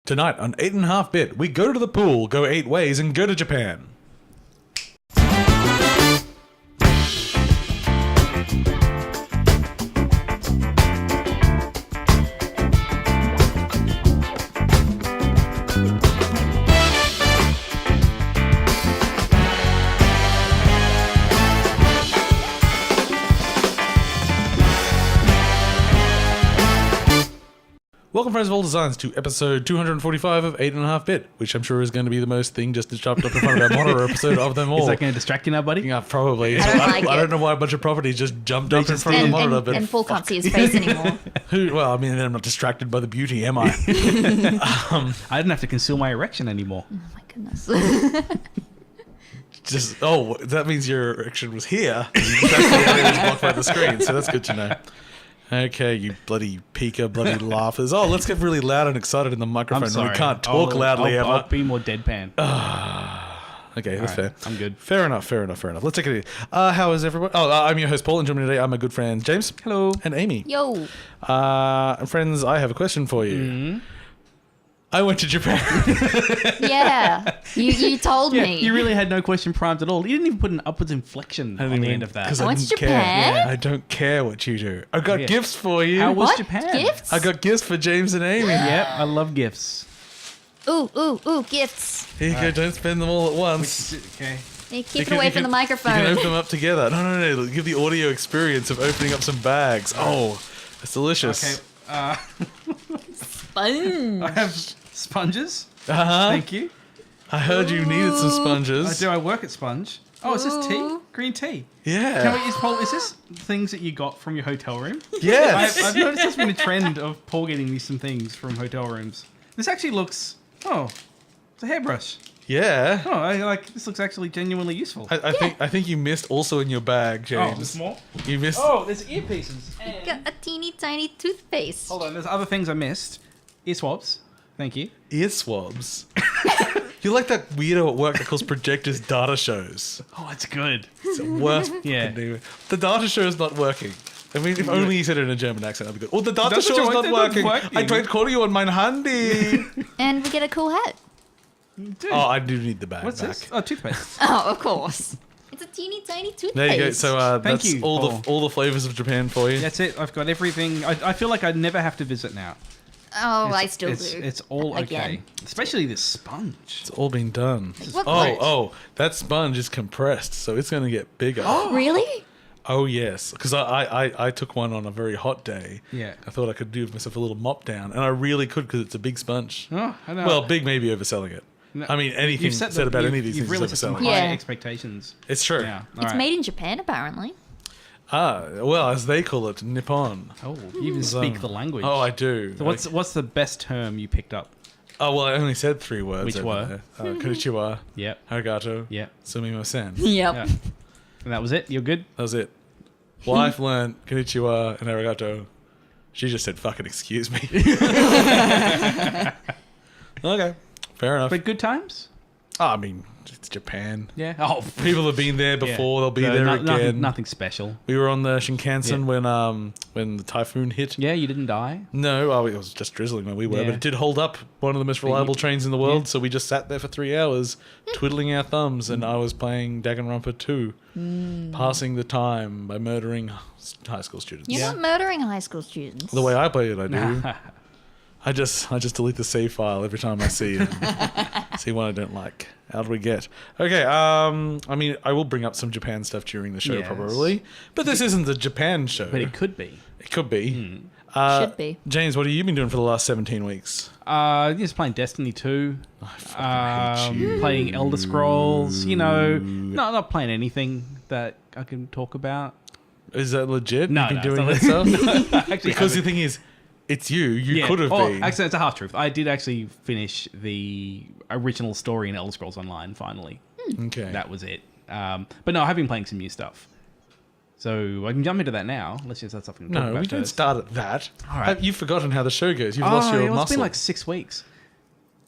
Tonight on 8.5-bit, we go to the pool, go 8 ways, and go to Japan. Welcome, friends of all designs, to episode 245 of 8.5-bit, which I'm sure is going to be the most thing just chopped up in front of our monitor episode of them all. Is that going to distract you now, buddy? Yeah, probably. I don't know why a bunch of properties just jumped up in front of the monitor. But and Paul can't see his face anymore. Well, I mean, then I'm not distracted by the beauty, am I? I didn't have to conceal my erection anymore. Oh my goodness. That means your erection was here. That's the area that's blocked by the screen, so that's good to know. Okay, you bloody peeker, bloody laughers. Oh, let's get really loud and excited in the microphone. I'm sorry. We can't talk loudly ever. I'll be more deadpan. Okay, that's fair. I'm good. Fair enough. Let's take it easy. How is everyone? I'm your host, Paul, and joining me today are my good friends, James. Hello. And Amy. Yo. Friends, I have a question for you. Mm-hmm. I went to Japan. Yeah, you told me. You really had no question primed at all. You didn't even put an upwards inflection on the end of that. Because I went to Japan? Yeah, I don't care what you do. I got gifts for you. How was What? Japan? Gifts? I got gifts for James and Amy. Yep, I love gifts. Ooh, gifts. Here you go. Don't spend them all at once. Okay. Hey, keep it away from the microphone. You can open them up together. No. Give the audio experience of opening up some bags. Oh, it's delicious. Okay. Sponge. I have sponges. Uh-huh. Thank you. I heard you needed some sponges. I work at Sponge. Oh, is this tea? Green tea. Yeah. Is this things that you got from your hotel room? Yes. I've noticed there's been a trend of Paul getting me some things from hotel rooms. This actually looks... Oh, it's a hairbrush. Yeah. Oh, this looks actually genuinely useful. I think you missed also in your bag, James. Oh, there's more? You missed... Oh, there's earpieces. And... Got a teeny tiny toothpaste. Hold on, there's other things I missed. Ear swabs. Thank you. Ear swabs. You're like that weirdo at work that calls projectors data shows. Oh, that's good. It's the worst. Yeah. The data show is not working. I mean, if only you said it in a German accent, that'd be good. Oh, the data show is not working. I tried calling you on my handy. And we get a cool hat. Dude. Oh, I do need the bag What's back. this? Oh, toothpaste. Oh, of course. It's a teeny tiny toothpaste. There you go. So Thank that's you, all the flavors of Japan for you. That's it. I've got everything. I feel like I never have to visit now. Oh, I still do. It's all okay. Again. Especially this sponge. It's all been done. What Oh, that sponge is compressed, so it's going to get bigger. Really? Oh, yes. Because I took one on a very hot day. Yeah. I thought I could do myself a little mop down, and I really could because it's a big sponge. Oh, I know. Well, big maybe overselling it. No, I mean, anything said about any of these you've things really is set some overselling. high Yeah. expectations. It's true. Yeah. It's made in Japan, apparently. Well, as they call it, Nippon. Oh, you even speak the language. Oh, I do. So what's the best term you picked up? Oh, well, I only said 3 words. Which over were? there. Konnichiwa, Yep. arigato, Yep. sumimasen. Yep. Yeah. And that was it? You're good? That was it. Wife learned konnichiwa and arigato. She just said, fucking excuse me. Okay, fair enough. But good times? I mean, it's Japan. Yeah. Oh, People have been there before. Yeah. They'll be No, there again. Nothing special. We were on the Shinkansen when the typhoon hit. Yeah, you didn't die. No, it was just drizzling when we were, Yeah. but it did hold up. One of the most reliable trains in the world. Yeah. So we just sat there for 3 hours, twiddling our thumbs, and I was playing Danganronpa 2, passing the time by murdering high school students. You're not murdering high school students. The way I play it, I do. I just delete the save file every time I see one I don't like. How do we get? Okay, I mean, I will bring up some Japan stuff during the show Yes. probably, but this isn't the Japan show. But it could be. It could be. Should be. James, what have you been doing for the last 17 weeks? Just playing Destiny 2. I fucking hate you. Playing Elder Scrolls. Not playing anything that I can talk about. Is that legit? No, You've been no, doing it's that not- stuff? Actually, Because the haven't. thing is, it's you. You could have been. Actually, it's a half truth. I did actually finish the original story in Elder Scrolls Online. Finally, Okay. that was it. But no, I have been playing some new stuff. So I can jump into that now. Let's just have something to talk No, about we don't first. start at that. All right. You've forgotten how the show goes. You've lost your muscle. It's been like 6 weeks.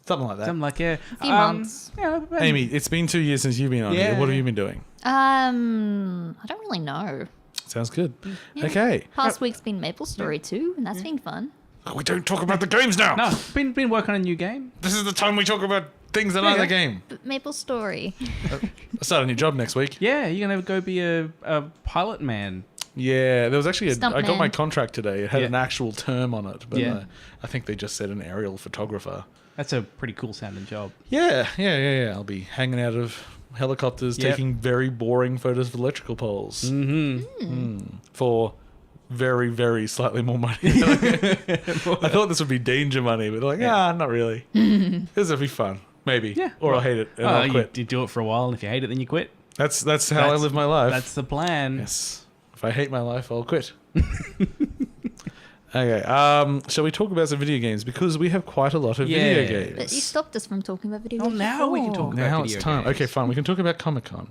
Something like that. Something like, yeah. A few months. Yeah, Amy, it's been 2 years since you've been on here. What have you been doing? I don't really know. Sounds good. Yeah. Okay. Past week's been Maple Story too, and that's been fun. We don't talk about the games now. No, been working on a new game. This is the time we talk about things that aren't the game. But Maple Story. I start a new job next week. Yeah, you're gonna go be a pilot man. Yeah, there was actually Stunt I got man. my contract today. It had Yeah. an actual term on it, but Yeah. I think they just said an aerial photographer. That's a pretty cool sounding job. Yeah. I'll be hanging out of helicopters, Yep. taking very boring photos of electrical poles for very, very slightly more money. I thought this would be danger money, but they're like, not really. This would be fun, maybe. Yeah. Or I'll hate it and I'll quit. You do it for a while, and if you hate it, then you quit. That's how I live my life. That's the plan. Yes. If I hate my life, I'll quit. Okay. Shall we talk about some video games? Because we have quite a lot of video games. But you stopped us from talking about video Oh, games. now we can talk before. about Now it's video time. games. Okay, fine. We can talk about Comic-Con.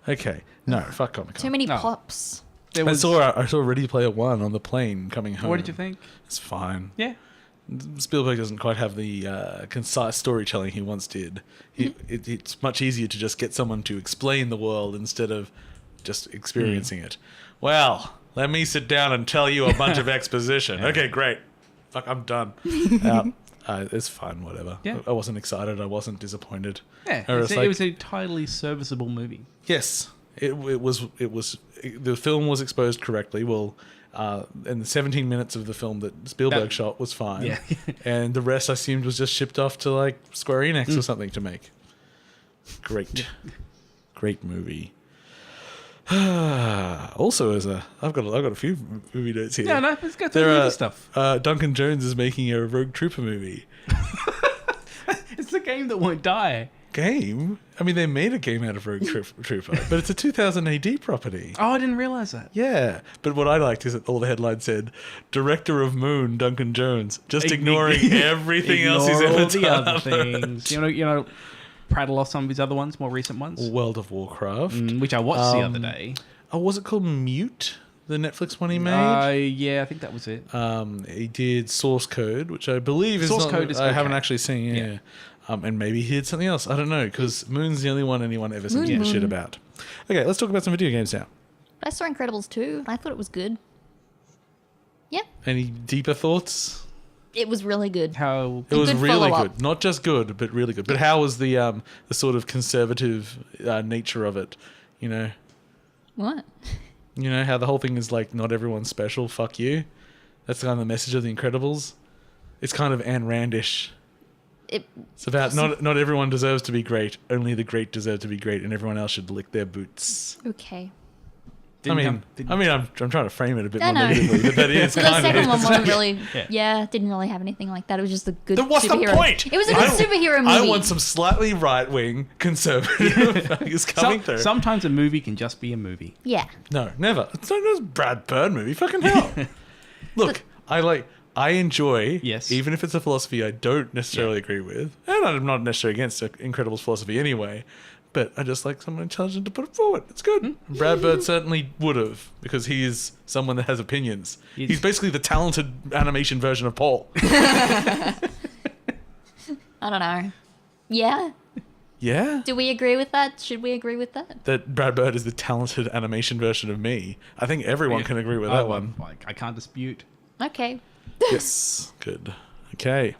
Okay. No, fuck Comic-Con. Too many No. pops. There I was, saw Ready Player One on the plane coming home. what did you think? It's fine. Yeah. Spielberg doesn't quite have the concise storytelling he once did. It's much easier to just get someone to explain the world instead of just experiencing it. Well, let me sit down and tell you a bunch of exposition. Okay, great. Fuck, I'm done. It's fine, whatever. Yeah. I wasn't excited. I wasn't disappointed. Yeah. I was It like- was a totally serviceable movie. Yes, it was. The film was exposed correctly. Well, and the 17 minutes of the film that Spielberg shot was fine. Yeah. And the rest I assumed was just shipped off to like Square Enix or something to make. Great, great movie. Also, I've got a few movie notes here. Yeah, no, let's go through the movie stuff. Duncan Jones is making a Rogue Trooper movie. It's the game that won't die. Game? I mean, they made a game out of Rogue Trooper, but it's a 2000 AD property. Oh, I didn't realize that. Yeah, but what I liked is that all the headlines said, "Director of Moon, Duncan Jones," just ignoring everything else he's Ignore ever all the done. other things. You know, prattle off some of his other ones, more recent ones, World of Warcraft. which I watched the other day. Oh, was it called Mute? The Netflix one he made. Yeah, I think that was it. He did Source Code, which I believe is Source not, Code is I haven't okay. actually seen. Yeah. Yeah. And maybe he did something else. I don't know, because Moon's the only one anyone ever seems to give a Moon. shit about. Okay, let's talk about some video games now. I saw Incredibles 2. I thought it was good. Yeah, Any deeper thoughts? it was really good. How? It was good really follow-up. good. Not just good, but really good. But how was the sort of conservative nature of it? You know, What? how the whole thing is like, not everyone's special. Fuck you. That's kind of the message of the Incredibles. It's kind of Ayn Randish. It's about not everyone deserves to be great. Only the great deserve to be great, and everyone else should lick their boots. Okay. I'm trying to frame it a bit I more know. negatively, but that is So the kind second of one it. wasn't really, Yeah. didn't really have anything like that. It was just a good Then what's superhero. the point? It was a good superhero movie. I want some slightly right-wing conservative values coming through. Sometimes a movie can just be a movie. Yeah. No, never. It's not a Brad Bird movie. Fucking hell. Look, I enjoy, Yes. even if it's a philosophy I don't necessarily agree with, and I'm not necessarily against Incredibles philosophy anyway, but I just like someone intelligent to put it forward. It's good. Brad Bird certainly would have, because he is someone that has opinions. He's basically the talented animation version of Paul. I don't know. Yeah. Yeah? Do we agree with that? Should we agree with that? That Brad Bird is the talented animation version of me. I think everyone can agree with that one. I can't dispute. Okay. Yes. Good. Okay.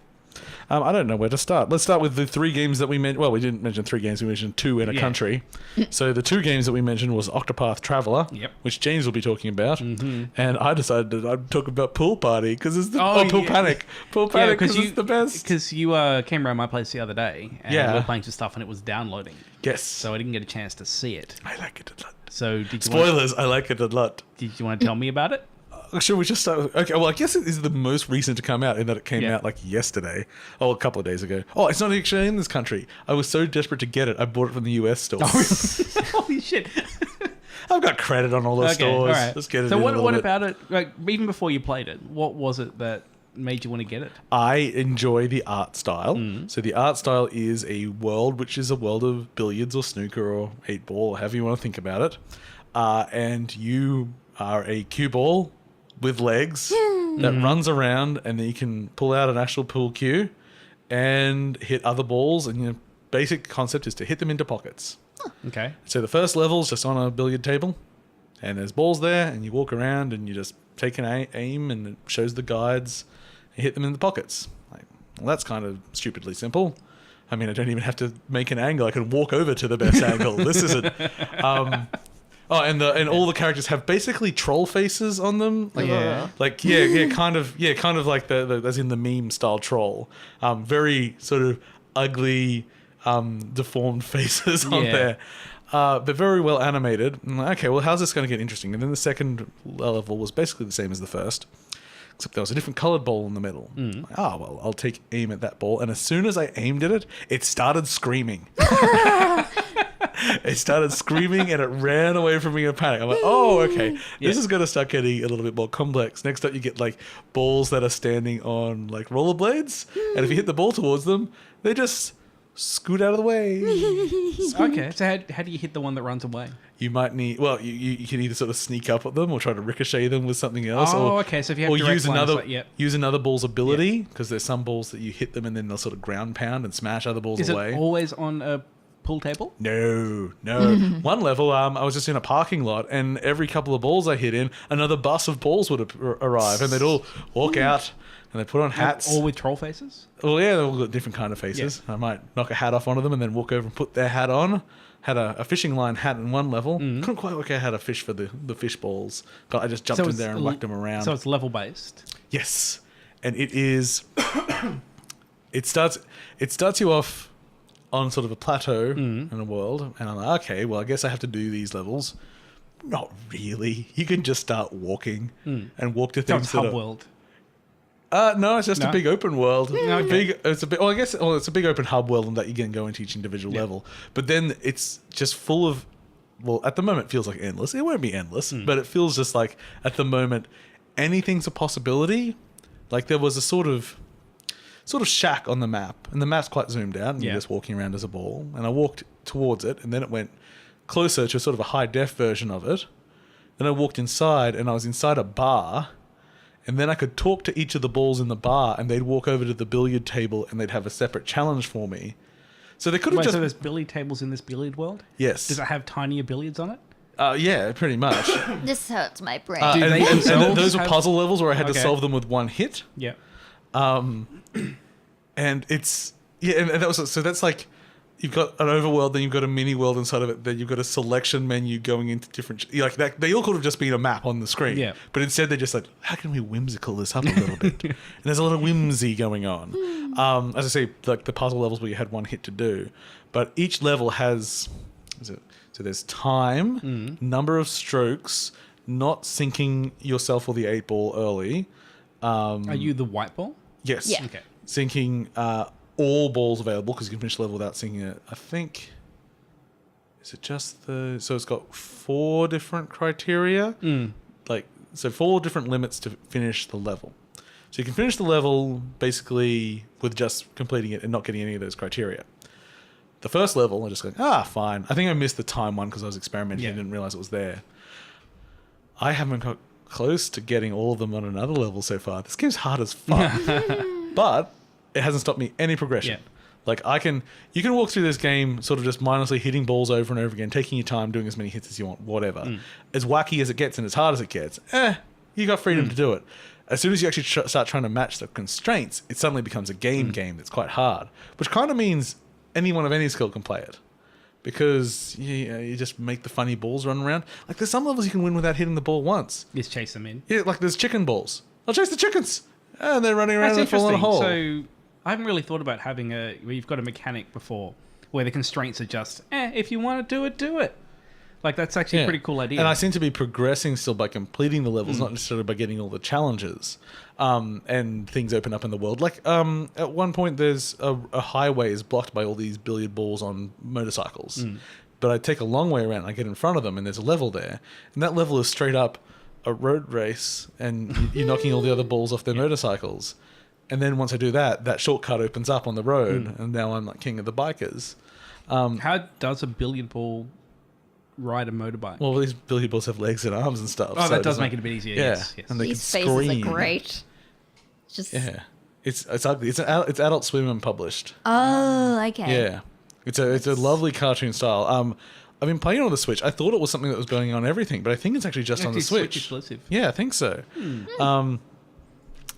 I don't know where to start. Let's start with the three games that we mentioned. Well, we didn't mention 3 games. We mentioned 2 in a country. So the 2 games that we mentioned was Octopath Traveler, Yep. which James will be talking about. And I decided that I'd talk about Pool Party because it's the Pool yeah. Panic. Pool Panic because it's the best. Because you came around my place the other day and we were playing some stuff and it was downloading. Yes. So I didn't get a chance to see it. I like it a lot. So did you Spoilers, I like it a lot. did you want to tell me about it? Should we just start? Okay, well, I guess it is the most recent to come out in that it came Yeah. out like yesterday. Oh, a couple of days ago. Oh, it's not actually in this country. I was so desperate to get it, I bought it from the US store. Holy shit. I've got credit on all those Okay, stores. all right. Let's get it So in a what little bit. about it? Like even before you played it, what was it that made you want to get it? I enjoy the art style. So the art style is a world which is a world of billiards or snooker or 8-ball, however you want to think about it. And you are a cue ball with legs that runs around, and then you can pull out an actual pool cue and hit other balls. And your basic concept is to hit them into pockets. Okay. So the first level is just on a billiard table, and there's balls there, and you walk around and you just take an aim, and it shows the guides, You hit them in the pockets. Like, well, that's kind of stupidly simple. I mean, I don't even have to make an angle. I can walk over to the best angle. This isn't. And all the characters have basically troll faces on them. Like, kind of like the as in the meme style troll. Very sort of ugly, deformed faces on there. But very well animated. Okay, well, how's this going to get interesting? And then the second level was basically the same as the first. Except there was a different coloured ball in the middle. Like, well, I'll take aim at that ball. And as soon as I aimed at it, it started screaming. It started screaming and it ran away from me in a panic. I'm like, oh, okay. This is going to start getting a little bit more complex. Next up, you get like balls that are standing on like rollerblades. And if you hit the ball towards them, they just scoot out of the way. Okay, so how do you hit the one that runs away? You might need, well, you can either sort of sneak up at them or try to ricochet them with something else. Okay, so if you have direct use another ball's ability, because there's some balls that you hit them and then they'll sort of ground pound and smash other balls away. Is it always on a pool table? No. One level, I was just in a parking lot and every couple of balls I hit in, another bus of balls would arrive and they'd all walk out and they put on hats. All with troll faces? Well, yeah, they've all got different kind of faces. Yeah. I might knock a hat off one of them and then walk over and put their hat on. Had a fishing line hat in one level. Couldn't quite work out how to fish for the fish balls, but I just jumped in there and whacked them around. So it's level based? Yes. And it is... it starts you off on sort of a plateau in a world, and I'm like, okay, well, I guess I have to do these levels. Not really. You can just start walking and walk to things that are... world. No, it's just a big open world. Okay. It's a big open hub world, and that you can go into each individual level. But then it's just full of, well, at the moment it feels like endless. It won't be endless, but it feels just like at the moment anything's a possibility. Like there was a sort of shack on the map, and the map's quite zoomed out, and you're just walking around as a ball. And I walked towards it, and then it went closer to sort of a high def version of it. Then I walked inside, and I was inside a bar. And then I could talk to each of the balls in the bar, and they'd walk over to the billiard table, and they'd have a separate challenge for me. So they could have just... So there's billiard tables in this billiard world? Yes. Does it have tinier billiards on it? Yeah, pretty much. This hurts my brain. And those were puzzle levels where I had to solve them with one hit. Yeah. And it's... Yeah, and that was... So that's like... You've got an overworld, then you've got a mini world inside of it, then you've got a selection menu going into different... Like that, they all could have just been a map on the screen. Yeah. But instead they're just like, how can we whimsical this up a little bit? And there's a lot of whimsy going on. As I say, like the puzzle levels where you had one hit to do. But each level has... So there's time, number of strokes, not sinking yourself or the 8-ball early. Are you the white ball? Yes. Yeah. Okay. Sinking... all balls available because you can finish the level without sinking it. I think... Is it just the... So it's got 4 different criteria. So 4 different limits to finish the level. So you can finish the level basically with just completing it and not getting any of those criteria. The first level, I just go, fine. I think I missed the time one because I was experimenting and didn't realize it was there. I haven't got close to getting all of them on another level so far. This game's hard as fuck. But... it hasn't stopped me any progression. Yeah. Like you can walk through this game sort of just mindlessly hitting balls over and over again, taking your time, doing as many hits as you want, whatever. As wacky as it gets and as hard as it gets, you got freedom to do it. As soon as you actually start trying to match the constraints, it suddenly becomes a game that's quite hard, which kind of means anyone of any skill can play it. Because you just make the funny balls run around. Like there's some levels you can win without hitting the ball once. Just chase them in. Yeah, like there's chicken balls. I'll chase the chickens. And they're running around and fall in a hole. So I haven't really thought about having where you've got a mechanic before where the constraints are just, if you want to do it, do it. Like, that's actually a pretty cool idea. And I seem to be progressing still by completing the levels, not necessarily by getting all the challenges. And things open up in the world. Like, at one point, there's a highway is blocked by all these billiard balls on motorcycles. But I take a long way around, and I get in front of them, and there's a level there. And that level is straight up a road race, and you're knocking all the other balls off their motorcycles. And then once I do that, that shortcut opens up on the road, and now I'm like king of the bikers. How does a billiard ball ride a motorbike? Well, these billiard balls have legs and arms and stuff. Oh, so that does make it a bit easier. Yeah, yes. and they These can faces scream. are great. Just it's ugly. It's Adult Swim and published. Oh, okay. Yeah, it's a lovely cartoon style. I've been playing it on the Switch. I thought it was something that was going on everything, but I think it's actually just on the Switch. Exclusive. Yeah, I think so.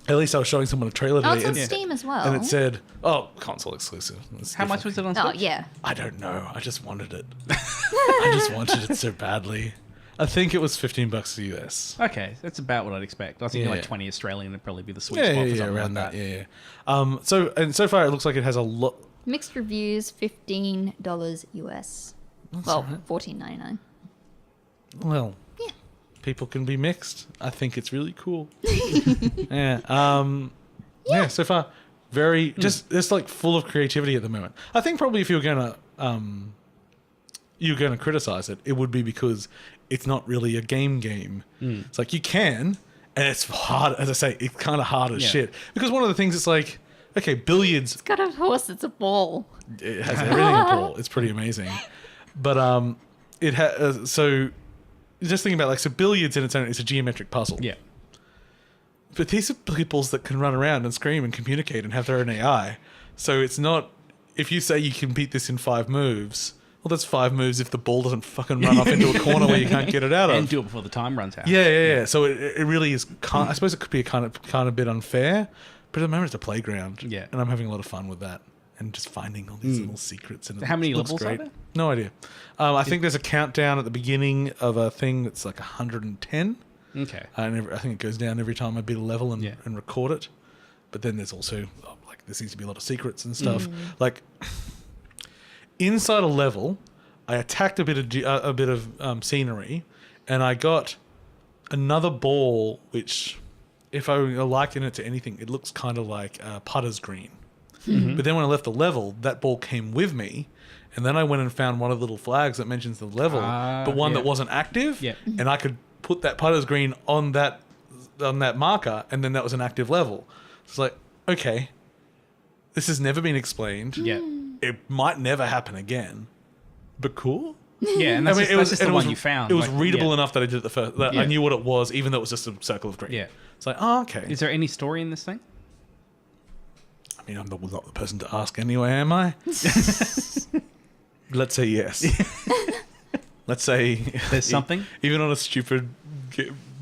At least I was showing someone a trailer Oh, today. it's on Steam as well. And it said, "Oh, console exclusive." It's How much different. was it on Oh, Switch? yeah. I don't know. I just wanted it. I just wanted it so badly. I think it was $15 US. Okay, that's about what I'd expect. I was thinking Yeah. like 20 Australian would probably be the sweet Yeah, spot for yeah, something around like that. Yeah. So far, it looks like it has a lot. Mixed reviews, $15 US. Well, $14.99. Well, Yeah. people can be mixed. I think it's really cool. Yeah. Yeah. So far, very just it's like full of creativity at the moment. I think probably if you're gonna criticize it, it would be because it's not really a game. It's like you can, and it's hard. As I say, it's kind of hard as shit. Because one of the things it's like, okay, billiards. It's got a horse, it's a ball. It has everything in Brawl. It's pretty amazing. But it has so. Just thinking about like so billiards in its own is a geometric puzzle. Yeah. But these are peoples that can run around and scream and communicate and have their own AI. So it's not if you say you can beat this in 5 moves. Well, that's 5 moves if the ball doesn't fucking run off into a corner where you can't get it out of. And do it before the time runs out. Yeah. So it really is. I suppose it could be a kind of bit unfair, but at the moment it's a playground. Yeah. And I'm having a lot of fun with that and just finding all these little secrets. And How many it looks levels are great. there? No idea. I think there's a countdown at the beginning of a thing that's like 110. Okay. And I think it goes down every time I beat a level and, Yeah. and record it. But then there's also like there seems to be a lot of secrets and stuff. Like inside a level, I attacked a bit of scenery, and I got another ball. Which, if I liken it to anything, it looks kind of like Putter's green. But then when I left the level, that ball came with me. And then I went and found one of the little flags that mentions the level, but one that wasn't active. Yeah. And I could put that Putter's green on that marker, and then that was an active level. It's like, okay, this has never been explained. Yeah. It might never happen again, but cool. Yeah, and that's just the one you found. It was like, readable yeah. enough that I did it the first. That I knew what it was, even though it was just a circle of green. Yeah. It's like, oh, okay. Is there any story in this thing? I mean, I'm not the person to ask anyway, am I? Let's say yes. Let's say There's something? Even on a stupid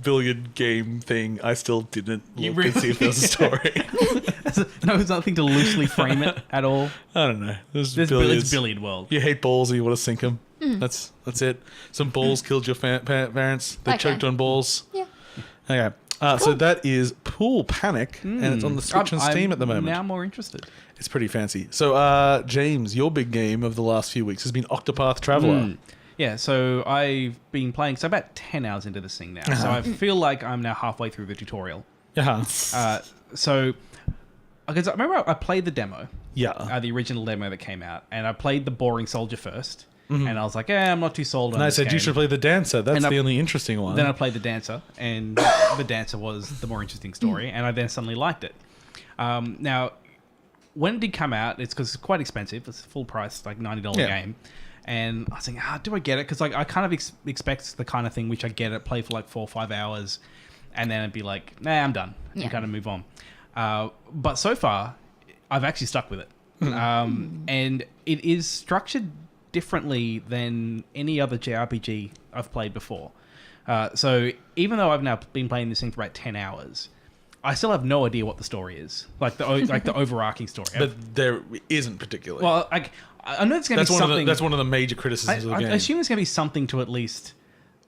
billiard game thing, I still didn't look really- and see if there was a story. No, there's nothing to loosely frame it at all. I don't know. There's It's billiards. billiard world. You hate balls and you want to sink them. That's it. Some balls killed your parents. They Okay. choked on balls. Yeah. Okay. So that is Pool Panic, and it's on the Switch and Steam at the moment. I'm now more interested. It's pretty fancy. So, James, your big game of the last few weeks has been Octopath Traveler. Yeah, so I've been playing about 10 hours into this thing now. So I feel like I'm now halfway through the tutorial. So, because I remember I played the demo, the original demo that came out, and I played the boring soldier first. And I was like, I'm not too sold on And I this said, game. you should play the dancer. That's the only interesting one. Then I played the dancer, and the dancer was the more interesting story, and I then suddenly liked it. Now, when it did come out, it's because it's quite expensive. It's full price, like $90 game. And I was thinking, do I get it? Because like I kind of expect the kind of thing which I get it, play for like 4 or 5 hours, and then it'd be like, nah, I'm done, and kind of move on. But so far, I've actually stuck with it. And it is structured differently than any other JRPG I've played before. So even though I've now been playing this thing for about 10 hours, I still have no idea what the story is, like the overarching story. But there isn't particularly. Well, I know it's going to be something. That's one of the major criticisms of the game. I assume there's going to be something to at least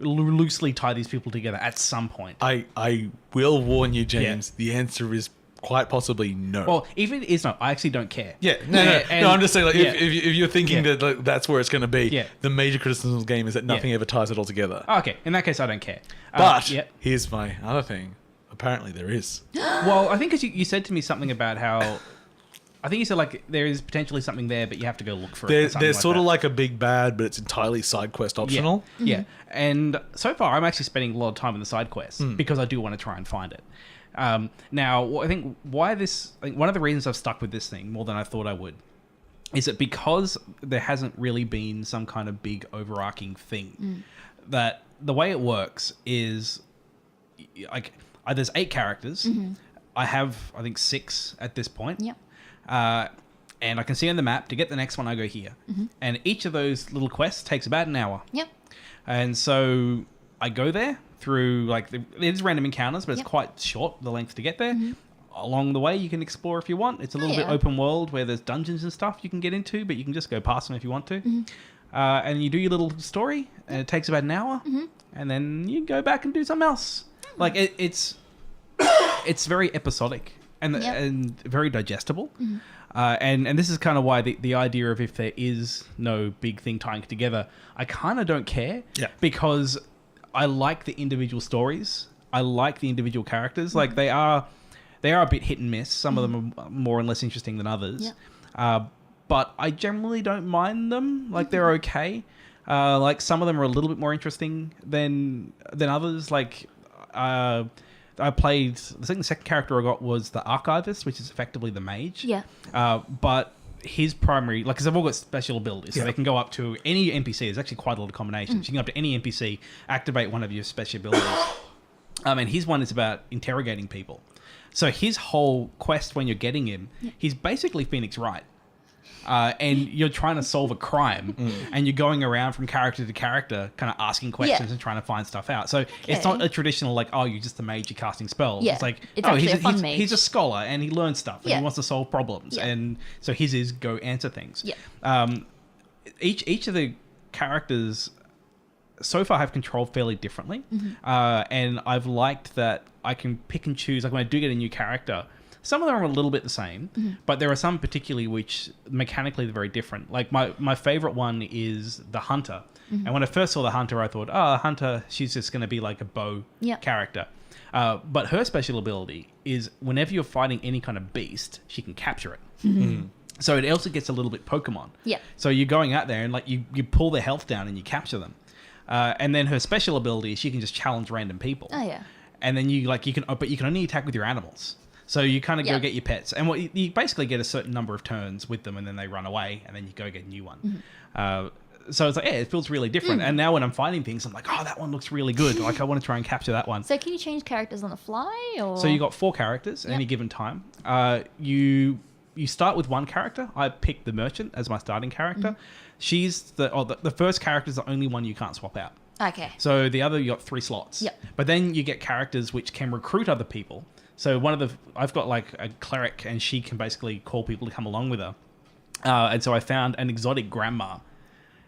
loosely tie these people together at some point. I will warn you, James. The answer is quite possibly no. Well, if it is not, I actually don't care. No, I'm just saying, like, if you're thinking that like, that's where it's going to be, the major criticism of the game is that nothing ever ties it all together. Okay, in that case, I don't care. But here's my other thing. Apparently there is. Well, I think because you said to me something about how... I think you said, like, there is potentially something there, but you have to go look for it. There's sort of like a big bad, but it's entirely side quest optional. Yeah. And so far, I'm actually spending a lot of time on the side quests because I do want to try and find it. Now, I think one of the reasons I've stuck with this thing more than I thought I would is that because there hasn't really been some kind of big overarching thing, that the way it works is like there's 8 characters. I have, I think, 6 at this point. Yep. And I can see on the map, to get the next one, I go here. And each of those little quests takes about an hour. Yep. And so I go there through, like, there's random encounters, but it's quite short, the length to get there. along the way you can explore if you want. It's a little bit open world where there's dungeons and stuff you can get into, but you can just go past them if you want to. And you do your little story, and it takes about an hour, and then you go back and do something else. Like it's very episodic and very digestible. And this is kind of why the idea of if there is no big thing tying it together, I kind of don't care. Because I like the individual stories. I like the individual characters. Like they are a bit hit and miss. Some of them are more and less interesting than others. But I generally don't mind them. Like they're okay. Like some of them are a little bit more interesting than others. Like I played, I think the second character I got was the Archivist, which is effectively the mage. But his primary, like, because they've all got special abilities, so they can go up to any NPC. There's actually quite a lot of combinations. You can go up to any NPC, activate one of your special abilities. And his one is about interrogating people. So his whole quest when you're getting him, he's basically Phoenix Wright. And you're trying to solve a crime, and you're going around from character to character, kind of asking questions and trying to find stuff out. So it's not a traditional, like, oh, you're just a mage, you're casting spells. It's like, he's a scholar, and he learns stuff, and he wants to solve problems. And so his is go answer things. Each of the characters so far have controlled fairly differently. And I've liked that I can pick and choose. Like when I do get a new character, some of them are a little bit the same, but there are some particularly which mechanically they're very different. Like my favorite one is the Hunter. And when I first saw the Hunter, I thought, Hunter, she's just going to be like a bow character. But her special ability is whenever you're fighting any kind of beast, she can capture it. So it also gets a little bit Pokemon. So you're going out there and like you pull their health down and you capture them. And then her special ability is she can just challenge random people. And then but you can only attack with your animals. So you kind of go get your pets, and you basically get a certain number of turns with them, and then they run away, and then you go get a new one. So it's like, it feels really different. And now when I'm finding things, I'm like, oh, that one looks really good. Like I want to try and capture that one. So can you change characters on the fly? Or? So you got 4 characters at any given time. You start with one character. I picked the merchant as my starting character. She's the first character is the only one you can't swap out. Okay. So the other, you got 3 slots. But then you get characters which can recruit other people. So I've got like a cleric, and she can basically call people to come along with her. And so I found an exotic grandma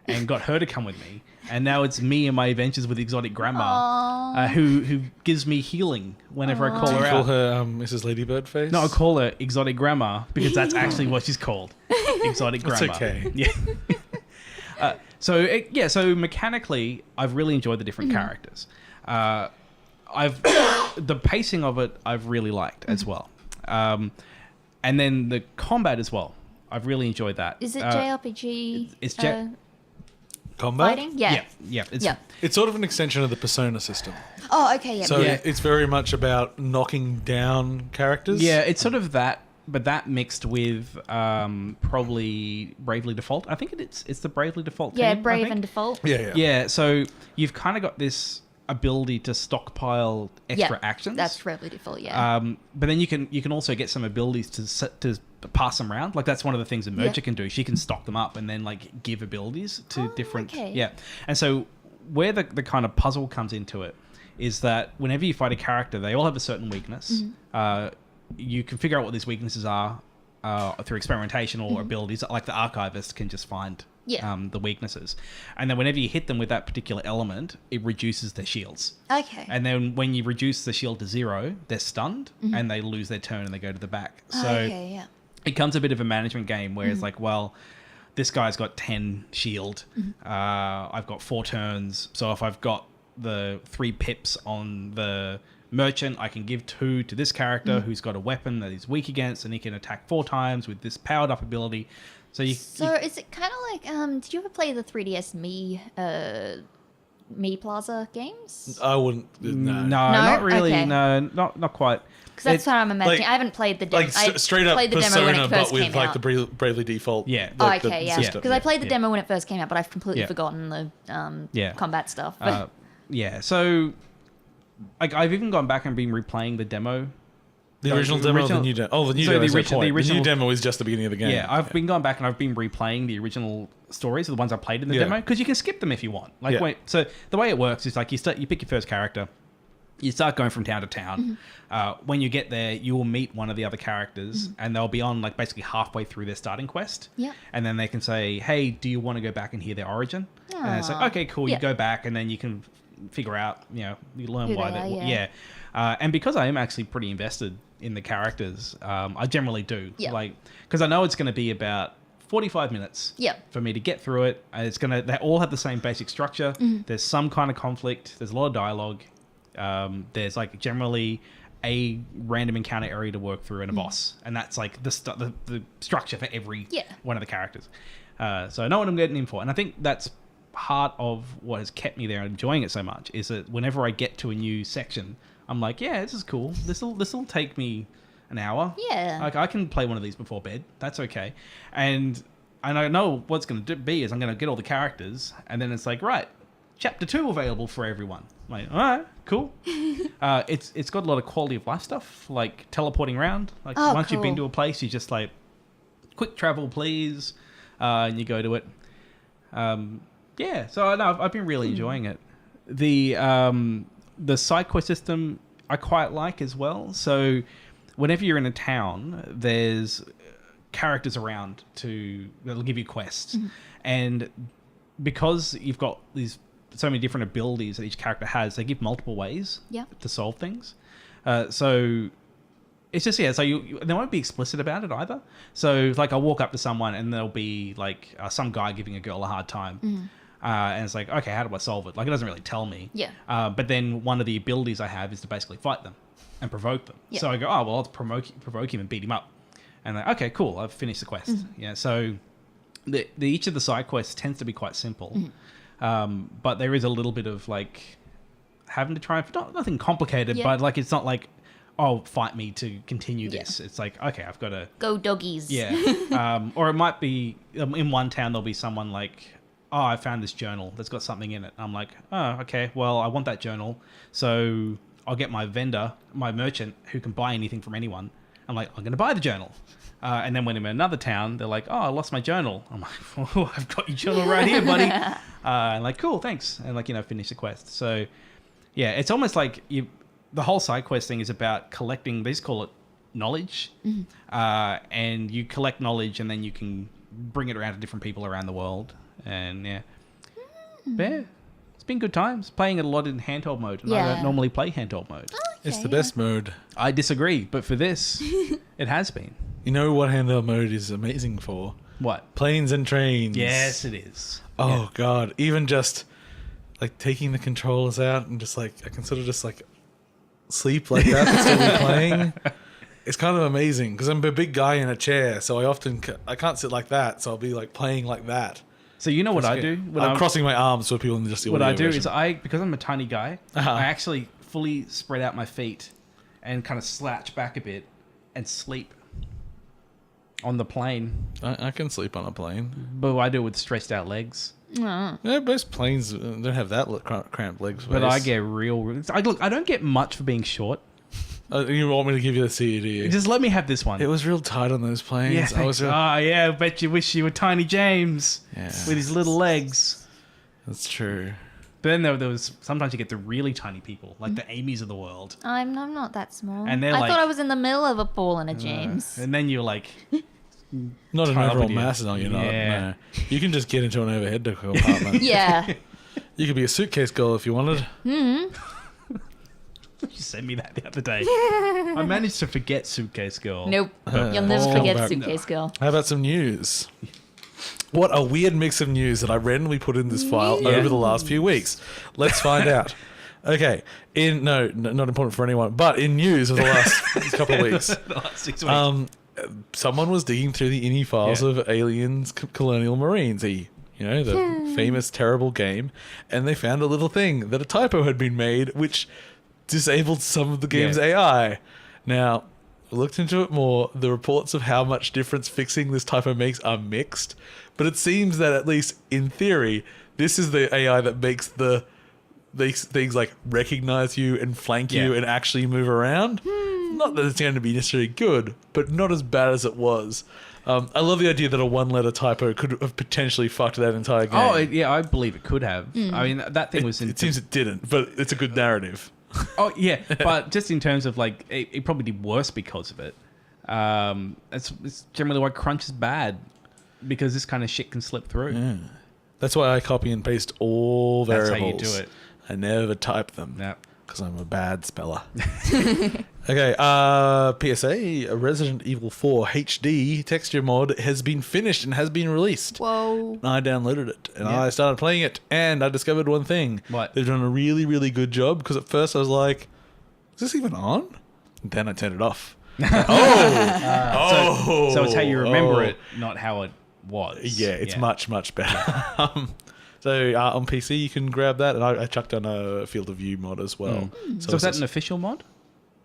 and got her to come with me. And now it's me and my adventures with exotic grandma, who gives me healing whenever I call her out. Do you call her Mrs. Ladybird Face? No, I call her exotic grandma because that's actually what she's called. Exotic grandma. It's okay. Yeah. So mechanically, I've really enjoyed the different characters. The pacing of it I've really liked as well, and then the combat as well. I've really enjoyed that. Is it JRPG? It's combat fighting? Yeah. It's sort of an extension of the Persona system. Oh, okay. So it's very much about knocking down characters. Yeah, it's sort of that, but that mixed with probably Bravely Default. I think it's the Bravely Default. Yeah, team, Brave and Default. Yeah. So you've kind of got this ability to stockpile extra actions. That's Bravely Default. Yeah. But then you can also get some abilities to pass them around. Like that's one of the things a merger can do. She can stock them up and then like give abilities to different. Okay. Yeah. And so where the kind of puzzle comes into it is that whenever you fight a character, they all have a certain weakness. You can figure out what these weaknesses are through experimentation or abilities. Like the Archivist can just find the weaknesses. And then whenever you hit them with that particular element, it reduces their shields. Okay. And then when you reduce the shield to 0, they're stunned and they lose their turn and they go to the back. So it becomes a bit of a management game where it's like, well, this guy's got 10 shield. I've got 4 turns. So if I've got the 3 pips on the merchant, I can give 2 to this character who's got a weapon that he's weak against, and he can attack 4 times with this powered up ability. So is it kind of like did you ever play the 3DS Me Plaza games? I wouldn't. No, not really. Okay. No, not quite. Because that's what I'm imagining. I haven't played the demo. Straight up played the Persona, demo when it first but with came like out. the Bravely Default. Yeah. System. Because I played the demo when it first came out, but I've completely forgotten the combat stuff. But So I've even gone back and been replaying the demo. The original demo or the new demo? Oh, the new demo. The new demo is just the beginning of the game. Yeah, I've been going back and I've been replaying the original stories, the ones I played in the demo, because you can skip them if you want. So the way it works is like you pick your first character, You start going from town to town. When you get there, you will meet one of the other characters, and they'll be on like basically halfway through their starting quest. Yeah. And then they can say, "Hey, do you want to go back and hear their origin?" And it's like, "Okay, cool." Yeah. You go back, and then you can figure out, you learn Who why they that. are, yeah. And because I am actually pretty invested in the characters, I generally do. Yeah. Like, because I know it's going to be about 45 minutes Yeah. for me to get through it. They all have the same basic structure. There's some kind of conflict. There's a lot of dialogue. There's like generally a random encounter area to work through and a boss, and that's like the structure for every one of the characters. So I know what I'm getting in for, and I think that's part of what has kept me there and enjoying it so much. Is that whenever I get to a new section, I'm like, yeah, this is cool. This'll take me an hour. Yeah. Like I can play one of these before bed. That's okay. And I know what's going to be is I'm going to get all the characters, and then it's like, right, chapter 2 available for everyone. I'm like, all right, cool. It's got a lot of quality of life stuff, like teleporting around. Like once you've been to a place, you just like, quick travel, please, and you go to it. Yeah, so no, I've been really enjoying it. The side quest system I quite like as well. So whenever you're in a town, there's characters around that'll give you quests, and because you've got these so many different abilities that each character has, they give multiple ways to solve things. So it's just so they won't be explicit about it either. So like I'll walk up to someone and there'll be like some guy giving a girl a hard time. And it's like, okay, how do I solve it? Like, it doesn't really tell me. Yeah. But then one of the abilities I have is to basically fight them and provoke them. Yeah. So I go, oh, well, let's provoke him and beat him up. And like, okay, cool, I've finished the quest. Yeah. So each of the side quests tends to be quite simple. But there is a little bit of like having to try and nothing complicated, but like it's not like, oh, fight me to continue this. It's like, okay, I've got to go doggies. Yeah. Or it might be in one town there'll be someone like, oh, I found this journal that's got something in it. I'm like, oh, okay, well, I want that journal, so I'll get my vendor, my merchant, who can buy anything from anyone. I'm like, I'm going to buy the journal. And then when I'm in another town, they're like, oh, I lost my journal. I'm like, oh, I've got your journal right here, buddy. And like, cool, thanks. And like, finish the quest. So yeah, it's almost like the whole side quest thing is about collecting, they just call it knowledge. And you collect knowledge and then you can bring it around to different people around the world. And yeah, it's been good times playing it a lot in handheld mode. And I don't normally play handheld mode. It's the best mode. I disagree, but for this, it has been. You know what handheld mode is amazing for? What? Planes and trains. Yes, it is. Oh, God. Even just, like, taking the controllers out and just, like, I can sort of just, like, sleep like that and still be playing. It's kind of amazing because I'm a big guy in a chair, so I can't sit like that, so I'll be, like, playing like that. So you know what I do? I'm crossing my arms so people can just see what I do version. Is because I'm a tiny guy, I actually fully spread out my feet and kind of slouch back a bit and sleep on the plane. I can sleep on a plane. But I do it with stretched out legs. Yeah, most planes don't have that cramped legs. But I get I don't get much for being short. You want me to give you the seat, do you? Just let me have this one. It was real tight on those planes. Yeah, I bet you wish you were Tiny James with his little legs. That's true. But then there was sometimes you get the really tiny people, like the Amy's of the world. I'm not that small. And I thought I was in the middle of a Paul and a James. And then you're like... Not an overall mass, no, you're not. No. You can just get into an overhead compartment. Yeah. You could be a suitcase girl if you wanted. Mm-hmm. You sent me that the other day. I managed to forget Suitcase Girl. Nope. You'll never forget Suitcase Girl. How about some news? What a weird mix of news that I randomly put in this file over the last few weeks. Let's find out. Okay. Not important for anyone, but in news of the last couple of weeks. The last 6 weeks. Someone was digging through the INI files of Aliens Colonial Marines, the famous terrible game, and they found a little thing that a typo had been made, which disabled some of the game's AI. Now, I looked into it more. The reports of how much difference fixing this typo makes are mixed, but it seems that at least in theory, this is the AI that makes these things like recognize you and flank you and actually move around. Not that it's going to be necessarily good, but not as bad as it was. I love the idea that a one-letter typo could have potentially fucked that entire game. Oh, yeah, I believe it could have. I mean, that thing was... It seems it didn't, but it's a good narrative. Oh yeah, but just in terms of like, it probably did worse because of it. It's generally why crunch is bad, because this kind of shit can slip through. Yeah. That's why I copy and paste all variables. That's how you do it. I never type them. Yep. Because I'm a bad speller. Okay, PSA, Resident Evil 4 HD texture mod has been finished and has been released. Whoa. I downloaded it and I started playing it, and I discovered one thing. What? They've done a really, really good job, because at first I was like, is this even on? And then I turned it off. So it's how you remember it, not how it was. Yeah, it's much, much better. So on PC, you can grab that, and I chucked on a Field of View mod as well. So is that an official mod?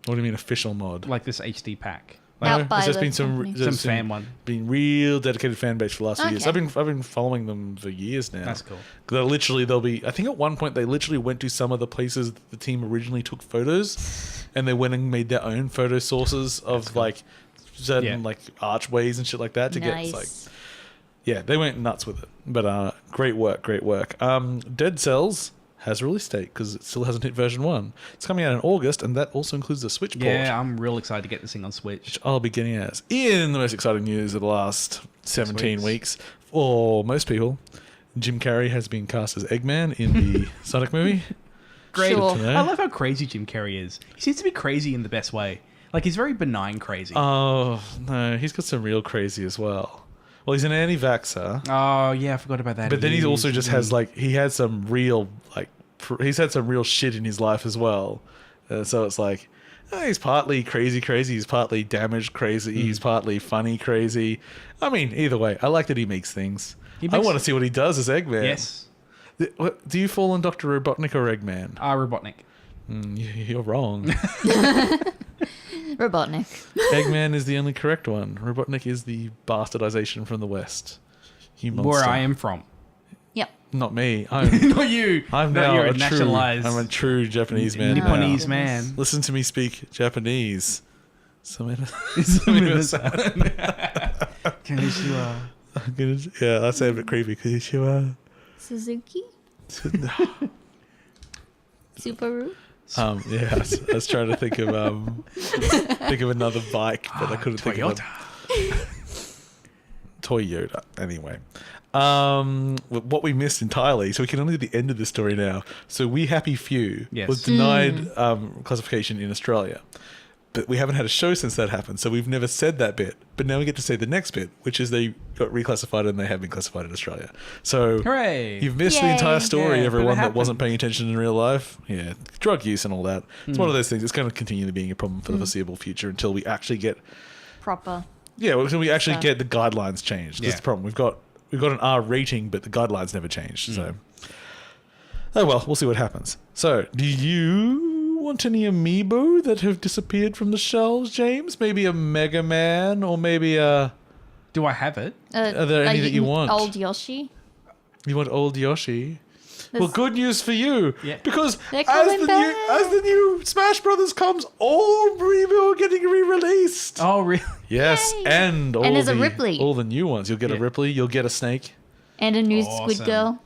What do you mean official mod? Like this HD pack? Out by there's the been company. Some fan one. Been real dedicated fan base for the last few years. Okay. I've been following them for years now. That's cool. They'll be. I think at one point they literally went to some of the places that the team originally took photos, and they went and made their own photo sources of like certain like archways and shit like that to get like. Yeah, they went nuts with it. But great work. Dead Cells has a release date because it still hasn't hit version 1. It's coming out in August, and that also includes the Switch port. Yeah, I'm real excited to get this thing on Switch. Which I'll be getting as. In the most exciting news of the last 17 weeks, for most people, Jim Carrey has been cast as Eggman in the Sonic movie. Great. Sure. I love how crazy Jim Carrey is. He seems to be crazy in the best way. Like, he's very benign crazy. Oh, no, he's got some real crazy as well. Well, he's an anti-vaxxer. Oh, yeah, I forgot about that. But then he also just has, like, he had some real, like, he's had some real shit in his life as well. So it's like, he's partly crazy, he's partly damaged crazy, he's partly funny crazy. I mean, either way, I like that he makes things. I want to see what he does as Eggman. Yes. Do you fall on Dr. Robotnik or Eggman? Robotnik. You're wrong. Robotnik. Eggman is the only correct one. Robotnik is the bastardization from the West. You monster. Where I am from. Yep. Not me. I'm Not you. I'm No, now you're a nationalized. I'm a true Japanese man. Nipponese now. man. Listen to me speak Japanese. Konnichiwa. Yeah, I say a bit creepy. Konnichiwa. Suzuki? Subaru? Yeah, I was trying to think of another bike, but I couldn't think of it. Toyota. Anyway, what we missed entirely, so we can only do the end of the story now. So We Happy Few was denied classification in Australia, but we haven't had a show since that happened, so we've never said that bit. But now we get to say the next bit, which is they got reclassified and they have been classified in Australia. So Hooray! you've missed the Yay. entire story, Yeah, everyone but it that wasn't paying attention in real life. Yeah, drug use and all that. It's one of those things. It's going to continue being a problem for the foreseeable future until we actually get Proper. until we actually get the guidelines changed. That's Yeah. the problem. We've got an R rating, but the guidelines never changed. So, oh well, we'll see what happens. So, do you want any amiibo that have disappeared from the shelves, James? Maybe a Mega Man, or maybe a. Do I have it? Are there any that you want? Old Yoshi? You want old Yoshi? Well, good news for you, because They're as coming back. the new Smash Brothers comes, all amiibo are getting re-released. Oh, really? Yes, Yay. and all there's the a Ripley. all the new ones. You'll get a Ripley. You'll get a Snake. And a new Awesome. Squid Girl?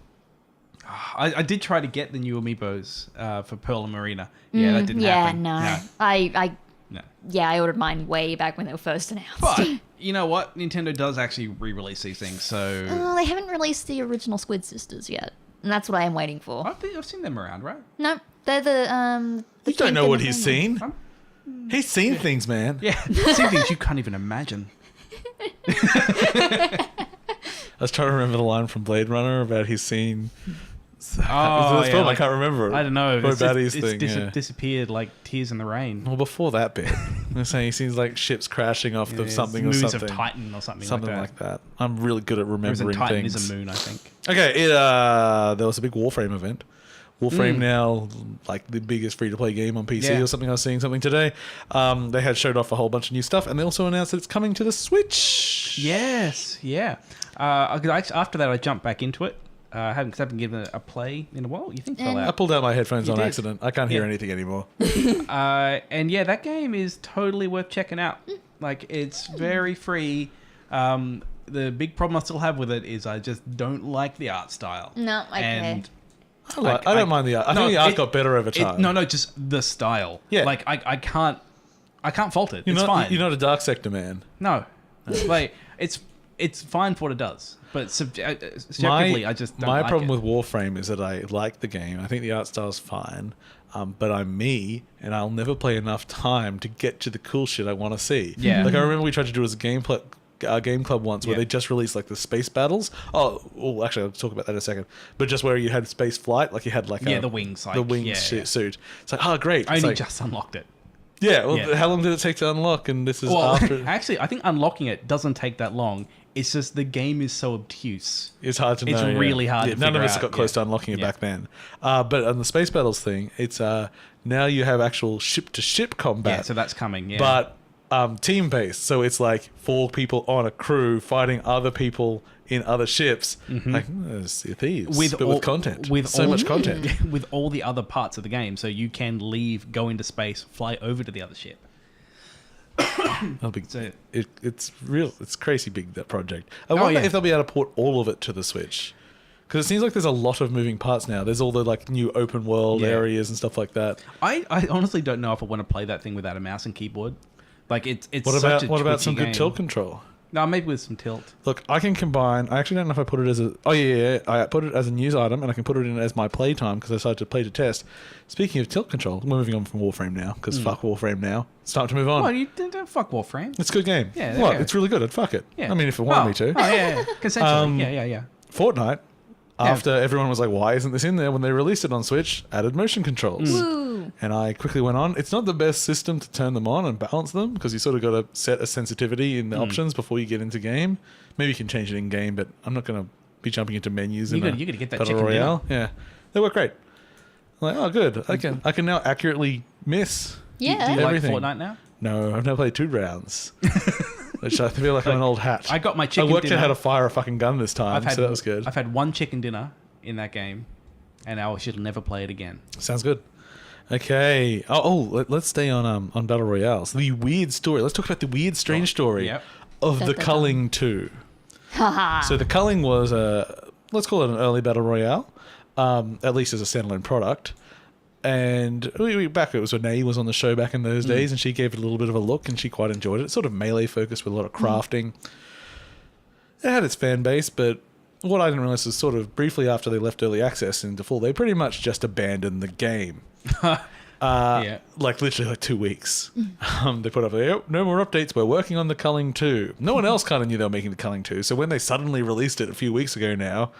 I did try to get the new amiibos for Pearl and Marina. Yeah, that didn't Yeah, happen. no. No. I ordered mine way back when they were first announced. But you know what? Nintendo does actually re-release these things, so They haven't released the original Squid Sisters yet. And that's what I am waiting for. I've seen them around, right? No, they're the You don't know what he's seen. Huh? He's seen things, man. Yeah, see things you can't even imagine. I was trying to remember the line from Blade Runner about he's seen. Oh, this film, I can't remember. I don't know. Poor It's Baddies thing. disappeared like tears in the rain. Well, before that bit, I'm saying he sees like ships crashing off of something or moons something. of Titan or something Like that. I'm really good at remembering Titan things. is a moon, I think. Okay, there was a big Warframe event. Warframe now, like the biggest free-to-play game on PC or something. I was seeing something today. They had showed off a whole bunch of new stuff, and they also announced that it's coming to the Switch. Yes, yeah. After that, I jumped back into it. I haven't been given a play in a while. You think fell I out? pulled out my headphones on did. accident. I can't hear anything anymore. And yeah, that game is totally worth checking out. Like, it's very free. The big problem I still have with it is I just don't like the art style. No, okay. And I don't mind the art. I think the art got better over time. No, just the style. Yeah. Like I can't fault it. You're it's not, fine. You're not a Dark Sector man. No, like it's fine for what it does. But subjectively, I just don't my like problem it. with Warframe is that I like the game. I think the art style's fine, but I'm me, and I'll never play enough time to get to the cool shit I want to see. Yeah. Like I remember we tried to do it as a game club once where Yeah. they just released like the space battles. Oh, actually, I'll talk about that in a second. But just where you had space flight, like you had like the wings, like, the wings suit. It's like, oh great. I It's only like, just unlocked it. yeah. Well, Yeah. how long did it take to unlock? And this is Well, after. actually, I think unlocking it doesn't take that long. It's just the game is so obtuse. It's hard to know. It's yeah. really hard to None of figure us out, got close yeah. to unlocking it Yeah. back then. But on the space battles thing, it's now you have actual ship-to-ship combat. Yeah, so that's coming. Yeah, But team-based. So it's like 4 people on a crew fighting other people in other ships. Like, there's thieves, with content. With so all, much content. with all the other parts of the game, so you can leave, go into space, fly over to the other ship. That'll be, So- it's real. It's crazy big, that project. I wonder yeah. if they'll be able to port all of it to the Switch. Because it seems like there's a lot of moving parts now. There's all the like new open world Yeah. areas and stuff like that. I honestly don't know if I want to play that thing without a mouse and keyboard. Like it's What such about a twitchy some good game. tilt control? No, maybe with some tilt. Look, I can combine. I actually don't know if I put it as a. Oh yeah. I put it as a news item, and I can put it in as my playtime because I decided to play to test. Speaking of tilt control, we're moving on from Warframe now because fuck Warframe now. It's time to move on. Well, you don't fuck Warframe. It's a good game. Yeah, there you What? go. It's really good. I'd fuck it. Yeah. I mean, if it wanted Oh. me to. Oh yeah. Consensually. Yeah. Fortnite. After everyone was like, "Why isn't this in there?" when they released it on Switch, added motion controls. Woo. And I quickly went on. It's not the best system to turn them on and balance them because you sort of got to set a sensitivity in the options before you get into game. Maybe you can change it in game, but I'm not going to be jumping into menus. You in gotta- a you gotta get that battle chicken dinner. royale. Yeah, they work great. I'm like, oh, good. I can now accurately miss. Yeah. Do you like everything. Fortnite now? No, I've never played 2 rounds, which I feel like I'm an old hat. I got my I chicken worked dinner. out how to fire a fucking gun this time, so that was good. I've had one chicken dinner in that game, and I should never play it again. Sounds good. Okay. Let's stay on Battle Royales. The weird story. Let's talk about the weird, strange story Yep. of the Dun, dun, dun. Culling 2. Haha. So the Culling was let's call it an early Battle Royale, at least as a standalone product. And it was when Nay was on the show back in those days, and she gave it a little bit of a look, and she quite enjoyed it. It's sort of melee focused with a lot of crafting. It had its fan base, but what I didn't realize is sort of briefly after they left early access into full, they pretty much just abandoned the game. Yeah. Like literally like 2 weeks. They put up, no more updates. We're working on the Culling 2. No one else kind of knew they were making the Culling 2. So when they suddenly released it a few weeks ago now,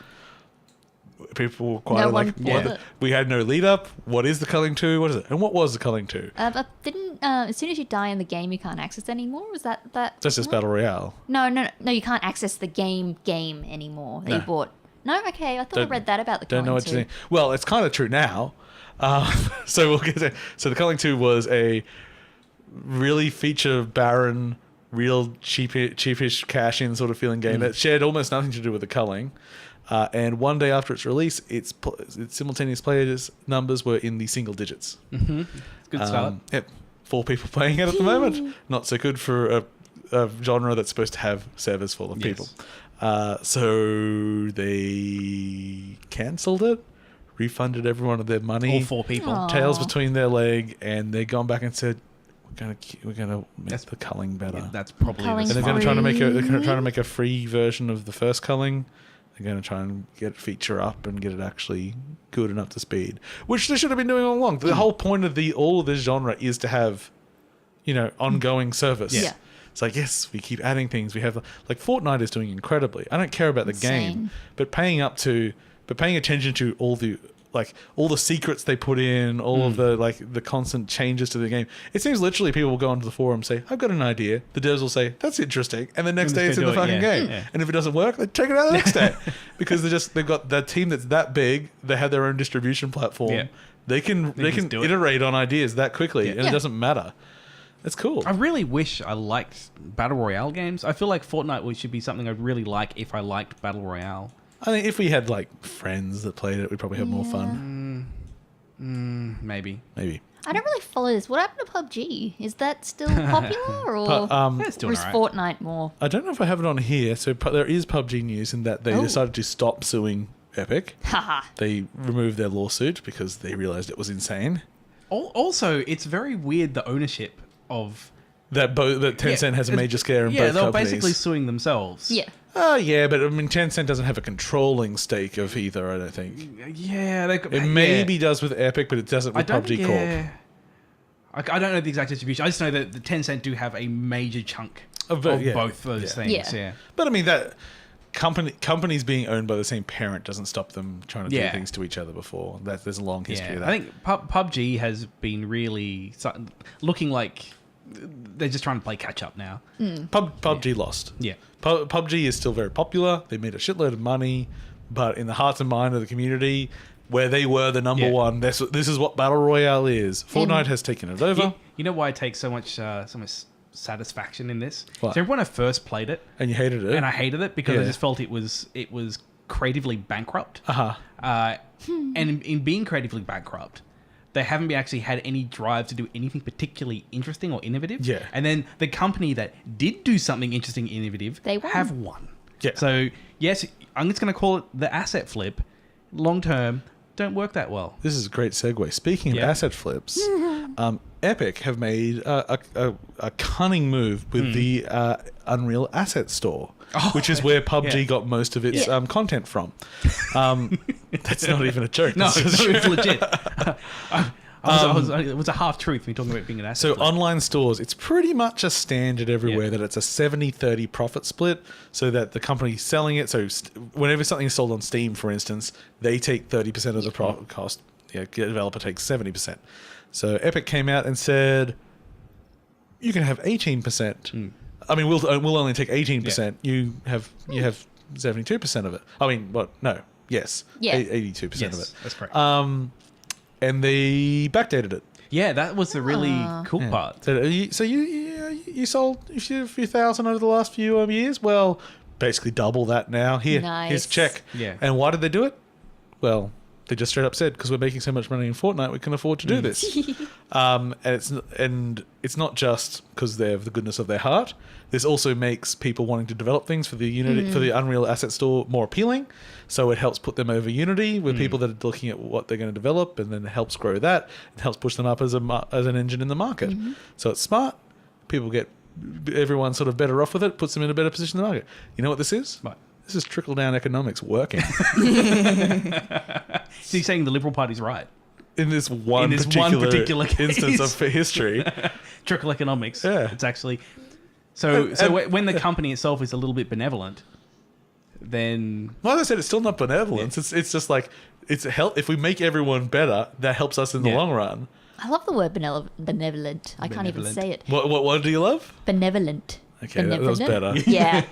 people were quite No like, one bought it. we had no lead up. What is the Culling 2? What is it? And what was the Culling 2? But didn't as soon as you die in the game, you can't access it anymore? Was that? Just this Battle Royale. No. You can't access the game anymore that you No. bought. No, okay. I thought I Don't- read that about the. Don't know Culling what too. you're saying. Well, it's kind of true now. So we'll get to, so the Culling 2 was a really feature barren, real cheapish cash in sort of feeling game that shared almost nothing to do with the Culling. And one day after its release, its simultaneous players numbers were in the single digits. It's good start. Yep, 4 people playing it at the moment. Not so good for a genre that's supposed to have servers full of Yes. people. So they cancelled it, refunded everyone of their money, All 4 people. Aw. tails between their leg, and they've gone back and said, "We're gonna make the Culling better." That's probably Culling And the they're going to smart- try to make they're Free. trying to make a free version of the first Culling. They're going to try and get it feature up and get it actually good and up to speed, which they should have been doing all along. The whole point of all of this genre is to have, ongoing service. Yeah. It's like, yes, we keep adding things. We have like Fortnite is doing incredibly. I don't care about the game, Insane. but paying attention to all the secrets they put in, all of the constant changes to the game. It seems literally people will go onto the forum and say, "I've got an idea." The devs will say, "That's interesting," and the next And day they it's in do the it, fucking yeah, game. yeah. And if it doesn't work, they take it out the next day because they've got that team that's that big. They have their own distribution platform. Yeah. They can just do it. iterate on ideas that quickly, and it Yeah. doesn't matter. It's cool. I really wish I liked Battle Royale games. I feel like Fortnite should be something I'd really like if I liked Battle Royale. I think if we had like friends that played it, we'd probably have more fun. Maybe. Maybe. I don't really follow this. What happened to PUBG? Is that still popular, or, It's or doing is alright. Fortnite more? I don't know if I have it on here. So there is PUBG news in that they Oh. decided to stop suing Epic. Haha. They removed their lawsuit because they realized it was insane. Also, it's very weird the ownership of That Tencent has a major scare in both they're companies. basically suing themselves. Yeah. Oh, yeah, but I mean, Tencent doesn't have a controlling stake of either, I don't think. Yeah, It maybe does with Epic, but it doesn't with PUBG Corp. I don't know the exact distribution. I just know that the Tencent do have a major chunk of both those things. Yeah. Yeah. But I mean, that companies being owned by the same parent doesn't stop them trying to do things to each other before. There's a long history of that. I think PUBG has been really looking like they're just trying to play catch up now. PUBG lost. Yeah. PUBG is still very popular. They made a shitload of money, but in the hearts and mind of the community, where they were the number one, this is what Battle Royale is. Fortnite has taken it over. You know why I take so much satisfaction in this? What? So when I first played it, And you hated it. and I hated it because I just felt it was creatively bankrupt. And in being creatively bankrupt, they haven't actually had any drive to do anything particularly interesting or innovative. Yeah. And then the company that did do something interesting, innovative, They won. have won. Yeah. So yes, I'm just going to call it the asset flip. Long term, don't work that well. This is a great segue. Speaking of asset flips, Epic have made a cunning move with the Unreal Asset Store, which is where PUBG got most of its content from. That's not even a joke. No, That's just it's legit. It was a half truth when talking about being an asset. So flip. online stores, it's pretty much a standard everywhere that it's a 70-30 profit split, so that the company selling it, whenever something is sold on Steam, for instance, they take 30% of the cost. Yeah, the developer takes 70%. So Epic came out and said, you can have 18%. I mean, we'll only take 18%. You have 72% of it. I mean, what? No. Yes. Yeah. 82% of it. That's correct. And they backdated it. Yeah, that was the really cool part. So you sold a few thousand over the last few years? Well, basically double that now. Here's a check. Yeah. And why did they do it? Well, they just straight up said, because we're making so much money in Fortnite, we can afford to do this. And it's not just because they have the goodness of their heart. This also makes people wanting to develop things for the Unity for the Unreal Asset Store more appealing. So it helps put them over Unity with people that are looking at what they're going to develop, and then it helps grow that. It helps push them up as an engine in the market. So it's smart. People get everyone sort of better off with it. Puts them in a better position in the market. You know what this is? What? This is trickle down economics working. So you're saying the Liberal Party's right? In this one particular case. instance of history. Trickle economics. Yeah. It's actually... So when the company itself is a little bit benevolent, then... Like I said, it's still not benevolence. Yeah. It's just like, if we make everyone better, that helps us in the long run. I love the word benevolent. I can't even say it. What do you love? Benevolent. Okay, that was better. Yeah.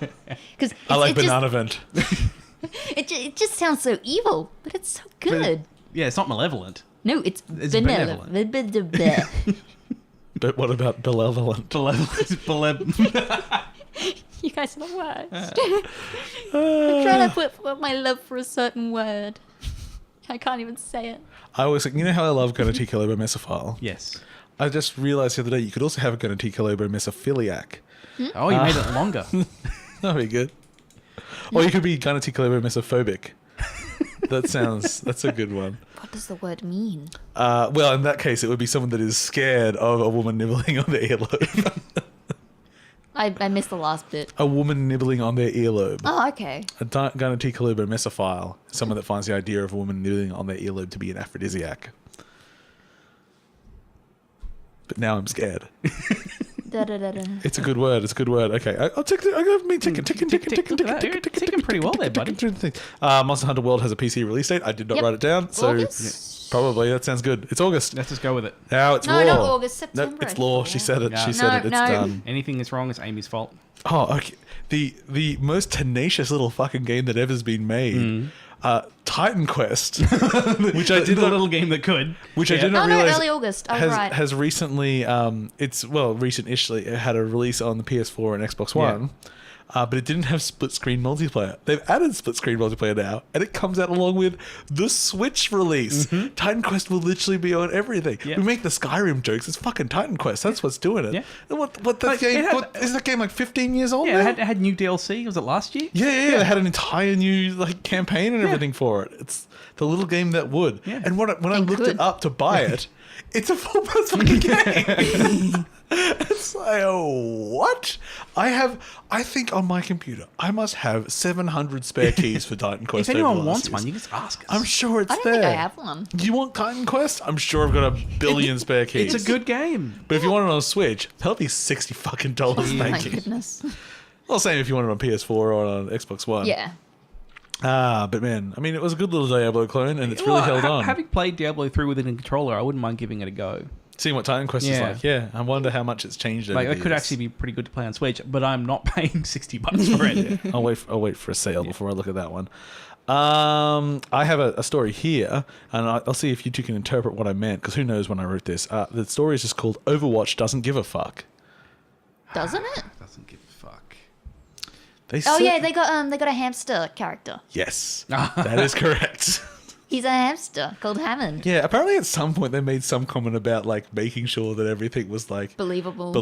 Because I like Bananavent. It just sounds so evil, but it's so good. Yeah, it's not malevolent. No, it's benevolent. But what about benevolent? You guys are the worst. I'm trying to put my love for a certain word. I can't even say it. I always think, you know how I love Gungeon Calobo Mesophile? Yes. I just realised the other day you could also have a Gungeon Calobo Mesophiliac. Oh, you made it longer. That'd be good. Or you could be Gungeon Calobo Mesophobic. That's a good one. What does the word mean? Well, in that case, it would be someone that is scared of a woman nibbling on their earlobe. I missed the last bit. A woman nibbling on their earlobe. Oh, okay. A Gungeon Calobo Mesophile. Someone that finds the idea of a woman nibbling on their earlobe to be an aphrodisiac. But now I'm scared. It's a good word. Okay, I'll take it. I got me ticking pretty well there, buddy. Monster Hunter World has a PC release date. I did not write it down, so probably that sounds good. It's August. Let's just go with it. Now it's law. No, not August. September. No, it's law. She said it. Yeah. She said it. It's done. Anything that's wrong is Amy's fault. Oh, okay. The most tenacious little fucking game that ever's been made. Titan Quest, which I did the little game that could, which I did not realize early August. I was right. Has recently, recent-ishly, it had a release on the PS4 and Xbox One. but it didn't have split screen multiplayer. They've added split screen multiplayer now, and it comes out along with the Switch release. Titan Quest will literally be on everything. Yep. We make the Skyrim jokes. It's fucking Titan Quest. That's what's doing it. Yeah. And what that game? Is that game like 15 years old? Yeah, now? it had new DLC. Was it last year? Yeah. They had an entire new like campaign and everything for it. It's the little game that would. Yeah. And when I looked it up to buy it, it's a full-price fucking game. It's like, oh, what? I think on my computer, I must have 700 spare keys for Titan Quest. If anyone over the wants last one, years. you can just ask us. I'm sure it's I don't there. think I have one. You want Titan Quest? I'm sure I've got a billion spare keys. It's a good game. But if you want it on a Switch, that'll be $60 fucking dollars. Oh my Thank you. goodness. Well, same if you want it on PS4 or on Xbox One. Yeah. But man, I mean, it was a good little Diablo clone, and it's really held on. Having played Diablo 3 with a controller, I wouldn't mind giving it a go. Seeing what Titan Quest is like, I wonder how much it's changed. Like, over it the could years. actually be pretty good to play on Switch, but I'm not paying $60 for it. I'll wait for a sale before I look at that one. I have a story here, and I'll see if you two can interpret what I meant, because who knows when I wrote this. The story is just called "Overwatch Doesn't Give a Fuck." Doesn't it? Doesn't give a fuck. They Oh said- yeah, they got a hamster character. Yes, that is correct. He's a hamster called Hammond. Yeah, apparently at some point they made some comment about like making sure that everything was like Believable.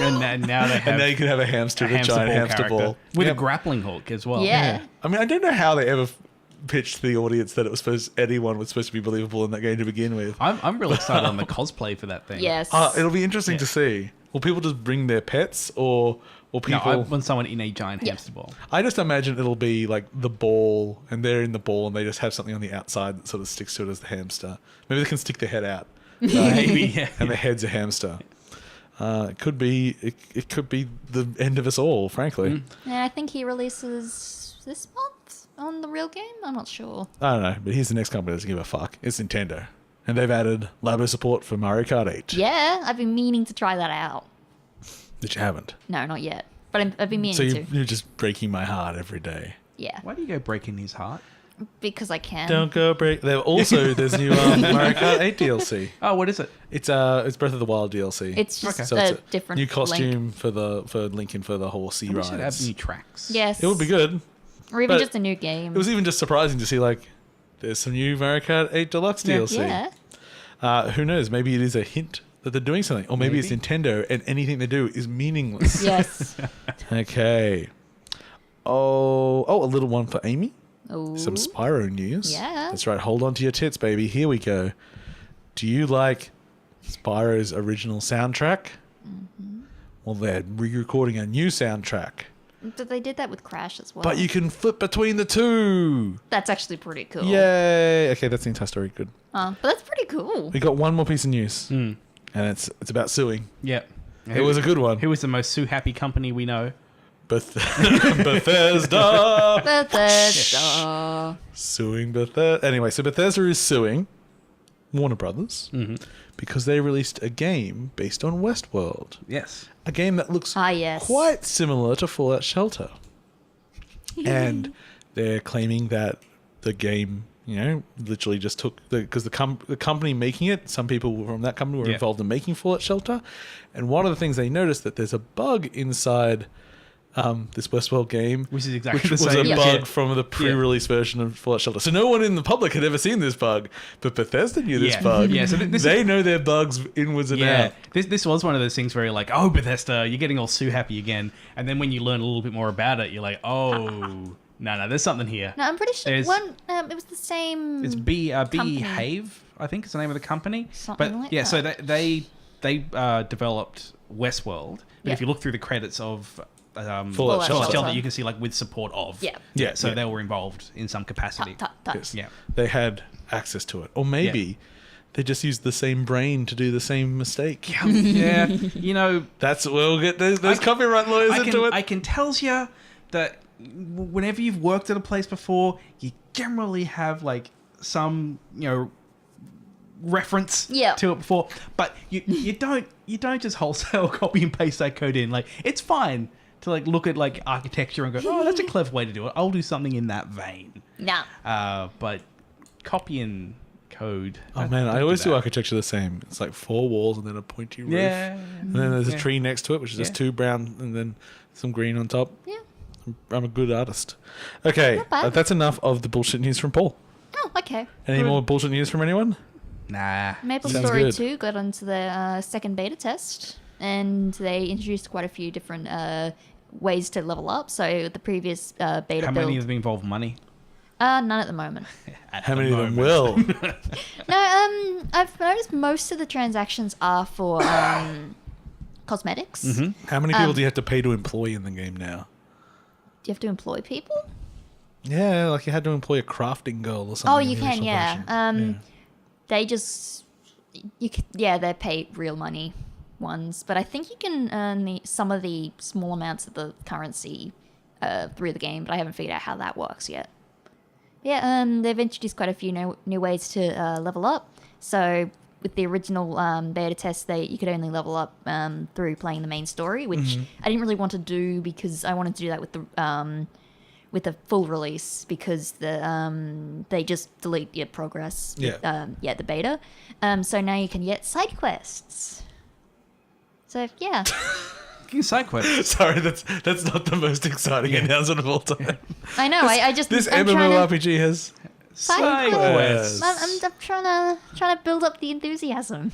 And now they have and now you can have a hamster, a giant hamster character ball with Yeah. a grappling hook as well. Yeah. I mean, I don't know how they ever pitched to the audience that it was anyone was supposed to be believable in that game to begin with. I'm really excited on the cosplay for that thing. Yes. It'll be interesting to see. Will people just bring their pets or No, people? I want someone in a giant hamster ball. I just imagine it'll be like the ball, and they're in the ball, and they just have something on the outside that sort of sticks to it as the hamster. Maybe they can stick their head out, Maybe, yeah. and the head's a hamster. It could be. It could be the end of us all, frankly. Yeah, I think he releases this month on the real game. I'm not sure. I don't know, but here's the next company that doesn't give a fuck. It's Nintendo, and they've added Labo support for Mario Kart 8. Yeah, I've been meaning to try that out. That you haven't. No, not yet. But I've been meaning So to. you're just breaking my heart every day. Yeah, Why do you go breaking his heart? because I can. Don't go break. There's new Mario Kart 8 DLC. Oh, what is it? It's Breath of the Wild DLC. It's just Okay. So a it's different new Link. costume for Link and for the whole sea We should have rides. new tracks. Yes. It would be good. Or even but just a new game. It was even just surprising to see like there's some new Mario Kart 8 Deluxe DLC. Yeah. Who knows? Maybe it is a hint that they're doing something, or maybe it's Nintendo and anything they do is meaningless. Yes. Okay. Oh, a little one for Amy. Oh. Some Spyro news. Yeah. That's right. Hold on to your tits, baby. Here we go. Do you like Spyro's original soundtrack? Mm-hmm. Well, they're re-recording a new soundtrack. But they did that with Crash as well. But you can flip between the two. That's actually pretty cool. Yay. Okay, that's the entire story. Good. But that's pretty cool. We got one more piece of news. And it's about suing. Yep. It was a good one. Who is the most sue-happy company we know? Bethesda. Bethesda. Suing Bethesda. Anyway, so Bethesda is suing Warner Brothers because they released a game based on Westworld. Yes. A game that looks Yes. quite similar to Fallout Shelter. And they're claiming that the game, literally just took... Because the company making it, some people from that company were involved in making Fallout Shelter. And one of the things they noticed that there's a bug inside... this Westworld game, Which is exactly which the was same. a bug from the pre-release version of Fallout Shelter. So no one in the public had ever seen this bug, but Bethesda knew this bug. Yeah, so they know their bugs inwards and out. This was one of those things where you're like, oh, Bethesda, you're getting all sue-happy again. And then when you learn a little bit more about it, you're like, oh, no, there's something here. No, I'm pretty sure There's- it was the same. It's Behave, I think is the name of the company. Something but like yeah, that. so they developed Westworld. But if you look through the credits of Fallout Shelter. you can see like with support of. Yeah. So they were involved in some capacity. Yes. Yeah. They had access to it. Or maybe they just used the same brain to do the same mistake. Yeah. We'll get those copyright lawyers into it. I can tell you that whenever you've worked at a place before, you generally have like some, reference to it before, but you don't just wholesale copy and paste that code in. Like, it's fine to like look at like architecture and go, oh, that's a clever way to do it. I'll do something in that vein. Nah. But copying code. Oh man, I always do architecture the same. It's like 4 walls and then a pointy roof. Yeah. And then there's a tree next to it, which is just 2 brown and then some green on top. Yeah. I'm a good artist. Okay, Not bad. that's enough of the bullshit news from Paul. Oh, okay. Any more bullshit news from anyone? Nah. Maple Sounds Story good. 2 got onto the second beta test, and they introduced quite a few different ways to level up. So the previous beta How build... many of them involve money? None at the moment. How many of them will? No, I've noticed most of the transactions are for cosmetics. Mm-hmm. How many people do you have to pay to employ in the game now? Do you have to employ people? Yeah, like you had to employ a crafting girl or something. Oh, in you the can, original yeah. version. They just... they pay real money ones. But I think you can earn some of the small amounts of the currency through the game, but I haven't figured out how that works yet. Yeah, they've introduced quite a few new ways to level up. So with the original beta test, you could only level up through playing the main story, which I didn't really want to do because I wanted to do that with the full release, because they just delete your progress. Yeah. With, the beta. So now you can get side quests. So yeah. Side quests. Sorry, that's not the most exciting announcement of all time. I know. I just This I'm trying to- MMORPG has Side quests. quests. I'm trying to build up the enthusiasm.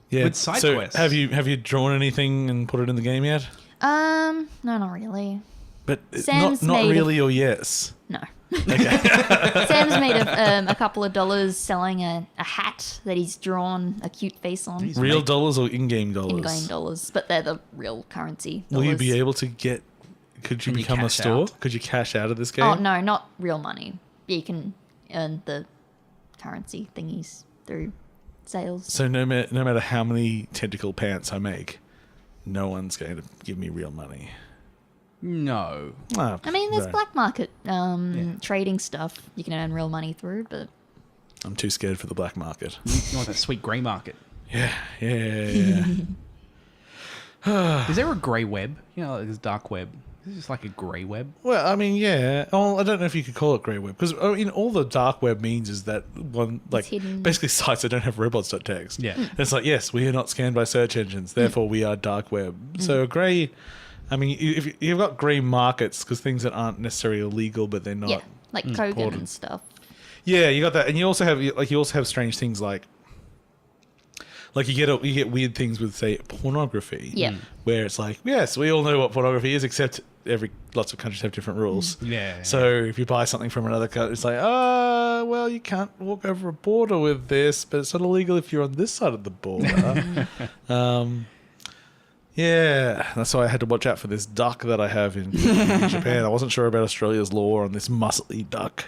Yeah. With side so quests. have you drawn anything and put it in the game yet? No, not really. But Sam's not made really or yes. No. Sam's made a couple of dollars selling a hat that he's drawn a cute face on. Jeez. Real dollars or in-game dollars? In-game dollars, but they're the real currency. Will you dollars. be able to get... Could you Can you become a cash store? out? Could you cash out of this game? Oh no, not real money. You can earn the currency thingies through sales. So no matter how many tentacle pants I make, no one's going to give me real money. No. Ah, I mean, there's no. black market trading stuff you can earn real money through, but I'm too scared for the black market. You want that sweet grey market. Yeah. Is there a grey web? You know, like this dark web. Is it just like a grey web? Well, I mean, yeah. Oh, I don't know if you could call it grey web, because all the dark web means is that one, like, hidden. basically sites that don't have robots.txt. Yeah. And it's like, yes, we are not scanned by search engines, therefore we are dark web. So grey, I mean, if you've got grey markets, because things that aren't necessarily illegal, but they're not. yeah, like Kogan important. and stuff. Yeah, you got that, and you also have strange things like you get weird things with, say, pornography. Yeah. Where it's like, yes, we all know what pornography is, except lots of countries have different rules. Yeah. So if you buy something from another country, it's like, well, you can't walk over a border with this, but it's not illegal if you're on this side of the border. Yeah, that's why I had to watch out for this duck that I have in Japan. I wasn't sure about Australia's law on this muscly duck.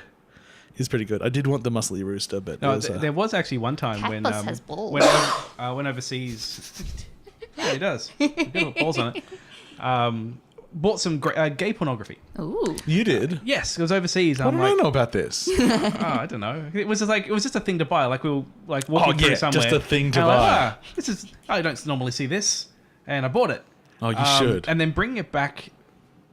He's pretty good. I did want the muscly rooster, but No, there was actually one time when Cactus has balls. when overseas. Yeah, he does. He's got balls on it. Bought some gay pornography. Ooh. You did? Yes, it was overseas. What I'm do I like, know about this? I don't know. It was just a thing to buy. Like we were like walking through somewhere. just a thing to and I'm buy. like, I don't normally see this, and I bought it. Oh, you should. And then bring it back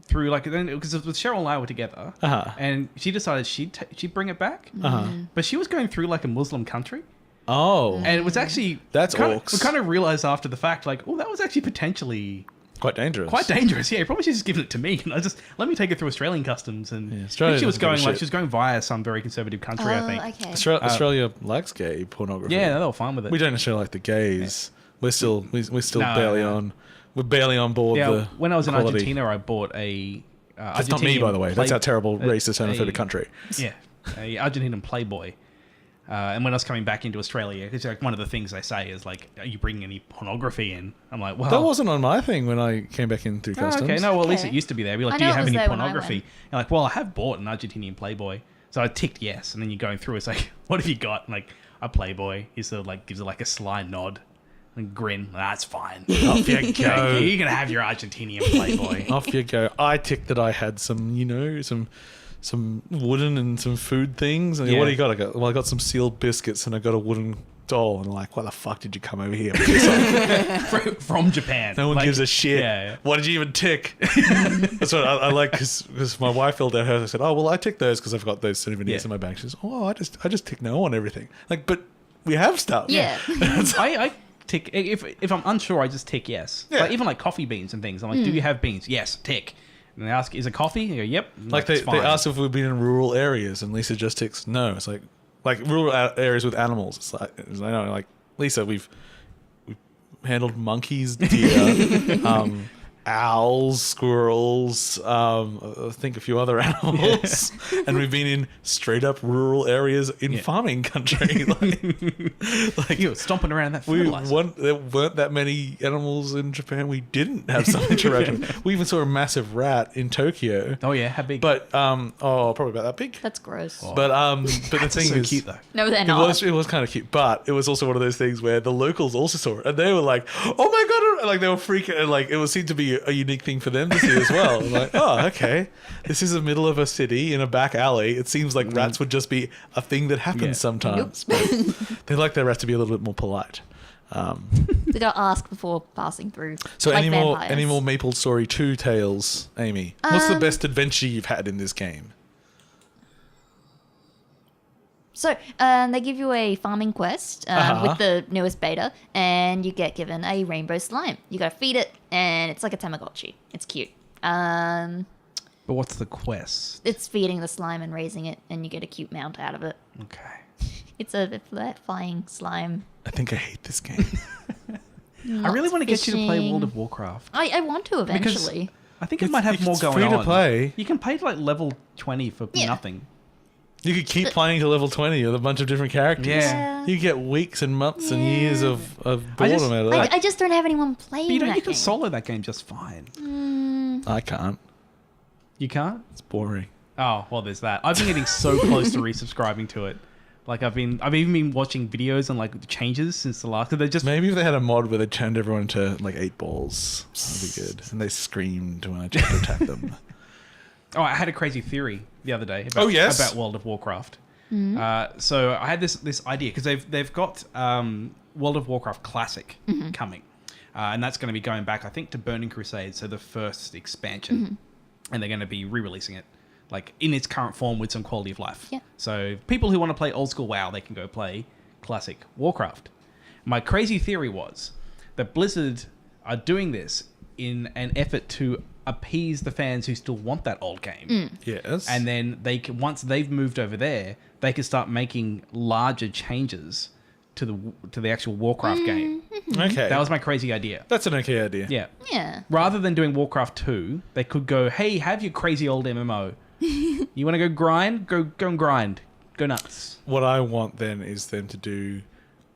through because Cheryl and I were together, and she decided she'd bring it back, but she was going through like a Muslim country. Oh. And it was actually... That's orcs. We kind of realised after the fact, like, that was actually potentially... Quite dangerous. Quite dangerous, yeah. Probably should just given it to me. And let me take it through Australian customs. And I think she was going via some very conservative country, I think. Okay. Australia likes gay pornography. Yeah, they were fine with it. We don't necessarily like the gays. Yeah. We're still barely No. on. We're barely on board. Yeah, when I was in quality. Argentina, I bought a... That's not me, by the way. That's our terrible racist xenophobic country. Yeah, a Argentinian Playboy. And when I was coming back into Australia, it's like one of the things they say is like, "Are you bringing any pornography in?" I'm like, "Well, that wasn't on my thing when I came back in through customs." Okay, no, well, at least Okay. it used to be there. Be like, I "Do you know it have was any there when I pornography?" went. You're like, "Well, I have bought an Argentinian Playboy," so I ticked yes, and then you're going through. It's like, "What have you got?" And like a Playboy. He sort of like gives it like a sly nod and grin. That's fine. Off you go. You can have your Argentinian Playboy. Off you go. I ticked that I had some, some wooden and some food things. And Yeah. what do you got? I got some sealed biscuits and I got a wooden doll. And I'm like, why the fuck did you come over here? From Japan. No one Like, gives a shit. Yeah. Why did you even tick? That's what I like, because my wife filled out hers. I said, oh, well, I ticked those because I've got those souvenirs in my bag. She says, oh, I just tick no on everything. Like, but we have stuff. Yeah. I tick if I'm unsure, I just tick yes. Yeah. Like even like coffee beans and things. I'm like, do you have beans? Yes, tick. And they ask, "Is it coffee?" You go, "Yep." Like they asked if we've been in rural areas, and Lisa just ticks no. It's like rural areas with animals. It's like Lisa, we've handled monkeys, deer, owls, squirrels, I think a few other animals, and we've been in straight up rural areas in farming country. like you were stomping around that fertilizer. There weren't that many animals in Japan. We didn't have some interaction. We even saw a massive rat in Tokyo. Oh yeah, how big? But probably about that big. That's gross. But the thing so is, cute though. No, they're not. It was kind of cute, but it was also one of those things where the locals also saw it, and they were like, "Oh my god!" And, like they were freaking, and like it seemed to be a unique thing for them to see as well. Like, oh, okay, this is the middle of a city in a back alley. It seems like rats would just be a thing that happens sometimes. But they like their rats to be a little bit more polite. They don't ask before passing through. So like any more Maple Story 2 tales, Amy? What's the best adventure you've had in this game? So they give you a farming quest with the newest beta, and you get given a rainbow slime. You got to feed it, and it's like a Tamagotchi. It's cute. But what's the quest? It's feeding the slime and raising it, and you get a cute mount out of it. Okay. It's a flying slime. I think I hate this game. I really want to get you to play World of Warcraft. I want to eventually. I think it might have more going free on. to play. You can pay like level 20 for nothing. You could keep playing to level 20 with a bunch of different characters. Yeah. You get weeks and months and years of boredom out of that. I just don't have anyone playing But that you can game. solo that game just fine. I can't. You can't? It's boring. Oh, well, there's that. I've been getting so close to resubscribing to it. Like I've even been watching videos and like the changes since the last. They just Maybe if they had a mod where they turned everyone into like 8 balls, that'd be good. And they screamed when I tried to attack them. Oh, I had a crazy theory the other day about World of Warcraft. So I had this idea because they've got World of Warcraft Classic coming, and that's going to be going back, I think, to Burning Crusade, so the first expansion, and they're going to be re-releasing it like in its current form with some quality of life. Yeah. So people who want to play old school WoW, they can go play Classic Warcraft. My crazy theory was that Blizzard are doing this in an effort to appease the fans who still want that old game. Yes. And then they can, once they've moved over there, they can start making larger changes to the actual Warcraft game. Okay. That was my crazy idea. That's an okay idea. Yeah. Yeah. Rather than doing Warcraft 2, they could go, "Hey, have your crazy old MMO. You want to go grind? Go and grind. Go nuts." What I want then is them to do,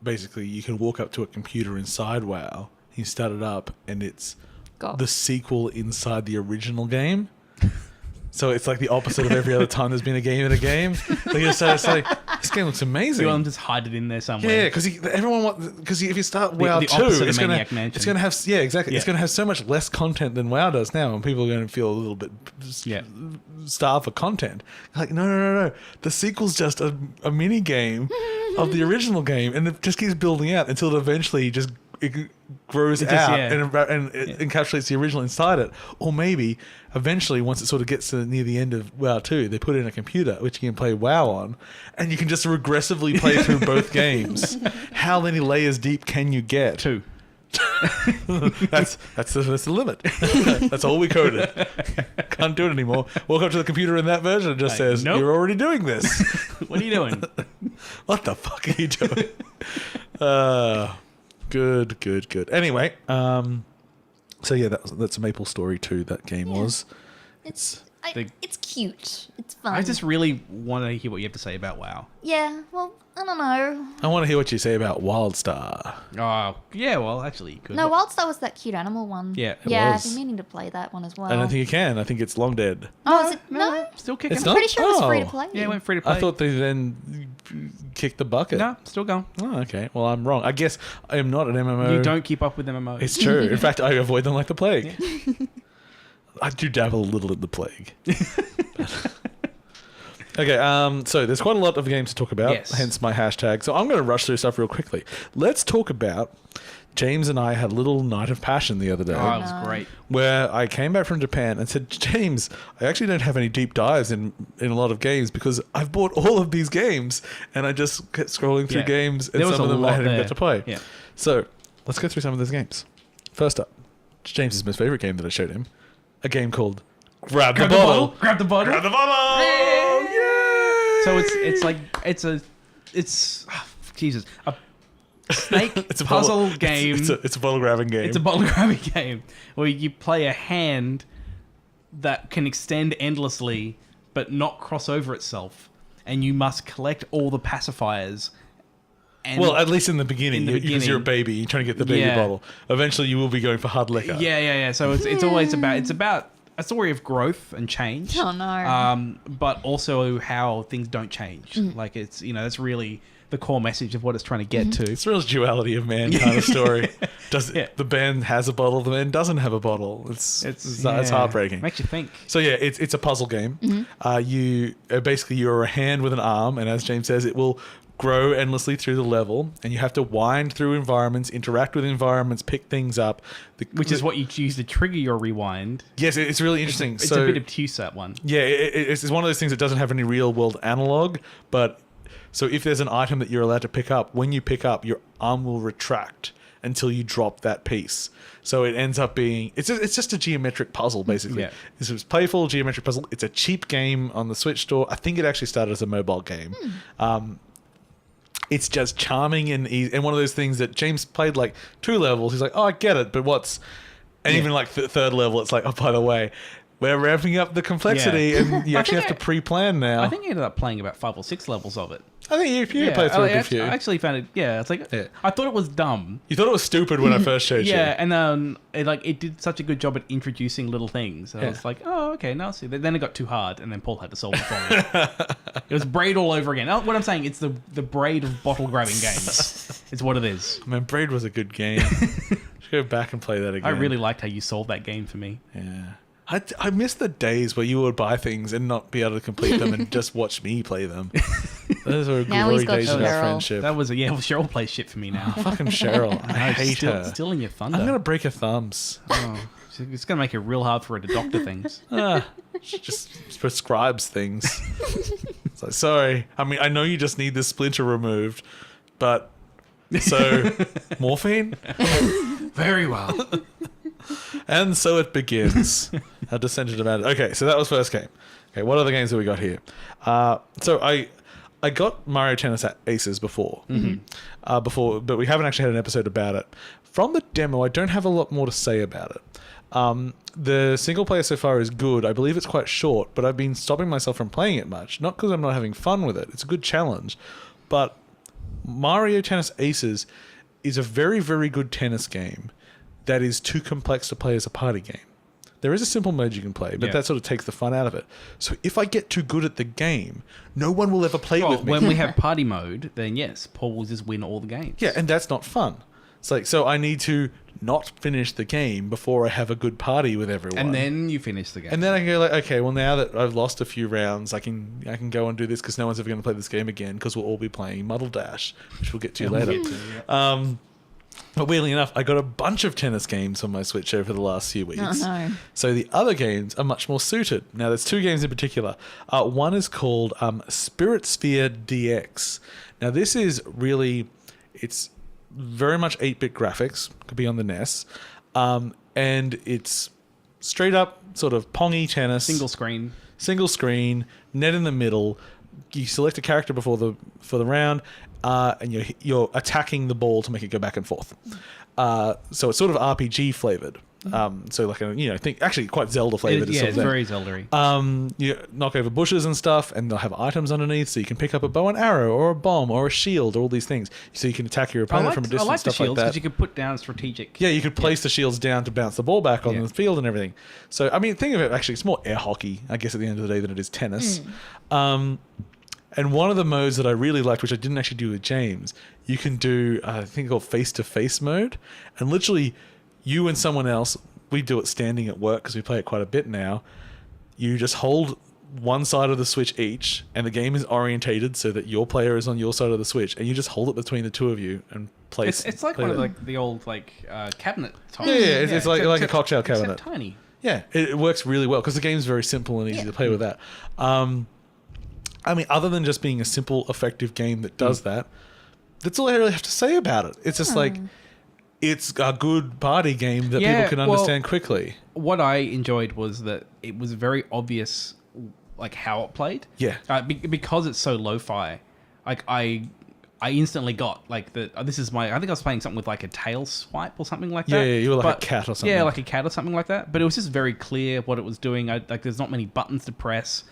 basically, you can walk up to a computer inside WoW, you start it up, and it's the sequel inside the original game. So it's like the opposite of every other time there's been a game in a game. Like you say, it's like, this game looks amazing. You want them to just hide it in there somewhere. Yeah, because everyone wants. Because if you start WoW the 2, opposite it's of going Maniac Mansion. to have exactly. Yeah. It's going to have so much less content than WoW does now, and people are going to feel a little bit starved for content. Like no. The sequel's just a mini game of the original game, and it just keeps building out until it eventually just. It grows out and it encapsulates the original inside it. Or maybe eventually, once it sort of gets to near the end of WoW 2, they put in a computer which you can play WoW on, and you can just regressively play through both games. How many layers deep can you get? 2. That's the limit. That's all we coded. Can't do it anymore. Walk up to the computer in that version and just says, nope. "You're already doing this." What are you doing? What the fuck are you doing? Good. Anyway, so yeah, that's a Maple Story 2. That game was. It's cute. It's fun. I just really want to hear what you have to say about WoW. Yeah, well, I don't know. I want to hear what you say about WildStar. Oh, yeah, well, actually, you could. No, WildStar was that cute animal one. Yeah, it Yeah, was. I've been meaning to play that one as well. I don't think you can. I think it's long dead. Oh, is it? No? Still kicking. It's I'm not? pretty sure it was free to Oh. play. Yeah, it went free to play. I thought they then kicked the bucket. No, still going. Oh, okay. Well, I'm wrong. I guess I am not an MMO. You don't keep up with MMOs. It's true. In fact, I avoid them like the plague. Yeah. I do dabble a little in the plague. Okay, so there's quite a lot of games to talk about, hence my hashtag. So I'm going to rush through stuff real quickly. Let's talk about James and I had a little night of passion the other day. Oh, it was great. Where I came back from Japan and said, "James, I actually don't have any deep dives in a lot of games because I've bought all of these games and I just kept scrolling through games and some of them I hadn't got to play." Yeah. So let's go through some of those games. First up, James's most favorite game that I showed him, a game called grab the bottle. Grab the bottle. Grab the bottle. Yay! So it's Jesus, a snake It's a puzzle bottle, game. It's a bottle grabbing game. It's a bottle grabbing game where you play a hand that can extend endlessly but not cross over itself, and you must collect all the pacifiers. And well, at least in the beginning, because you're a beginning. baby, you're trying to get the baby Yeah. bottle. Eventually, you will be going for hard liquor. Yeah. So it's always about a story of growth and change. Oh, no. But also how things don't change. Like it's that's really the core message of what it's trying to get to. It's a real duality of man kind of story. The band has a bottle, the man doesn't have a bottle. It's heartbreaking. Makes you think. So yeah, it's a puzzle game. You're a hand with an arm, and as James says, it will grow endlessly through the level, and you have to wind through environments, interact with environments, pick things up. Which is what you use to trigger your rewind. Yes, it's really interesting. It's a bit obtuse, that one. Yeah, it's one of those things that doesn't have any real world analog, but so if there's an item that you're allowed to pick up, when you pick up, your arm will retract until you drop that piece. So it ends up being it's just a geometric puzzle basically. Yeah. It's a playful geometric puzzle. It's a cheap game on the Switch store. I think it actually started as a mobile game. It's just charming and easy, and one of those things that James played like 2 levels. He's like, oh, I get it, but what's... And even like third level, it's like, oh, by the way, we're ramping up the complexity, and you actually have to pre-plan now. I think I ended up playing about 5 or 6 levels of it. I think you played through a good few. I actually found it. Yeah, it's like I thought it was dumb. You thought it was stupid when I first showed you. Yeah, and then it did such a good job at introducing little things. I was like, oh, okay, now I see. Then it got too hard, and then Paul had to solve it for me. It was Braid all over again. What I'm saying, it's the Braid of bottle grabbing games. It's what it is. Man, Braid was a good game. Should go back and play that again. I really liked how you solved that game for me. Yeah. I miss the days where you would buy things and not be able to complete them and just watch me play them. Those are Now glory he's got days of our Cheryl. friendship. That was Cheryl plays shit for me now. Fucking Cheryl. I hate her. Stealing your thunder. I'm going to break her thumbs. Oh, it's going to make it real hard for her to doctor things. She just prescribes things. It's like, sorry. I mean, I know you just need this splinter removed, but... So, morphine? Very well. And so it begins. Our descent into madness. Okay, so that was first game. Okay, what other games have we got here? So I got Mario Tennis Aces before, but we haven't actually had an episode about it. From the demo, I don't have a lot more to say about it. The single player so far is good. I believe it's quite short, but I've been stopping myself from playing it much. Not because I'm not having fun with it. It's a good challenge, but Mario Tennis Aces is a very, very good tennis game that is too complex to play as a party game. There is a simple mode you can play, but that sort of takes the fun out of it. So if I get too good at the game, no one will ever play with me. When we have party mode, then yes, Paul will just win all the games. Yeah, and that's not fun. It's like, so I need to not finish the game before I have a good party with everyone. And then you finish the game. And then I can go like, okay, well now that I've lost a few rounds, I can go and do this because no one's ever going to play this game again because we'll all be playing Muddledash, which we'll get to later. But weirdly enough, I got a bunch of tennis games on my Switch over the last few weeks. Oh, no. So the other games are much more suited. Now, there's 2 games in particular. One is called Spiritsphere DX. Now, this is really... It's very much 8-bit graphics. Could be on the NES. And it's straight up sort of pongy tennis. Single screen, net in the middle. You select a character for the round, and you're attacking the ball to make it go back and forth. So it's sort of RPG flavored. So like think actually quite Zelda flavored. Yeah, it's very Zelda-y. You knock over bushes and stuff, and they'll have items underneath, so you can pick up a bow and arrow, or a bomb, or a shield, or all these things, so you can attack your opponent from a distance. I like the stuff shields like that. because you can put down strategic. Yeah, you could place the shields down to bounce the ball back on the field and everything. So I mean, think of it actually, it's more air hockey, I guess, at the end of the day than it is tennis. And one of the modes that I really liked, which I didn't actually do with James, you can do I think called face-to-face mode, and literally you and someone else, we do it standing at work because we play it quite a bit now. You just hold one side of the Switch each, and the game is orientated so that your player is on your side of the Switch, and you just hold it between the two of you and play. It's like one of the old cabinet type. Yeah, it's like a cocktail cabinet. Except tiny. Yeah, it works really well because the game's very simple and easy to play with that. I mean, other than just being a simple, effective game that does that, that's all I really have to say about it. It's just like, it's a good party game that people can understand quickly. What I enjoyed was that it was very obvious, like, how it played. Yeah. Because it's so lo-fi. Like, I instantly got, like, this is my... I think I was playing something with, like, a tail swipe or something like that. Yeah, you were like a cat or something. Yeah, like a cat or something like that. But it was just very clear what it was doing. Like, there's not many buttons to press.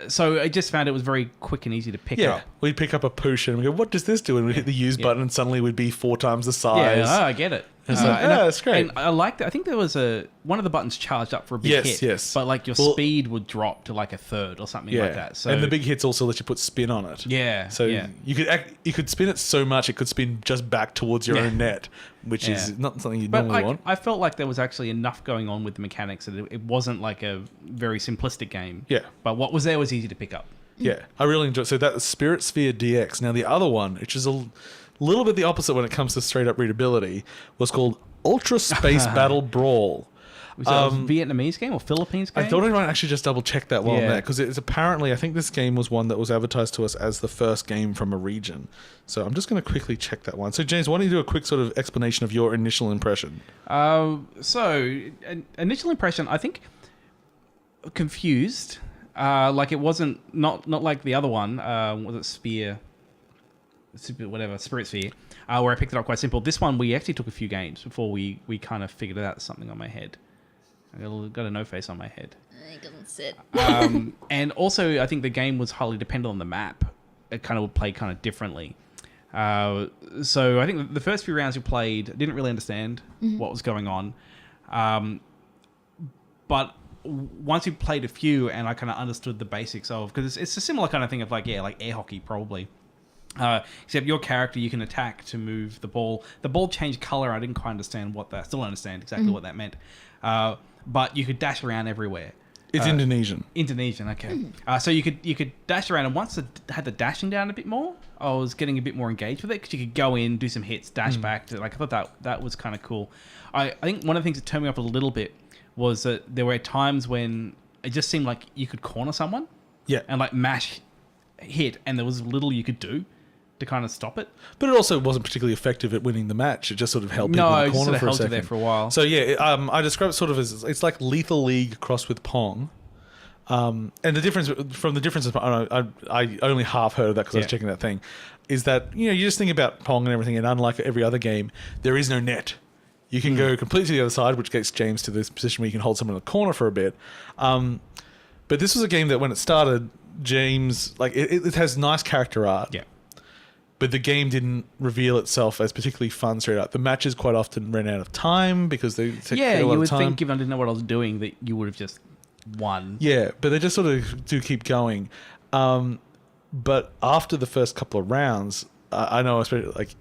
So I just found it was very quick and easy to pick up. Yeah, we'd pick up a potion and we go, what does this do? And we'd hit the use button and suddenly we'd be 4 times the size. Yeah, I get it. It's it's great. And I liked it. I think there was one of the buttons charged up for a big hit. Yes. But like your speed would drop to like a third or something like that. So, and the big hits also let you put spin on it. Yeah. So you could spin it so much it could spin just back towards your own net, which is not something you normally want. I felt like there was actually enough going on with the mechanics that it wasn't like a very simplistic game. Yeah. But what was there was easy to pick up. Yeah, I really enjoyed. So that Spiritsphere DX. Now the other one, which is a little bit the opposite when it comes to straight up readability, was called Ultra Space Battle Brawl. Was that a Vietnamese game or Philippines game? I thought I might actually just double check that while I'm there, because it's apparently, I think this game was one that was advertised to us as the first game from a region. So I'm just going to quickly check that one. So James, why don't you do a quick sort of explanation of your initial impression? Initial impression, I think confused. Like it wasn't not like the other one. Was it Spiritsphere, where I picked it up quite simple. This one we actually took a few games before we kind of figured it out. Something on my head. I got a no face on my head. It doesn't sit. And also, I think the game was highly dependent on the map. It kind of would play kind of differently. So I think the first few rounds we played, didn't really understand what was going on. But once we played a few and I kind of understood the basics of... Because it's a similar kind of thing of like air hockey probably. Except your character, you can attack to move the ball. The ball changed color. I didn't quite understand what that... Still don't understand exactly what that meant. But you could dash around everywhere. It's Indonesian. Indonesian, okay. So you could dash around, and once I had the dashing down a bit more, I was getting a bit more engaged with it because you could go in, do some hits, dash back. I thought that was kind of cool. I think one of the things that turned me up a little bit was that there were times when it just seemed like you could corner someone, and like mash hit, and there was little you could do to kind of stop it. But it also wasn't particularly effective at winning the match. It just sort of held people in the corner for a second. There for a while. So I describe it sort of as it's like Lethal League crossed with Pong. And the difference I only half heard of that because I was checking that thing, is that you just think about Pong and everything, and unlike every other game, there is no net. You can go completely to the other side, which gets James to this position where you can hold someone in the corner for a bit. But this was a game that when it started, James, like it has nice character art. Yeah. But the game didn't reveal itself as particularly fun straight up. The matches quite often ran out of time because they take a lot of time. You would think if I didn't know what I was doing that you would have just won. Yeah, but they just sort of do keep going. But after the first couple of rounds, I know especially like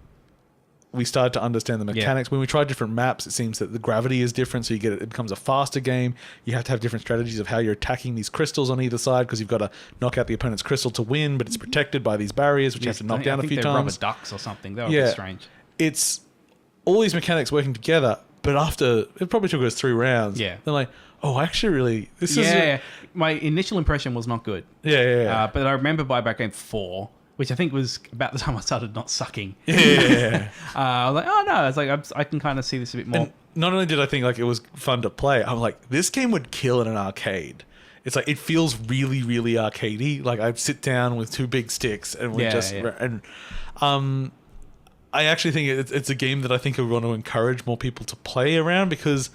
we started to understand the mechanics. When we tried different maps, it seems that the gravity is different, so it becomes a faster game. You have to have different strategies of how you're attacking these crystals on either side because you've got to knock out the opponent's crystal to win, but it's protected by these barriers, which you have to knock down a few times. Rubber ducks or something. That would be strange. It's all these mechanics working together, but after it probably took us 3 rounds. They're like, oh, actually, really, this is. My initial impression was not good. But I remember by about game 4. Which I think was about the time I started not sucking. I was like, oh no, it's like I can kind of see this a bit more. And not only did I think like it was fun to play, I'm like, this game would kill in an arcade. It's like it feels really, really arcadey. Like I'd sit down with 2 big sticks and I actually think it's a game that I think we want to encourage more people to play around because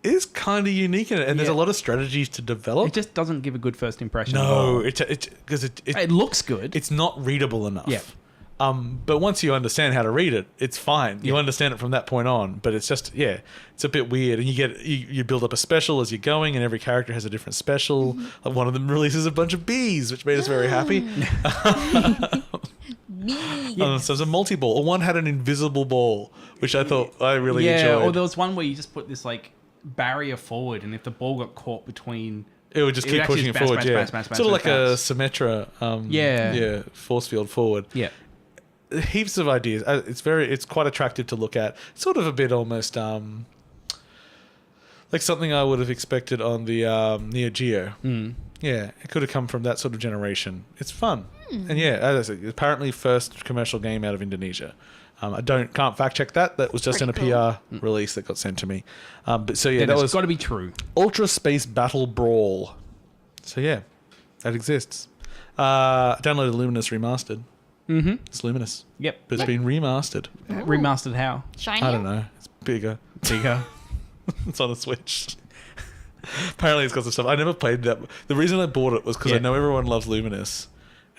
is kind of unique in it, and there's a lot of strategies to develop. It just doesn't give a good first impression. No, because it looks good. It's not readable enough. But once you understand how to read it, it's fine. You understand it from that point on. But it's just it's a bit weird, and you build up a special as you're going, and every character has a different special. Like one of them releases a bunch of bees, which made us very happy. So it was a multi-ball, or one had an invisible ball, which I thought I really enjoyed. Or there was one where you just put this like barrier forward, and if the ball got caught between, it would just keep pushing it forward. Sort of like a Symmetra. Force field forward. Heaps of ideas. It's quite attractive to look at. Sort of a bit almost like something I would have expected on the Neo Geo. Yeah, it could have come from that sort of generation. It's fun. And as I said, apparently first commercial game out of Indonesia. I can't fact check that. That was just in a Pretty cool. PR release that got sent to me. But so yeah, Then that it's was got to be true. Ultra Space Battle Brawl. So yeah, that exists. I downloaded Luminous Remastered. Mm-hmm. It's Luminous, Yep. but it's been remastered. Remastered how? Shiny. I don't know. It's bigger. Bigger. It's on a Switch. Apparently, it's got some stuff. I never played that. The reason I bought it was because I Yeah. know everyone loves Luminous,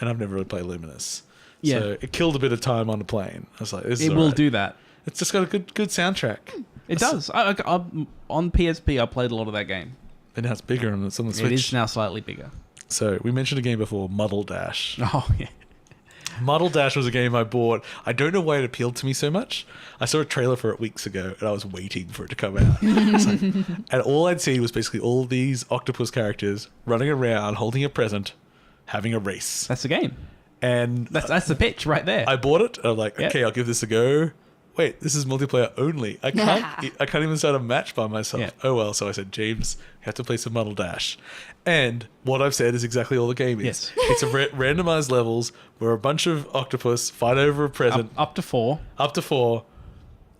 and I've never really played Luminous. Yeah. So it killed a bit of time on the plane. I was like, this is It will alright. do that. It's just got a good soundtrack. It does. On PSP, I played a lot of that game. And now it's bigger and it's on the Switch. It is now slightly bigger. So we mentioned a game before, Muddledash. Oh, yeah. Muddledash was a game I bought. I don't know why it appealed to me so much. I saw a trailer for it weeks ago, and I was waiting for it to come out. And all I'd see was basically all these octopus characters running around, holding a present, having a race. That's the game. And That's the pitch right there. I bought it. And I'm like, Yeah. okay, I'll give this a go. Wait, this is multiplayer only. I can't even start a match by myself. Yeah. Oh well. So I said, James, you have to play some Muddledash. And what I've said is exactly all the game is. Yes. It's a randomized levels where a bunch of octopus fight over a present. Up to 4. Up to 4.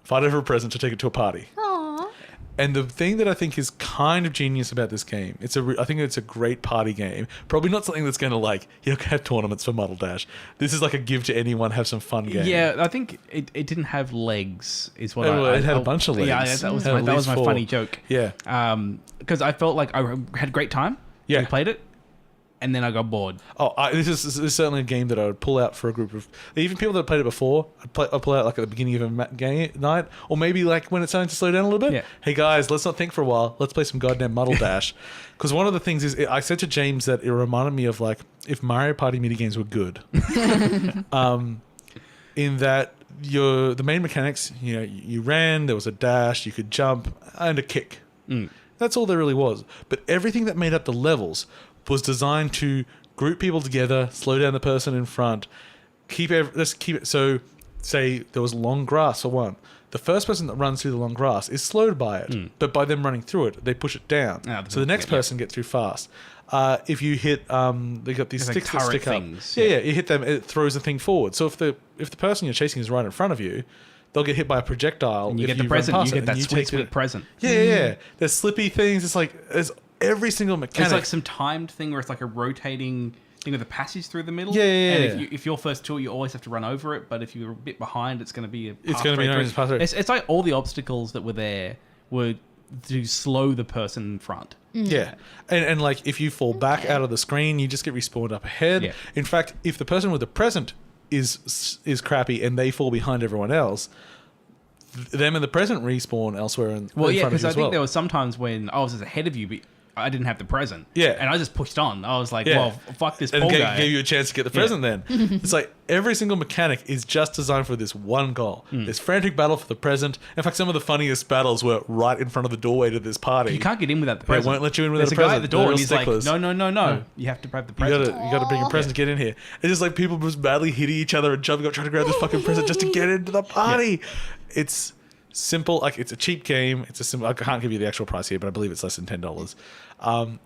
Fight over a present to take it to a party. Aww. And the thing that I think is kind of genius about this game, I think it's a great party game. Probably not something that's going to you have tournaments for Muddledash. This is like a give to anyone, have some fun game. Yeah, I think it didn't have legs, is what It had a bunch of legs. Yeah, that was Had at my least 4. funny joke. Yeah. Because I felt like I had a great time. Yeah. We played it, and then I got bored. Oh, this is certainly a game that I would pull out for a group of even people that played it before. I'd pull out like at the beginning of a game night, or maybe like when it's starting to slow down a little bit. Yeah. Hey guys, let's not think for a while. Let's play some goddamn Muddledash. Because one of the things is, I said to James that it reminded me of like if Mario Party minigames were good. In that the main mechanics, you ran, there was a dash, you could jump, and a kick. That's all there really was. But everything that made up the levels was designed to group people together, slow down the person in front, let's keep it. So, say there was long grass for one. The first person that runs through the long grass is slowed by it, but by them running through it, they push it down. So the next person gets through fast. If you hit, they got these There's sticks like that stick turret up. things, Yeah, you hit them, it throws the thing forward. So if the person you're chasing is right in front of you, they'll get hit by a projectile. And you if get the run present. past You it, get that and sweet take it. present. Yeah. There's slippy things. It's like there's every single mechanic. It's like some timed thing where it's like a rotating thing with a passage through the middle. Yeah. And if you're first to it, you always have to run over it. But if you're a bit behind, it's going to be It's going to be known as pass through. It's like all the obstacles that were there were to slow the person in front. Yeah, and like if you fall back out of the screen, you just get respawned up ahead. Yeah. In fact, if the person with the present is crappy and they fall behind everyone else, them and the present respawn elsewhere in Well, in yeah, front of because you I as think well. there was sometimes when I was ahead of you, but I didn't have the present. Yeah. And I just pushed on. I was like, Yeah. well, fuck this and poor guy. gave you a chance to get the present then. It's like every single mechanic is just designed for this one goal. This frantic battle for the present. In fact, some of the funniest battles were right in front of the doorway to this party. You can't get in without the They present. won't let you in without There's a a guy present. at the door They're and he's like, sticklers. no. You have to have the present. You gotta bring a present to get in here. It's just like people just badly hitting each other and jumping up trying to grab this fucking present just to get into the party. It's simple, like it's a cheap game. It's a simple. I can't give you the actual price here, but I believe it's less than $10.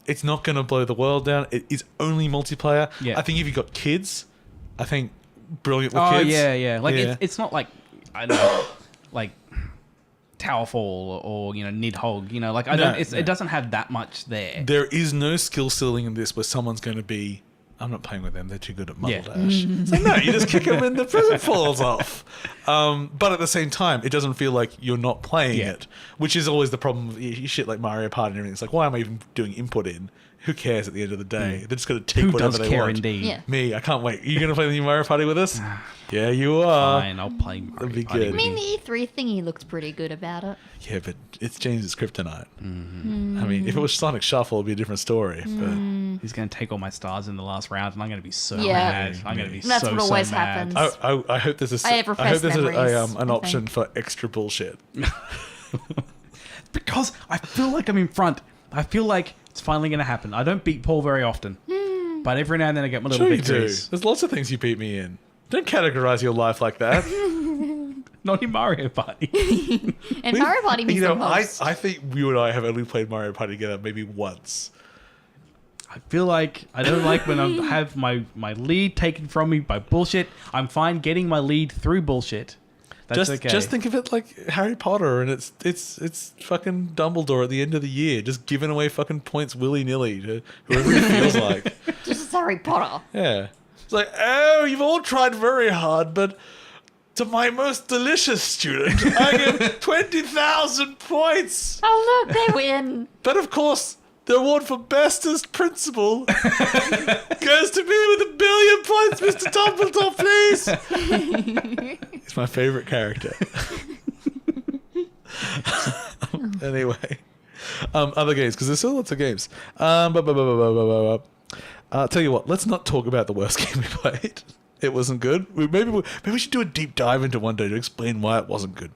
It's not going to blow the world down. It is only multiplayer. Yeah. I think if you've got kids, I think brilliant with Oh, kids. yeah. Like, Yeah. it's not like, I don't know, like Towerfall or, Nidhogg. Like, it doesn't have that much there. There is no skill ceiling in this where someone's going to be, I'm not playing with them, they're too good at Yeah. Muddledash. It's like, no, you just kick them and the present falls off. But at the same time, it doesn't feel like you're not playing Yeah. it, which is always the problem with shit like Mario Party and everything. It's like, why am I even doing input in? Who cares at the end of the day? They're just going to take Who whatever does they care want. indeed? Yeah. Me, I can't wait. Are you going to play the new Mario Party with us? Yeah, you are. Fine, I'll play Mario That'd be Party good. I with mean, you. the E3 thingy looked pretty good about it. Yeah, but it's James's kryptonite. I mean, if it was Sonic Shuffle, it'd be a different story. But He's going to take all my stars in the last round, and I'm going to be so Yeah. mad. I'm going to be That's so, what always so mad. happens. I hope there's I have repressed memories, an I option think. for extra bullshit. Because I feel like I'm in front. I feel like it's finally going to happen. I don't beat Paul very often. But every now and then I get my little Sure you do. victories. There's lots of things you beat me in. Don't categorize your life like that. Not in Mario Party. And Mario Party means the I most. think you and I have only played Mario Party together maybe once. I feel like I don't like when I have my lead taken from me by bullshit. I'm fine getting my lead through bullshit. That's okay. Just think of it like Harry Potter, and it's fucking Dumbledore at the end of the year, just giving away fucking points willy nilly to whoever it feels like. Just Harry Potter. Yeah, it's like, oh, you've all tried very hard, but to my most delicious student, I give 20,000 points. Oh look, they win. But of course, the award for bestest principal goes to me with 1 billion points, Mr. Dumbledore, please. He's my favorite character. Anyway, other games, because there's still lots of games. Tell you what, let's not talk about the worst game we played. It wasn't good. Maybe we should do a deep dive into one day to explain why it wasn't good.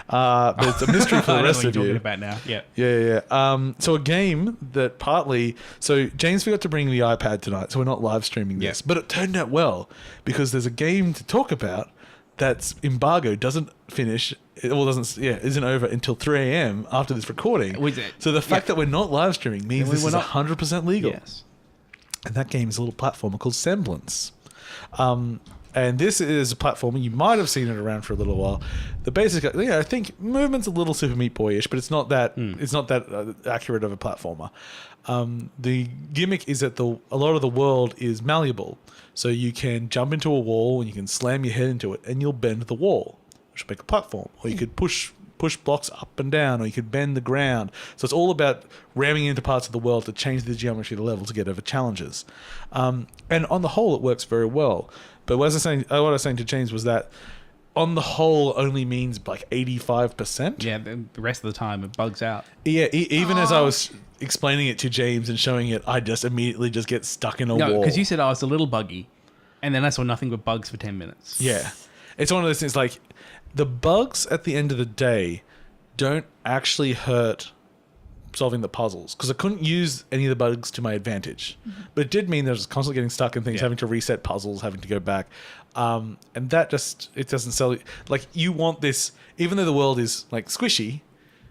But it's a mystery for the rest of you. Talking about now, yeah. Yeah. So a game that partly... So James forgot to bring the iPad tonight, so we're not live streaming this. Yeah. But it turned out well, because there's a game to talk about that's embargo doesn't finish... isn't over until 3 a.m. after this recording. So the fact that we're not live streaming means this is 100% legal. Yes. And that game is a little platformer called Semblance. And this is a platformer. You might have seen it around for a little while. The basic, I think movement's a little Super Meat Boy-ish, but it's not that. It's not that accurate of a platformer. The gimmick is that a lot of the world is malleable, so you can jump into a wall and you can slam your head into it, and you'll bend the wall, which will make a platform. Or you could push blocks up and down, or you could bend the ground. So it's all about ramming into parts of the world to change the geometry of the level to get over challenges. And on the whole, it works very well. But what I was saying to James was that on the whole only means like 85%. Yeah, the rest of the time it bugs out. Yeah, even as I was explaining it to James and showing it, I just immediately just get stuck in a wall. No, because you said I was a little buggy, and then I saw nothing but bugs for 10 minutes. Yeah. It's one of those things like the bugs at the end of the day don't actually hurt solving the puzzles, because I couldn't use any of the bugs to my advantage. But it did mean that I was constantly getting stuck in things, having to reset puzzles, having to go back. And that just, it doesn't sell. Like, you want this, even though the world is like squishy,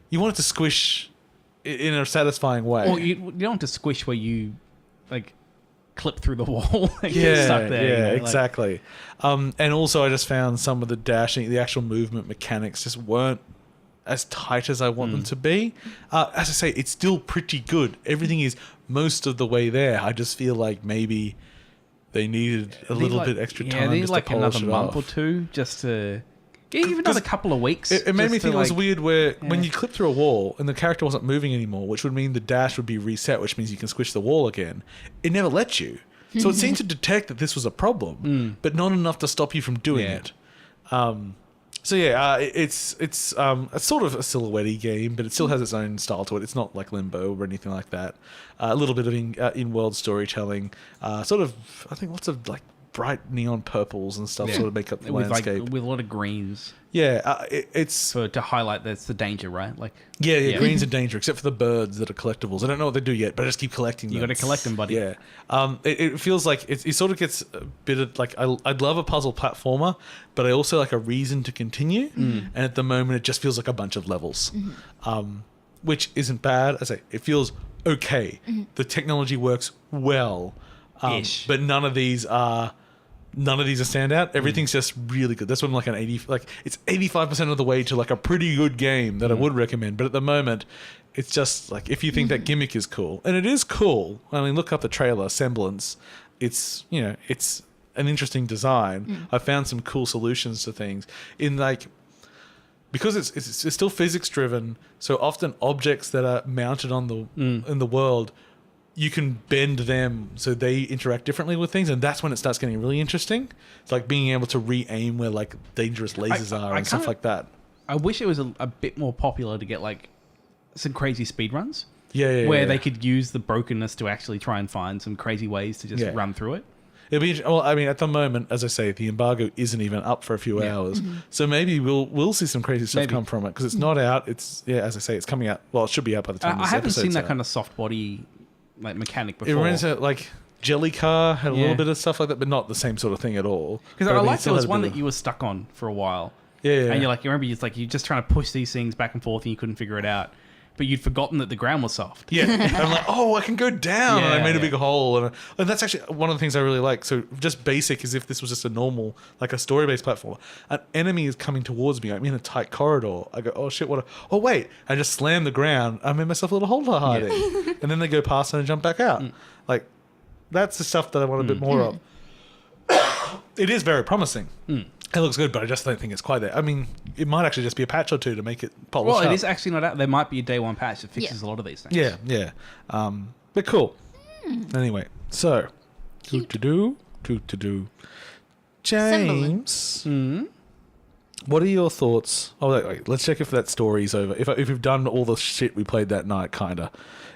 you want it to squish in a satisfying way. Or you don't want to squish where you like clip through the wall and get stuck there. Yeah, you know, exactly. And also I just found some of the dashing, the actual movement mechanics just weren't as tight as I want them to be. As I say, it's still pretty good. Everything is most of the way there. I just feel like maybe they needed a little bit extra time. Yeah, they need just like to polish another it month off. or two just to... Yeah, even another couple of weeks. It made me think it was weird where when Yeah. you clip through a wall and the character wasn't moving anymore, which would mean the dash would be reset, which means you can squish the wall again. It never lets you. So it seemed to detect that this was a problem, but not enough to stop you from doing it. It's sort of a silhouette-y game, but it still has its own style to it. It's not like Limbo or anything like that. A little bit of in-world storytelling. I think lots of like bright neon purples and stuff sort of make up the landscape. With a lot of greens. Yeah, it's... To highlight that's the danger, right? Like Yeah, greens are danger, except for the birds that are collectibles. I don't know what they do yet, but I just keep collecting them. You got to collect them, buddy. Yeah. It feels like it sort of gets a bit of like I'd love a puzzle platformer, but I also like a reason to continue. And at the moment, it just feels like a bunch of levels, which isn't bad. I say it feels okay. The technology works well, but none of these are standout. Everything's just really good. That's when like it's 85% of the way to like a pretty good game that I would recommend. But at the moment, it's just like, if you think that gimmick is cool, and it is cool. I mean, look up the trailer, Semblance. It's an interesting design. I found some cool solutions to things in like, because it's still physics driven. So often objects that are mounted on the in the world, you can bend them so they interact differently with things, and that's when it starts getting really interesting. It's like being able to re-aim where like dangerous lasers are and stuff like that. I wish it was a bit more popular to get like some crazy speedruns. Where they could use the brokenness to actually try and find some crazy ways to just run through it. It'll be well. I mean, at the moment, as I say, the embargo isn't even up for a few hours, so maybe we'll see some crazy stuff come from it, because it's not out. It's as I say, it's coming out. Well, it should be out by the time I this haven't seen episode's that out. kind of soft body like mechanic before. It reminds me of, like Jellycar had a little bit of stuff like that, but not the same sort of thing at all. Because I liked there was one that you were stuck on for a while. Yeah. And you're like, you remember, you're just trying to push these things back and forth and you couldn't figure it out. but you'd forgotten that the ground was soft. Yeah. I'm like, oh, I can go down. And I made a big hole. And that's actually one of the things I really like. So just basic as if this was just a normal, like a story-based platform. An enemy is coming towards me. I'm in a tight corridor. I go, oh, shit, what? Oh, wait. I just slam the ground. I made myself a little hole to hide in. And then they go past and I jump back out. Like, that's the stuff that I want a bit more of. It is very promising. It looks good, but I just don't think it's quite there. I mean, it might actually just be a patch or two to make it polish up. Well, it is actually not out. There might be a day one patch that fixes a lot of these things. Yeah. But cool. Anyway, so to do. James, what are your thoughts? Oh, wait, let's check if that story's over. If we've done all the shit we played that night, kinda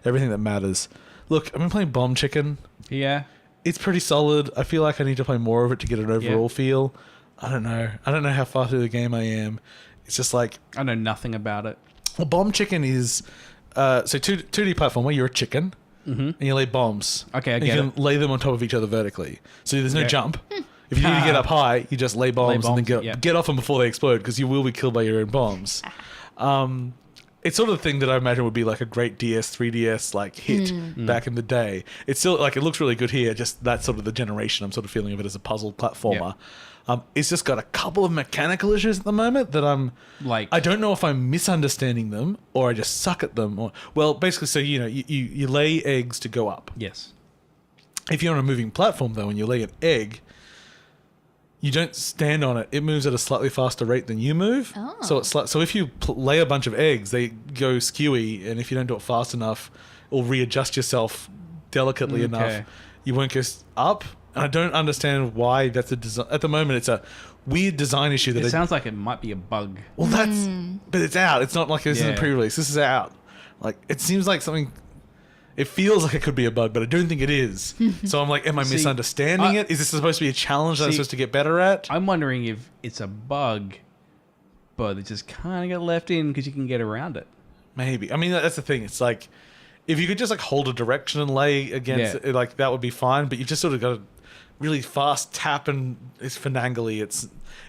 everything that matters. Look, I've been playing Bomb Chicken. Yeah. It's pretty solid. I feel like I need to play more of it to get an overall feel. I don't know. I don't know how far through the game I am. It's just like... I know nothing about it. Well, Bomb Chicken is... so 2D platform where you're a chicken and you lay bombs. Okay, I get you it. can lay them on top of each other vertically. So there's no jump. If you need to get up high, you just lay bombs and then get off them before they explode because you will be killed by your own bombs. It's sort of the thing that I imagine would be like a great 3DS like hit back in the day. It's still like it looks really good here. Just that's sort of the generation I'm sort of feeling of it as a puzzle platformer. It's just got a couple of mechanical issues at the moment that I'm like. I don't know if I'm misunderstanding them or I just suck at them. Or well, basically, so you lay eggs to go up. Yes. If you're on a moving platform though, and you lay an egg, you don't stand on it. It moves at a slightly faster rate than you move. Oh. So it's so if you lay a bunch of eggs, they go skewy, and if you don't do it fast enough, or readjust yourself delicately enough, you won't go up. And I don't understand why that's a design. At the moment, it's a weird design issue. That it sounds like it might be a bug. Well, but it's out. It's not like this isn't pre-release. This is out. Like it seems like something. It feels like it could be a bug, but I don't think it is. So I'm like, am I misunderstanding it? Is this supposed to be a challenge that I'm supposed to get better at? I'm wondering if it's a bug, but it just kind of got left in because you can get around it. Maybe. I mean, that's the thing. It's like, if you could just like hold a direction and lay against it, like that would be fine. But you've just sort of got to really fast tap and it's finagly.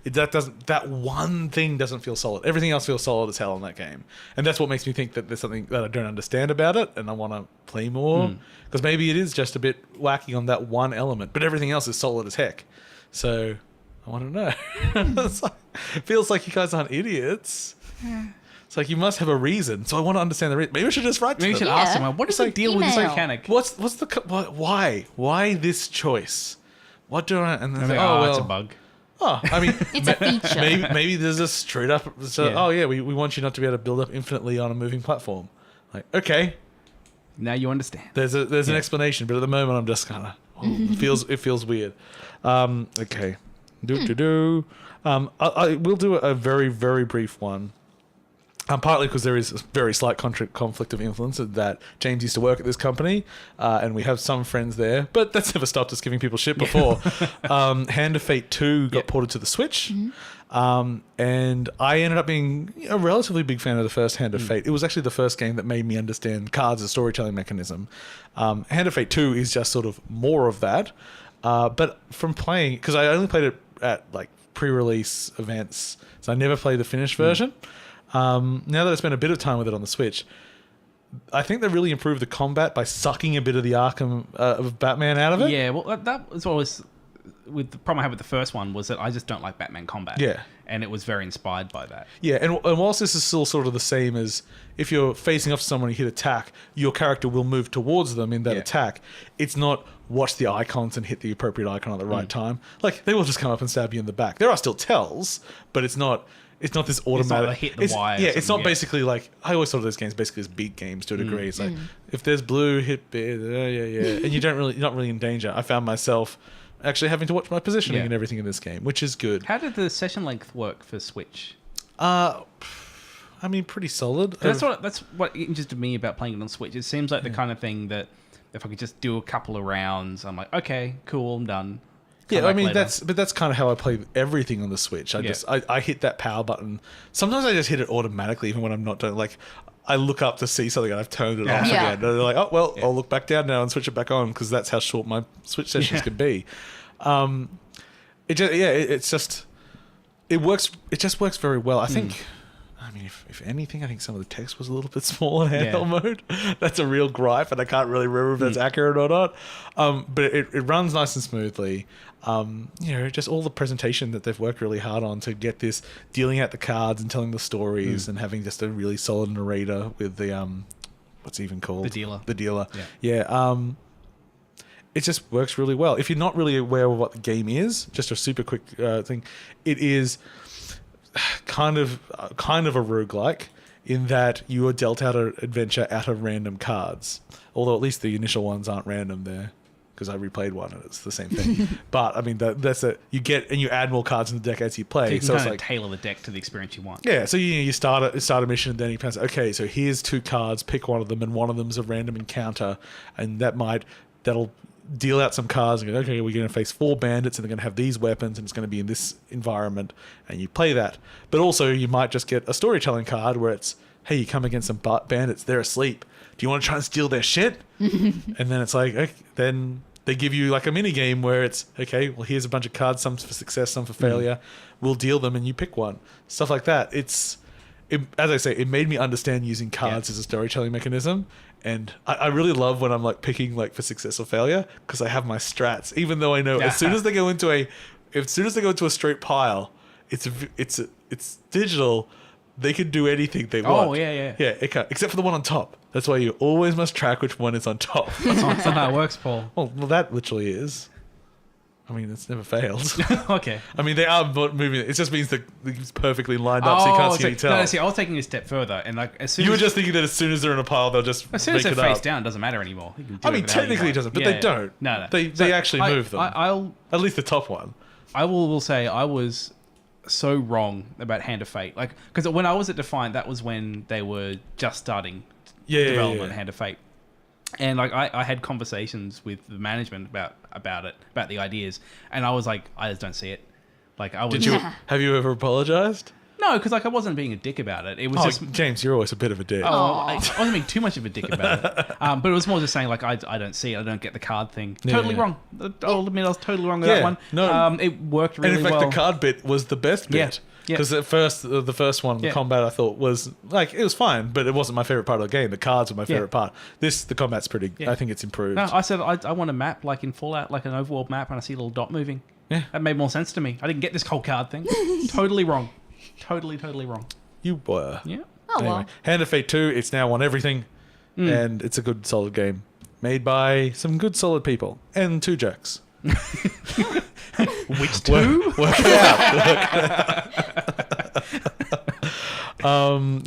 That one thing doesn't feel solid. Everything else feels solid as hell in that game. And that's what makes me think that there's something that I don't understand about it and I want to play more. Because maybe it is just a bit wacky on that one element, but everything else is solid as heck. So I want to know. It feels like you guys aren't idiots. It's like you must have a reason. So I want to understand the reason. Maybe I should just write to them. Maybe we should ask them, what is the deal with this mechanic? What's the... Why this choice? What do I... And then it's a bug. Oh, I mean, it's a feature. Maybe there's a straight up. We want you not to be able to build up infinitely on a moving platform. Like, okay, now you understand. There's an explanation, but at the moment I'm just kind of it feels weird. Okay, I will do a very very brief one. Partly because there is a very slight conflict of influence that James used to work at this company, and we have some friends there, but that's never stopped us giving people shit before. Hand of Fate 2 got ported to the Switch, and I ended up being a relatively big fan of the first Hand of Fate. It was actually the first game that made me understand cards as a storytelling mechanism. Hand of Fate 2 is just sort of more of that, but from playing, because I only played it at like pre-release events, so I never played the finished version. Now that I spent a bit of time with it on the Switch, I think they really improved the combat by sucking a bit of the Arkham of Batman out of it. Yeah, well, that was always with the problem I had with the first one was that I just don't like Batman combat. Yeah, and it was very inspired by that. Yeah, and whilst this is still sort of the same as if you're facing off someone and you hit attack, your character will move towards them in that attack. It's not watch the icons and hit the appropriate icon at the right time. Like they will just come up and stab you in the back. There are still tells, but it's not this automatic. It's not hit the wire. Yeah, it's not basically like I always thought of those games basically as beat games to a degree. It's like if there's blue, hit B, and you're not really in danger. I found myself actually having to watch my positioning and everything in this game, which is good. How did the session length work for Switch? I mean, pretty solid. That's what interested me about playing it on Switch. It seems like the kind of thing that if I could just do a couple of rounds, I'm like, okay, cool, I'm done. Yeah, I mean that's kind of how I play everything on the Switch. I hit that power button. Sometimes I just hit it automatically, even when I'm not doing. Like, I look up to see something and I've turned it off again. And they're like, oh well, I'll look back down now and switch it back on because that's how short my Switch sessions can be. It works. It just works very well. I think. I mean, if anything, I think some of the text was a little bit small in handheld mode. That's a real gripe, and I can't really remember if that's accurate or not. But it runs nice and smoothly. Just all the presentation that they've worked really hard on to get this, dealing out the cards and telling the stories and having just a really solid narrator with the what's it even called? The dealer. Yeah. It just works really well. If you're not really aware of what the game is, just a super quick thing, it is kind of a roguelike in that you are dealt out an adventure out of random cards. Although at least the initial ones aren't random there, because I replayed one and it's the same thing. But I mean, that's it. You get and you add more cards in the deck as you play. So you can it's kind of like tailor the deck to the experience you want. Yeah, so you start a mission, and then you pass. Okay, so here's 2 cards. Pick one of them, and one of them's a random encounter, and that'll deal out some cards and go, okay, we're going to face 4 bandits and they're going to have these weapons and it's going to be in this environment, and you play that. But also you might just get a storytelling card where it's, hey, you come against some bandits, they're asleep. Do you want to try and steal their shit? And then it's like, okay, then they give you like a mini game where it's, okay, well, here's a bunch of cards, some for success, some for failure. We'll deal them and you pick one. Stuff like that. As I say, it made me understand using cards as a storytelling mechanism. And I really love when I'm like picking like for success or failure, because I have my strats. Even though I know as soon as they go into a straight pile, it's digital. They can do anything they want. Oh yeah. Except for the one on top. That's why you always must track which one is on top. That's not how it works, Paul. Well, that literally is. I mean, it's never failed. Okay. I mean, they are moving. It just means that it's perfectly lined up, so you can't see any tell. No, see, I was taking it a step further, and like as soon you as were just thinking that as soon as they're in a pile, they'll just as soon make as they're it face up. down, it doesn't matter anymore. I mean, technically it doesn't, but they don't. No. They actually move them. I'll at least the top one. I will say I was so wrong about Hand of Fate, like because when I was at Defiant, that was when they were just starting development of Hand of Fate. And like I had conversations with the management about the ideas, and I was like, I just don't see it. Like I was. Have you ever apologized? No, because like I wasn't being a dick about it. It was just James, you're always a bit of a dick. I wasn't being too much of a dick about it. But it was more just saying like I don't see it. I don't get the card thing. Totally wrong. I'll admit I was totally wrong with that one. No, it worked really well. And in fact, the card bit was the best bit. Because at first, the first one, the combat, I thought was like it was fine, but it wasn't my favorite part of the game. The cards were my favorite part. The combat's pretty. I think it's improved. No, I said I want a map like in Fallout, like an overworld map, and I see a little dot moving. Yeah, that made more sense to me. I didn't get this whole card thing. Totally wrong. Totally wrong. You were. Yeah. Oh anyway, well. Hand of Fate 2. It's now on everything, and it's a good, solid game made by some good, solid people and 2 jerks. Which 2? Work it out.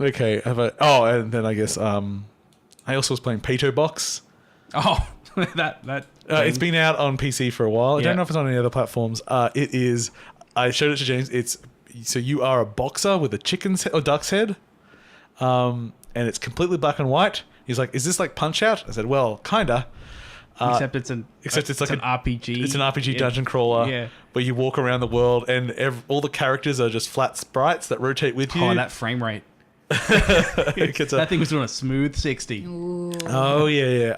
Okay. And then I guess I also was playing Pato Box. Oh, that. It's been out on PC for a while. I don't know if it's on any other platforms. It is. I showed it to James. So you are a boxer with a chicken's or duck's head, and it's completely black and white. He's like, "Is this like Punch Out?" I said, "Well, kinda." Except it's like an RPG. It's an RPG dungeon crawler where you walk around the world and all the characters are just flat sprites that rotate with you. Oh, that frame rate. That thing was doing a smooth 60. Ooh. Oh, yeah.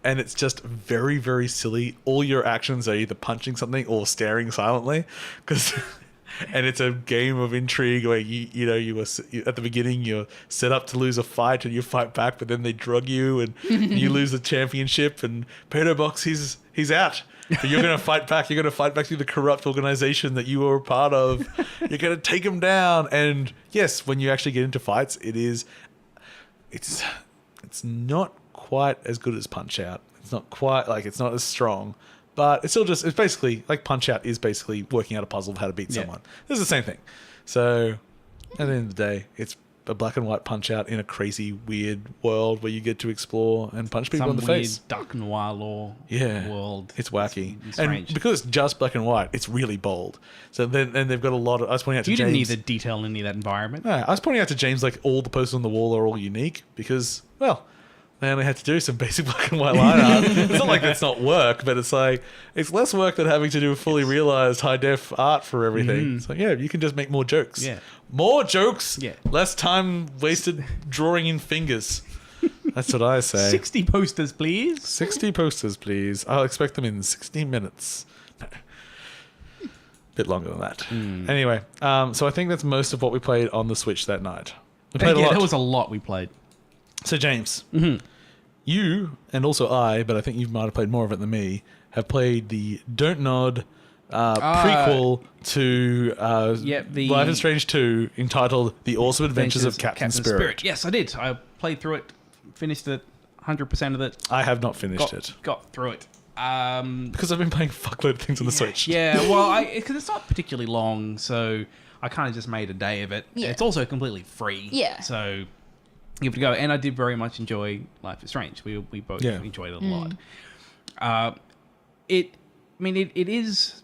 And it's just very, very silly. All your actions are either punching something or staring silently. And it's a game of intrigue where you were at the beginning you're set up to lose a fight and you fight back, but then they drug you and you lose the championship. And Pato Box, he's out. But you're going to fight back. You're going to fight back through the corrupt organization that you were a part of. You're going to take him down. And yes, when you actually get into fights, it's not quite as good as Punch Out. It's not quite it's not as strong. But it's basically like Punch Out is basically working out a puzzle of how to beat someone. It's the same thing. So at the end of the day, it's a black and white Punch Out in a crazy, weird world where you get to explore and punch people in the face. Duck noir lore world. It's wacky. It's strange. And because it's just black and white, it's really bold. So then they've got a lot of... I was pointing out to James... You didn't need the detail in any of that environment. No, I was pointing out to James like all the posters on the wall are all unique because, well... They only had to do some basic black and white line art. It's not like that's not work, but it's like it's less work than having to do fully realized high def art for everything. It's like, you can just make more jokes. Yeah. More jokes. Yeah. Less time wasted drawing in fingers. That's what I say. 60 posters, please. 60 posters, please. I'll expect them in 60 minutes. No. bit longer than that. Anyway, so I think that's most of what we played on the Switch that night. We played a lot. There was a lot we played. So James, you and also I, but I think you might have played more of it than me, have played the Don't Nod prequel to the Life is Strange 2 entitled The Awesome Adventures of Captain Spirit. Yes, I did. I played through it, finished it, 100% of it. I have not finished it. Got through it. Because I've been playing a fuckload of things on the Switch. Yeah, well, because it's not particularly long, so I kind of just made a day of it. Yeah. It's also completely free. Yeah. So give it a go. And I did very much enjoy Life is Strange. We both enjoyed it a lot. It is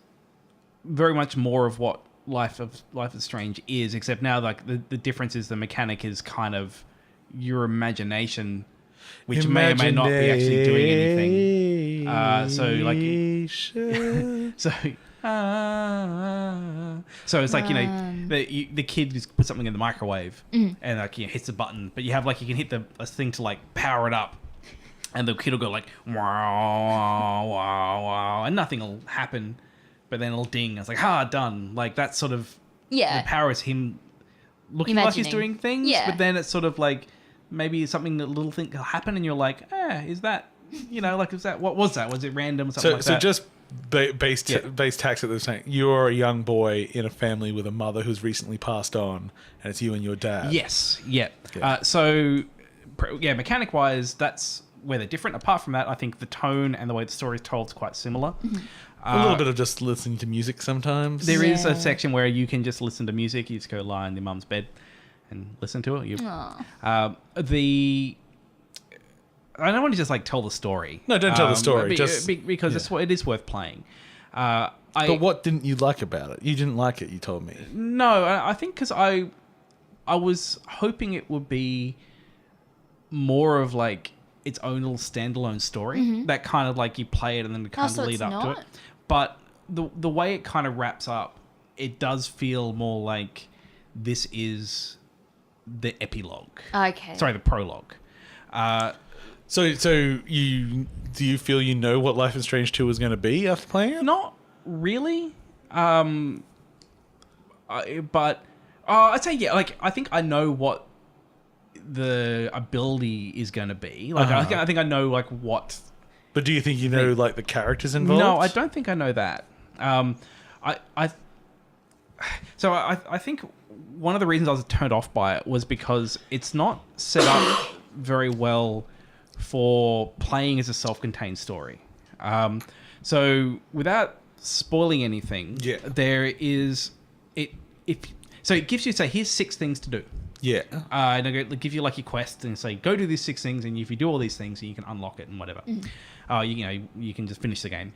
very much more of what Life is Strange is, except now like the difference is the mechanic is kind of your imagination, which may or may not be actually doing anything. So it's like, the kid just puts something in the microwave and like hits a button, but you have like you can hit a thing to like power it up, and the kid will go like wow wow wow, and nothing will happen, but then it'll ding. It's like done. Like that sort of the power is him looking like he's doing things, but then it's sort of like maybe something a little thing will happen, and you're like, is that is that what was that? Was it random? Or something like that? So just base tax at the saying you're a young boy in a family with a mother who's recently passed on, and it's you and your dad. Yes, so mechanic wise, that's where they're different. Apart from that, I think the tone and the way the story is told is quite similar. A little bit of just listening to music sometimes. There is a section where you can just listen to music. You just go lie in your mum's bed and listen to it. I don't want to just like tell the story. No, don't tell the story. Because it is worth playing. But what didn't you like about it? You didn't like it, you told me. No, I think because I was hoping it would be more of like its own little standalone story that kind of like you play it and then it kind of lead up to it. But the way it kind of wraps up, it does feel more like this is the epilogue. Okay. Sorry, the prologue. So do you feel you know what Life is Strange 2 is going to be after playing it? Not really. But I'd say like I think I know what the ability is going to be. Like I think I know like what. But do you think you know like the characters involved? No, I don't think I know that. I think one of the reasons I was turned off by it was because it's not set up very well for playing as a self-contained story. So without spoiling anything, there is so it gives you say here's 6 things to do. Yeah. And it'll give you like your quest and say go do these 6 things, and if you do all these things, you can unlock it and whatever. You can just finish the game.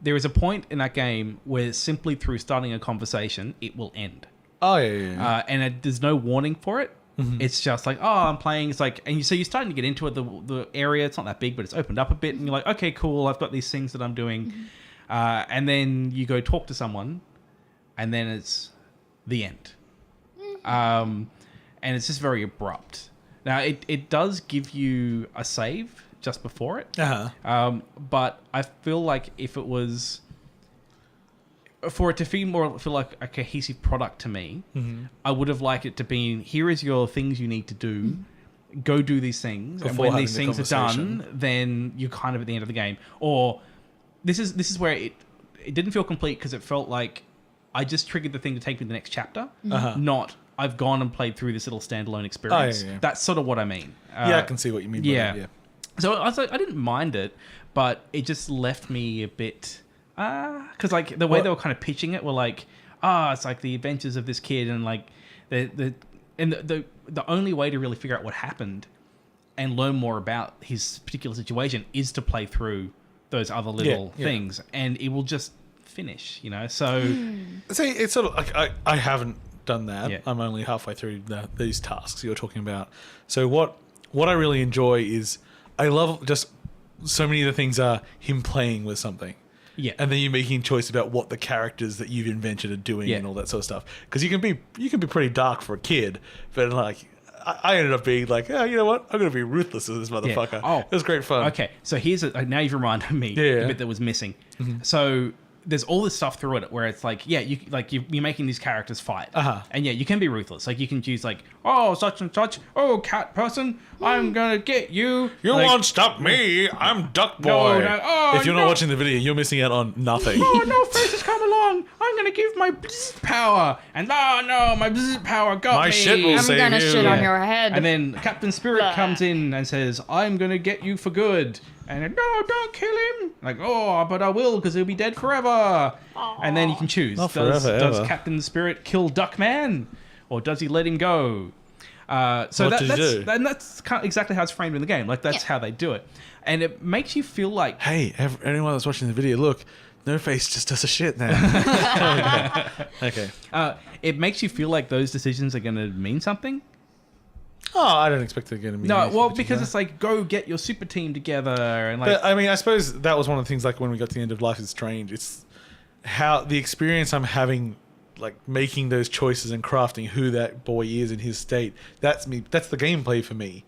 There is a point in that game where simply through starting a conversation, it will end. Oh yeah. And there's no warning for it. It's just like, I'm playing. It's like, and so you're starting to get into it. The area, it's not that big, but it's opened up a bit, and you're like, okay, cool. I've got these things that I'm doing, and then you go talk to someone, and then it's the end. And it's just very abrupt. Now it does give you a save just before it. But I feel like if it was for it to feel like a cohesive product to me, I would have liked it to be, here is your things you need to do. Go do these things. Before and when these things are done, then you're kind of at the end of the game. Or this is where it didn't feel complete because it felt like I just triggered the thing to take me to the next chapter, not I've gone and played through this little standalone experience. That's sort of what I mean. I can see what you mean by that, yeah. So I didn't mind it, but it just left me a bit... Because like the way they were kind of pitching it were like, it's like the adventures of this kid, and like the only way to really figure out what happened and learn more about his particular situation is to play through those other little things, and it will just finish, So see, it's sort of like I haven't done that. Yeah. I'm only halfway through these tasks you're talking about. So what I really enjoy is I love just so many of the things are him playing with something. Yeah, and then you're making a choice about what the characters that you've invented are doing and all that sort of stuff. Because you can be pretty dark for a kid, but like I ended up being like, you know what? I'm going to be ruthless as this motherfucker. Yeah. Oh, it was great fun. Okay, so here's now you've reminded me the bit that was missing. So there's all this stuff through it where it's like, yeah, you're making these characters fight, and yeah, you can be ruthless. Like you can choose like, oh, such and such, oh, cat person, I'm gonna get you. You like, won't stop me. I'm Duck Boy. If you're not watching the video, you're missing out on nothing. Oh no, faces come along. I'm gonna give my bzzz power, and no, my bzzz power got My me. shit will I'm save gonna you. shit on your head. And then Captain Spirit comes in and says, I'm gonna get you for good. And then, no, don't kill him. Like, oh, but I will because he'll be dead forever. And then you can choose. Not Does forever, ever. Captain Spirit kill Duckman? Or does he let him go? So What does he do? that's kind of exactly how it's framed in the game. Like, that's how they do it. And it makes you feel like... Hey, anyone that's watching the video, look, No Face just does a shit now. Okay. It makes you feel like those decisions are going to mean something. Oh, I don't expect they're going to be. No, well, because it's like, go get your super team together. And like, But I mean, I suppose that was one of the things. Like when we got to the end of Life is Strange, it's how the experience I'm having, like making those choices and crafting who that boy is in his state. That's me. That's the gameplay for me.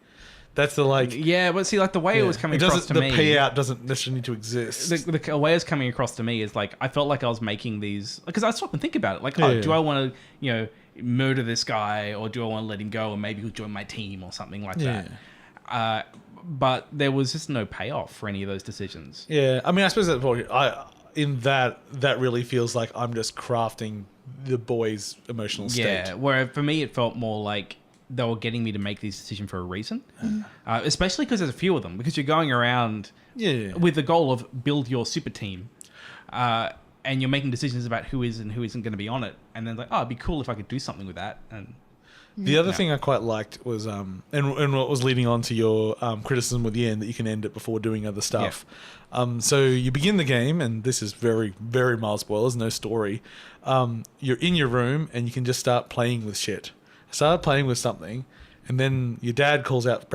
That's the like. yeah, but see, like the way it was coming across to the me, payout doesn't necessarily need to exist. the way it's coming across to me is like I felt like I was making these because I stopped and think about it. Like, Yeah. do I want to murder this guy or do I want to let him go and maybe he'll join my team or something like that? But there was just no payoff for any of those decisions. Yeah, I mean, I suppose that really feels like I'm just crafting the boy's emotional state. Yeah, where for me it felt more like they were getting me to make these decisions for a reason, especially because there's a few of them. Because you're going around with the goal of build your super team, and you're making decisions about who is and who isn't going to be on it. And then like, oh, it'd be cool if I could do something with that. And the other thing I quite liked was, and what was leading on to your criticism with the end, that you can end it before doing other stuff. Yeah. So you begin the game, and this is very, very mild spoilers, no story. You're in your room, and you can just start playing with shit. Start playing with something, and then your dad calls out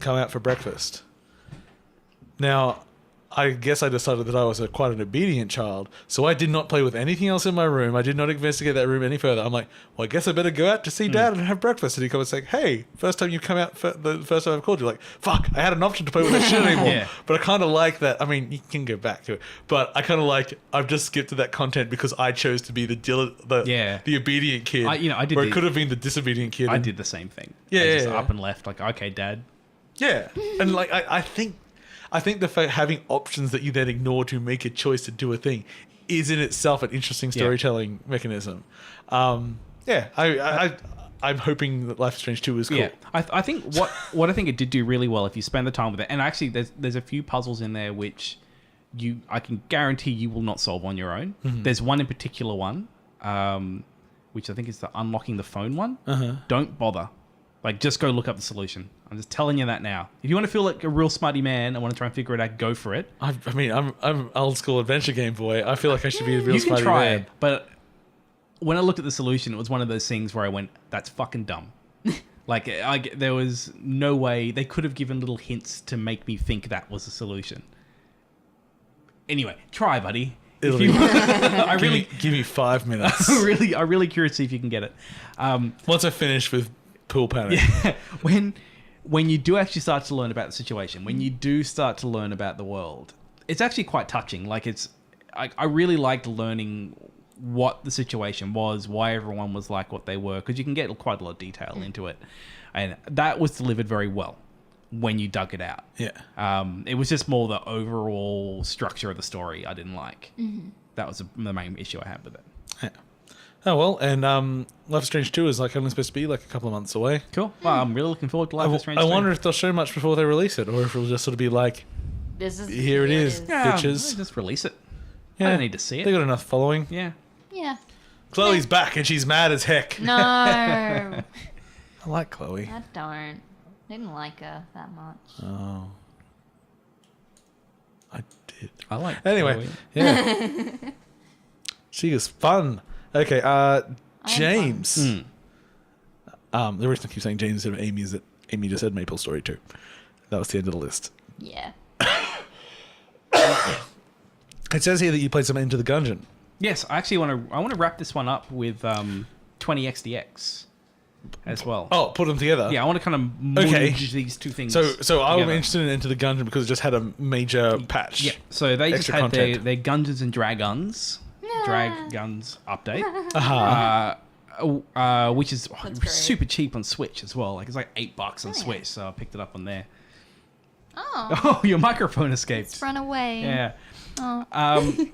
come out for breakfast. Now, I guess I decided that I was quite an obedient child, so I did not play with anything else in my room. I did not investigate that room any further. I'm like, well, I guess I better go out to see Dad and have breakfast. And he comes and say, hey, first time you've come out, the first time I've called you. Like, fuck, I had an option to play with that shit anymore. Yeah. But I kind of like that. I mean, you can go back to it, but I kind of like I've just skipped to that content because I chose to be the obedient kid. I did. Or it could have been the disobedient kid. I did the same thing. Yeah, I just yeah. up and left. Like, okay, Dad. Yeah, and like I think the fact having options that you then ignore to make a choice to do a thing is in itself an interesting storytelling mechanism. I'm hoping that Life is Strange 2 is cool. Yeah, I think what I think it did do really well if you spend the time with it, and actually there's a few puzzles in there which I can guarantee you will not solve on your own. Mm-hmm. There's one in particular which I think is the unlocking the phone one. Don't bother. Like, just go look up the solution. I'm just telling you that now. If you want to feel like a real smarty man and want to try and figure it out, go for it. I mean, I'm old school adventure game boy. I feel like I should be a real you can smarty try man. it, but when I looked at the solution, it was one of those things where I went, that's fucking dumb. Like, there was no way. They could have given little hints to make me think that was the solution. Anyway, try, buddy. If you, give me 5 minutes. I'm really curious to see if you can get it. Once I finish with Pool Panic. Yeah, when you do actually start to learn about the situation, when you do start to learn about the world, it's actually quite touching. Like, I really liked learning what the situation was, why everyone was like what they were, because you can get quite a lot of detail into it, and that was delivered very well when you dug it out. Yeah. It was just more the overall structure of the story I didn't like. Mm-hmm. That was the main issue I had with it. Yeah. Oh, well, and Life is Strange 2 is like only supposed to be like a couple of months away. Cool. Well, I'm really looking forward to Life is Strange 2. I wonder if they'll show much before they release it, or if it'll just sort of be like, here it is, bitches. Just release it. Yeah. I don't need to see it. They got enough following. Yeah. Yeah. Chloe's back and she's mad as heck. No. I like Chloe. I don't. Didn't like her that much. Oh. I did. I like Anyway, Chloe. Yeah. She is fun. Okay, James. The reason I keep saying James instead of Amy is that Amy just said Maple Story 2. That was the end of the list. Yeah. It says here that you played some Into the Gungeon. Yes, I actually want to wrap this one up with 20XDX. as well. Oh, put them together. Yeah, I want to kind of merge these two things. So I'm interested in Enter the Gungeon because it just had a major patch. Yeah. So they just Extra had content. their Gungeons and Dragons update. Which is great. super cheap on Switch as well. Like it's like $8 on yeah. Switch, so I picked it up on there. Oh, Oh, your microphone escaped. it's run away. Yeah. Oh.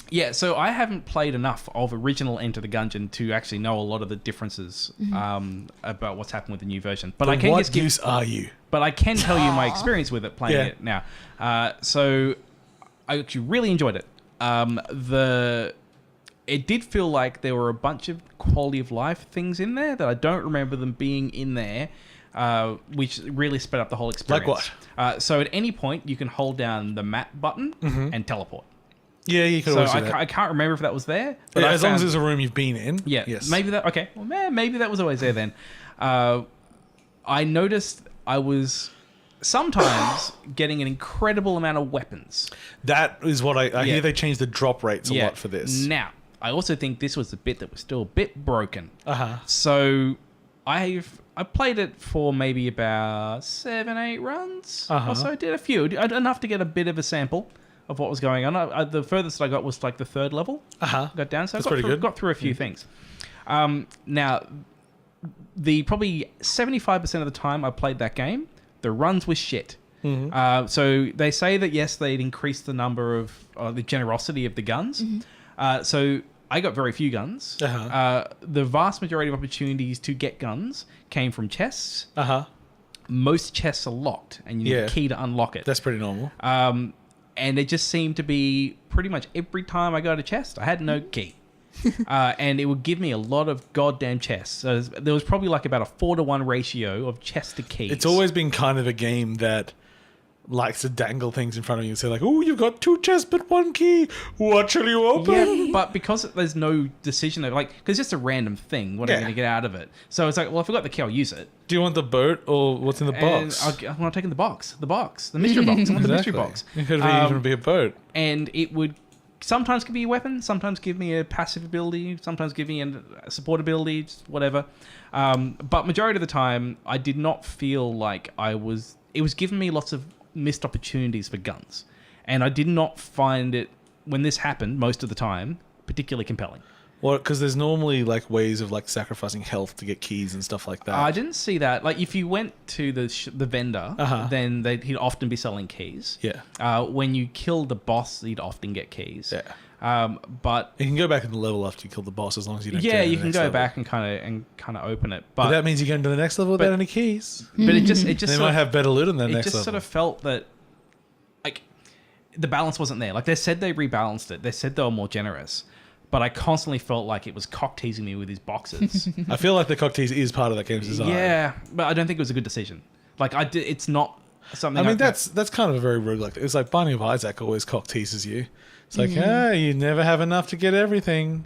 Yeah, so I haven't played enough of original Enter the Gungeon to actually know a lot of the differences about what's happened with the new version. But I can what just give, use are you? but I can tell you my experience with it playing Yeah. it now. So I actually really enjoyed it. It did feel like there were a bunch of quality of life things in there that I don't remember them being in there, which really sped up the whole experience. Like what? So at any point, you can hold down the map button and teleport. Yeah, you could So always do that. I can't remember if that was there. But Yeah, I as long as found- there's a room you've been in. yeah, Yes. maybe that. Okay, well, maybe that was always there then. I noticed I was sometimes getting an incredible amount of weapons. That is what I Yeah. hear. They changed the drop rates a Yeah. lot for this. Now, I also think this was the bit that was still a bit broken. Uh-huh. So I played it for maybe about 7-8 runs or so. I did a few, enough to get a bit of a sample of what was going on. The furthest I got was like the 3rd level. Got down, so That's I pretty good. got through a few things. Now, the probably 75% of the time I played that game, the runs was shit. So they say that yes, they'd increased the number of the generosity of the guns. So I got very few guns. The vast majority of opportunities to get guns came from chests. Most chests are locked, and you need a key to unlock it. That's pretty normal. And it just seemed to be pretty much every time I got a chest, I had no key. And it would give me a lot of goddamn chests. So there was probably like about a 4-to-1 ratio of chest to keys. It's always been kind of a game that likes to dangle things in front of you and say like, "Oh, you've got 2 chests but 1 key. What shall you open?" Yeah, but because there's no decision of like, because it's just a random thing. What am I going to get out of it? So it's like, well, if I got the key, I'll use it. Do you want the boat or what's in the And box? I'm taking the mystery box. I want the mystery box. It could even be a boat. And it would sometimes give me a weapon, sometimes give me a passive ability, sometimes give me a support ability, just whatever. But majority of the time, I did not feel like it was giving me lots of missed opportunities for guns. And I did not find it, when this happened, most of the time, particularly compelling. Well, because there's normally like ways of like sacrificing health to get keys and stuff like that. I didn't see that. Like, if you went to the vendor, then he'd often be selling keys. Yeah. When you killed the boss, he'd often get keys. Yeah. But you can go back in the level after you kill the boss as long as you don't. yeah, get to you the can next go level. back and kind of open it. But But that means you go into the next level without any keys. but it just They sort might of, have better loot in the it next just level. sort of felt that like the balance wasn't there. Like, they said they rebalanced it. They said they were more generous. But I constantly felt like it was cock teasing me with his boxes. I feel like the cock tease is part of that game's design. Yeah, but I don't think it was a good decision. Like, it's not something. I mean, that's kind of a very roguelike. It's like Binding of Isaac always cock teases you. It's like, you never have enough to get everything.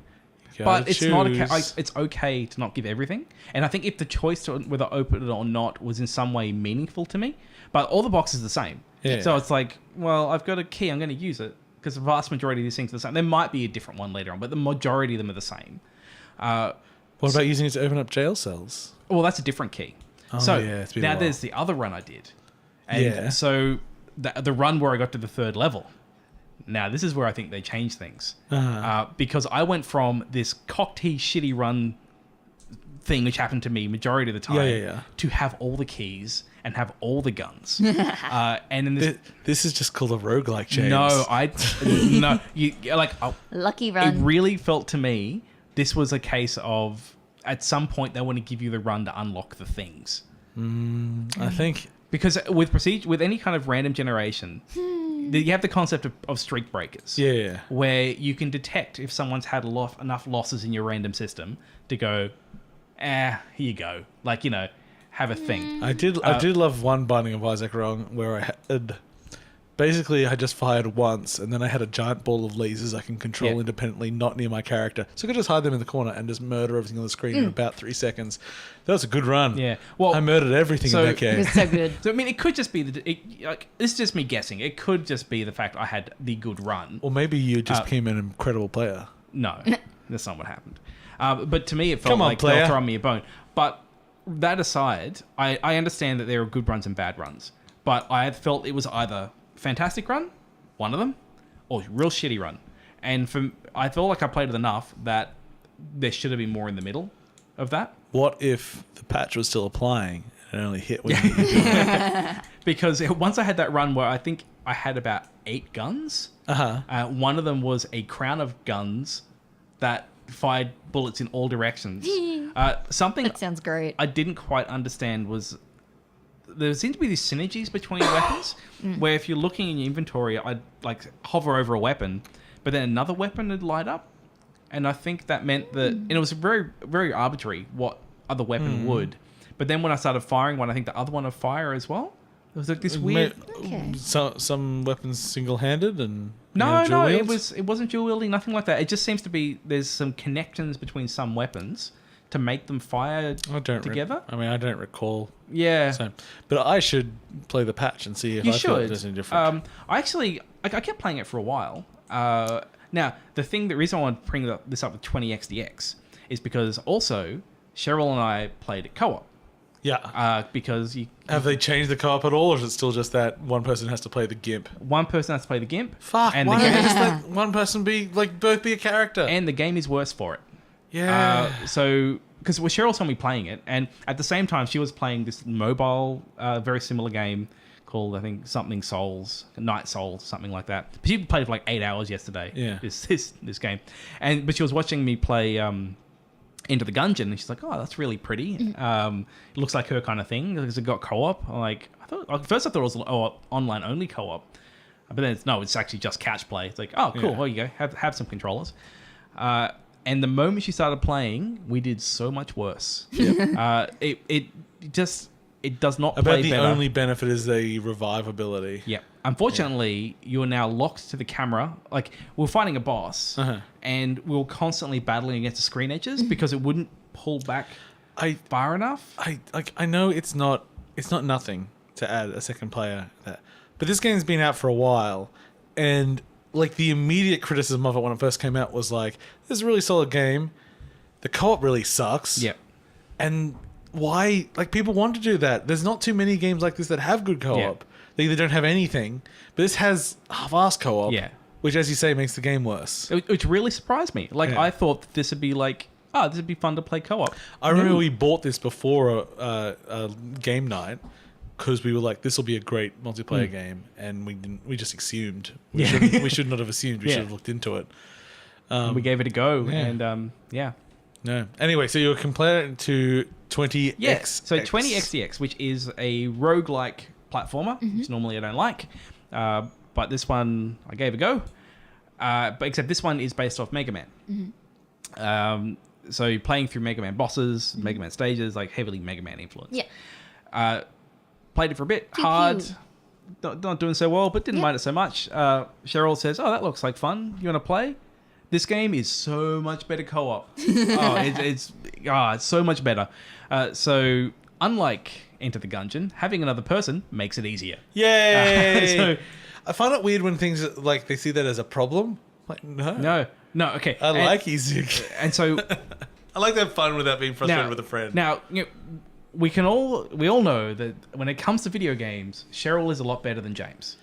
You But gotta it's not okay. choose. It's okay to not give everything. And I think if the choice to whether open it or not was in some way meaningful to me, but all the boxes are the same. Yeah. So it's like, well, I've got a key. I'm going to use it. Because the vast majority of these things are the same. There might be a different one later on, but the majority of them are the same. What about using it to open up jail cells? Well, that's a different key. Oh, So yeah, it's been a now while. there's the other run I did. And Yeah. so the run where I got to the 3rd level. Now, this is where I think they changed things. Because I went from this cock-tease shitty run thing, which happened to me majority of the time, Yeah. to have all the keys and have all the guns. And in this... This is just called a roguelike, James. No, Lucky it run. really felt to me this was a case of at some point they want to give you the run to unlock the things. I think... Because with any kind of random generation, you have the concept of streak breakers. Yeah. Where you can detect if someone's had enough losses in your random system to go, here you go. Like, have a thing. I did love one Binding of Isaac wrong where I had... Basically, I just fired once, and then I had a giant ball of lasers I can control independently, not near my character. So I could just hide them in the corner and just murder everything on the screen in about 3 seconds. That was a good run. Yeah. Well, I murdered everything in that It game. was so good. So, I mean, it could just be this is just me guessing. It could just be the fact I had the good run. Or maybe you just became an incredible player. No, that's not what happened. But to me, it felt Come on, like they player. were throwing me a bone. But that aside, I understand that there are good runs and bad runs, but I felt it was either fantastic run, one of them, or real shitty run. And I felt like I played it enough that there should have been more in the middle of that. What if the patch was still applying and only hit when you Because once I had that run where I think I had about 8 guns, one of them was a crown of guns that fired bullets in all directions. Something That sounds great. I didn't quite understand was there seemed to be these synergies between weapons where if you're looking in your inventory, I'd like hover over a weapon, but then another weapon would light up. And I think that meant that, and it was very, very arbitrary what other weapon would. But then when I started firing one, I think the other one would fire as well. It was like this weird. Okay. Some weapons single-handed and No, dual it wields? wasn't dual wielding, nothing like that. It just seems to be there's some connections between some weapons to make them fire together. I don't recall. Yeah, So, but I should play the patch and see if you I feel should. there's any different. I kept playing it for a while. Now the reason I want to bring this up with 20xdx is because also Cheryl and I played it co-op. Yeah. Because Have they changed the co-op at all, or is it still just that one person has to play the gimp? one person has to play the gimp. Fuck. and Why the don't game, they just let one person both be a character? and the game is worse for it. Yeah. Because Cheryl saw me playing it, and at the same time, she was playing this mobile, very similar game called, I think, something Souls, Night Souls, something like that. But she played for like 8 hours yesterday. Yeah. This game, but she was watching me play Into the Gungeon, and she's like, "Oh, that's really pretty. It looks like her kind of thing because it got co-op." I'm like, at first I thought it was online only co-op, but then it's actually just couch play. It's like, oh, cool. Yeah. Well, you go have some controllers. And the moment she started playing, we did so much worse. It does not About play the better. only benefit is the revivability. Yeah. Unfortunately, you are now locked to the camera. Like, we're fighting a boss, and we were constantly battling against the screen edges because it wouldn't pull back far enough. I know it's not nothing to add a second player there, but this game's been out for a while, and like the immediate criticism of it when it first came out was like, this is a really solid game. The co-op really sucks. Yep. And why, like, people want to do that. There's not too many games like this that have good co-op. Yeah. They either don't have anything, but this has half-ass co-op. Yeah. Which, as you say, makes the game worse. Which really surprised me. Like, Yeah. I thought that this would be like, this would be fun to play co-op. I remember we bought this before a game night because we were like, this will be a great multiplayer game, and we just assumed. We should not have assumed. We should have looked into it. We gave it a go, yeah. and No. Anyway, so you're comparing it to 20X. Yes. So 20xdx, which is a roguelike platformer, which normally I don't like, but this one I gave a go. But except this one is based off Mega Man. So you're playing through Mega Man bosses, Mega Man stages, like heavily Mega Man influence. Yeah. Played it for a bit. Pew Hard. pew. Not doing so well, but didn't Yeah. mind it so much. Cheryl says, "Oh, that looks like fun. You want to play?" This game is so much better co-op. It's so much better. So unlike Enter the Gungeon, having another person makes it easier. Yay! So- I find it weird when things like they see that as a problem. Like, no. No, okay. I like easy. And so I like to have fun without being frustrated with a friend. Now, we all know that when it comes to video games, Cheryl is a lot better than James.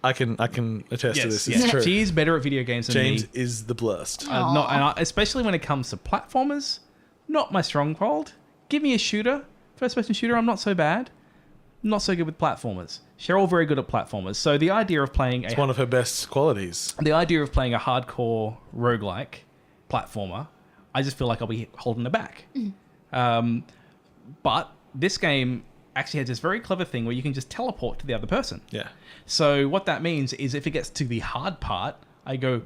I can attest to this. It's Yes. true. She is better at video games than James me. is the blessed. Especially when it comes to platformers, not my stronghold. Give me a shooter, first-person shooter. I'm not so bad. Not so good with platformers. Cheryl very good at platformers. So the idea of playing It's one of her best qualities. the idea of playing a hardcore roguelike platformer, I just feel like I'll be holding her back. But this game actually has this very clever thing where you can just teleport to the other person. Yeah. So what that means is if it gets to the hard part, I go,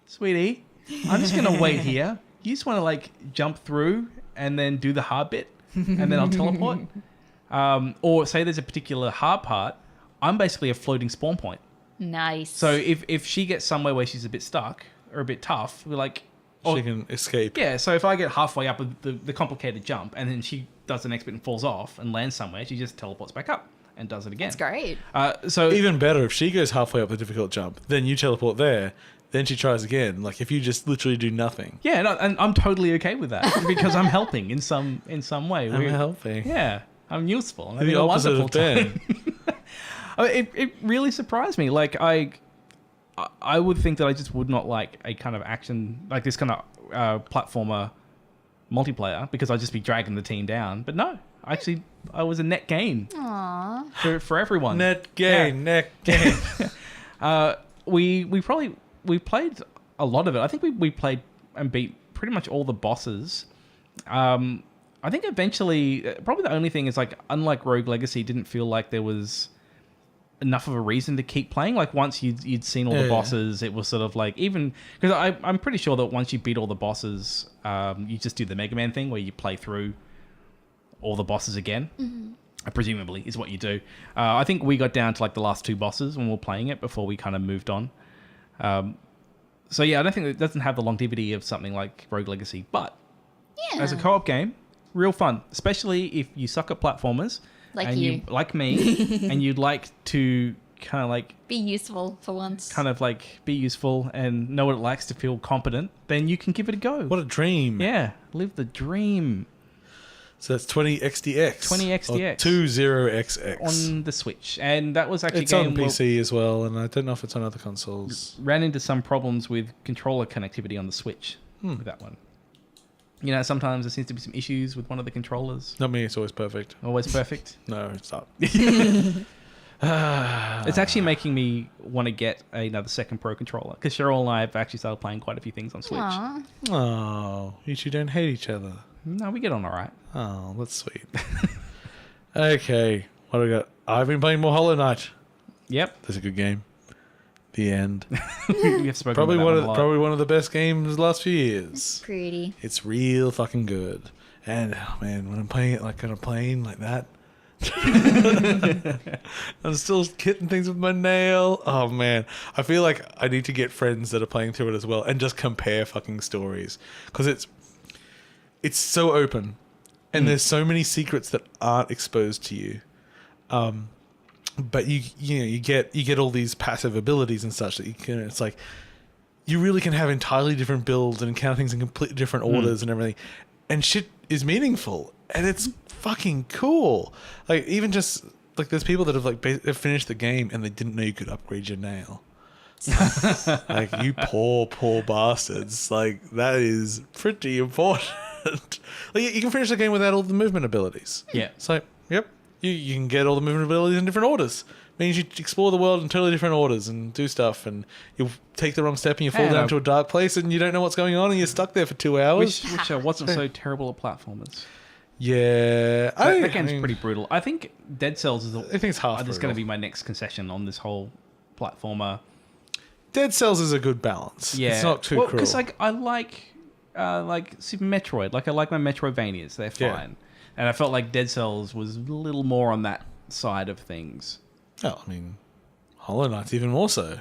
sweetie, I'm just going to wait here. You just want to like jump through and then do the hard bit and then I'll teleport. Or say there's a particular hard part, I'm basically a floating spawn point. Nice. So if she gets somewhere where she's a bit stuck or a bit tough, we're like... She can escape. Yeah, so if I get halfway up with the complicated jump and then she does the next bit and falls off and lands somewhere, she just teleports back up and does it again. That's great. So Even better, if she goes halfway up the difficult jump, then you teleport there then she tries again. Like if you just literally do nothing. Yeah, no, and I'm totally okay with that because I'm helping in some way. I'm helping. Yeah, I'm useful. I'm The opposite of Ben. It really surprised me. Like I would think that I just would not like a kind of action like this kind of platformer multiplayer because I'd just be dragging the team down. But no, actually, I was a net gain. Aww. For everyone. Net gain. We played a lot of it. I think we played and beat pretty much all the bosses. I think eventually, probably the only thing is like, unlike Rogue Legacy, didn't feel like there was enough of a reason to keep playing. Like once you'd seen all the bosses, it was sort of like even because I'm pretty sure that once you beat all the bosses, you just do the Mega Man thing where you play through all the bosses again. Presumably is what you do. I think we got down to like the last 2 bosses when we were playing it before we kind of moved on. So yeah, I don't think it doesn't have the longevity of something like Rogue Legacy, but as a co-op game, real fun, especially if you suck at platformers. Like and you. like me, and you'd like to kind of like... Be useful for once. Kind of like be useful and know what it likes to feel competent, then you can give it a go. What a dream. Yeah, live the dream. So that's 20XDX. 20XDX. 20XX. On the Switch. And that was actually it's on PC as well, and I don't know if it's on other consoles. Ran into some problems with controller connectivity on the Switch with that one. You know, sometimes there seems to be some issues with one of the controllers. Not me, it's always perfect. Always perfect? No, it's not. It's actually making me want to get another second Pro controller, because Cheryl and I have actually started playing quite a few things on Switch. Aww. Oh, you two don't hate each other. No, we get on all right. Oh, that's sweet. Okay, what do we got? I've been playing more Hollow Knight. Yep. That's a good game. The end. We have spoken probably about that a lot. probably one of the best games of the last few years. It's pretty. It's real fucking good. And oh man, when I'm playing it like on a plane like that, I'm still hitting things with my nail. Oh man, I feel like I need to get friends that are playing through it as well and just compare fucking stories, because it's so open, and there's so many secrets that aren't exposed to you. But you get all these passive abilities and such that you can. It's like you really can have entirely different builds and encounter things in completely different orders and everything, and shit is meaningful and it's fucking cool. Like even just like there's people that have like they've finished the game and they didn't know you could upgrade your nail. Like you poor bastards. Like that is pretty important. Like you can finish the game without all the movement abilities. Yeah. So yep. You can get all the movement abilities in different orders. It means you explore the world in totally different orders and do stuff, and you'll take the wrong step and you fall down to a dark place and you don't know what's going on and you're stuck there for 2 hours. Which wasn't so terrible at platformers. Yeah. That game's pretty brutal. I think Dead Cells is... I think it's half This is going to be my next concession on this whole platformer. Dead Cells is a good balance. Yeah. It's not too cruel. Because I like Super Metroid. Like I like my Metroidvanias. They're fine. Yeah. And I felt like Dead Cells was a little more on that side of things. Oh, I mean, Hollow Knight's even more so.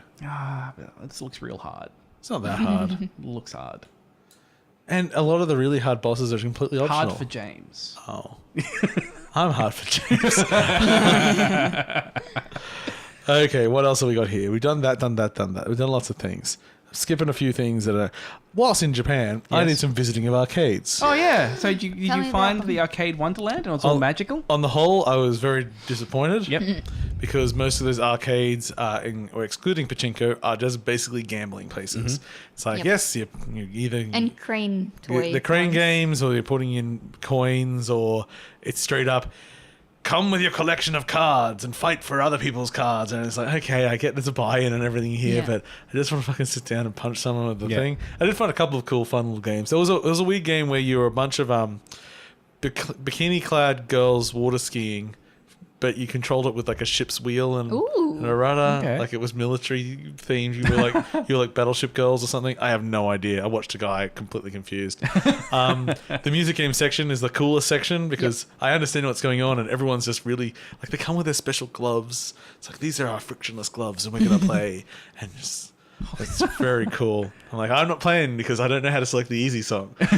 This looks real hard. It's not that hard. It looks hard. And a lot of the really hard bosses are completely optional. Hard for James. Oh. I'm hard for James. Okay, what else have we got here? We've done that. We've done lots of things. Skipping a few things that are... Whilst in Japan, I Yes. did some visiting of arcades. Oh, yeah. So did you Tell me find about the arcade Wonderland and it's all magical? On the whole, I was very disappointed. Yep. Because most of those arcades, or excluding Pachinko, are just basically gambling places. It's like, Yep. yes, you either... And crane toy. the crane ones. games, or you're putting in coins, or it's straight up... Come with your collection of cards and fight for other people's cards. And it's like, okay, I get there's a buy-in and everything here, Yeah. but I just want to fucking sit down and punch someone with the thing. I did find a couple of cool, fun little games. There was a weird game where you were a bunch of bikini-clad girls water skiing, but you controlled it with like a ship's wheel and a rudder. Okay. Like it was military themed. You were like battleship girls or something. I have no idea. I watched a guy completely confused. The music game section is the coolest section because I understand what's going on and everyone's just really like they come with their special gloves. It's like these are our frictionless gloves and we're gonna play and just it's very cool. I'm like, I'm not playing because I don't know how to select the easy song. But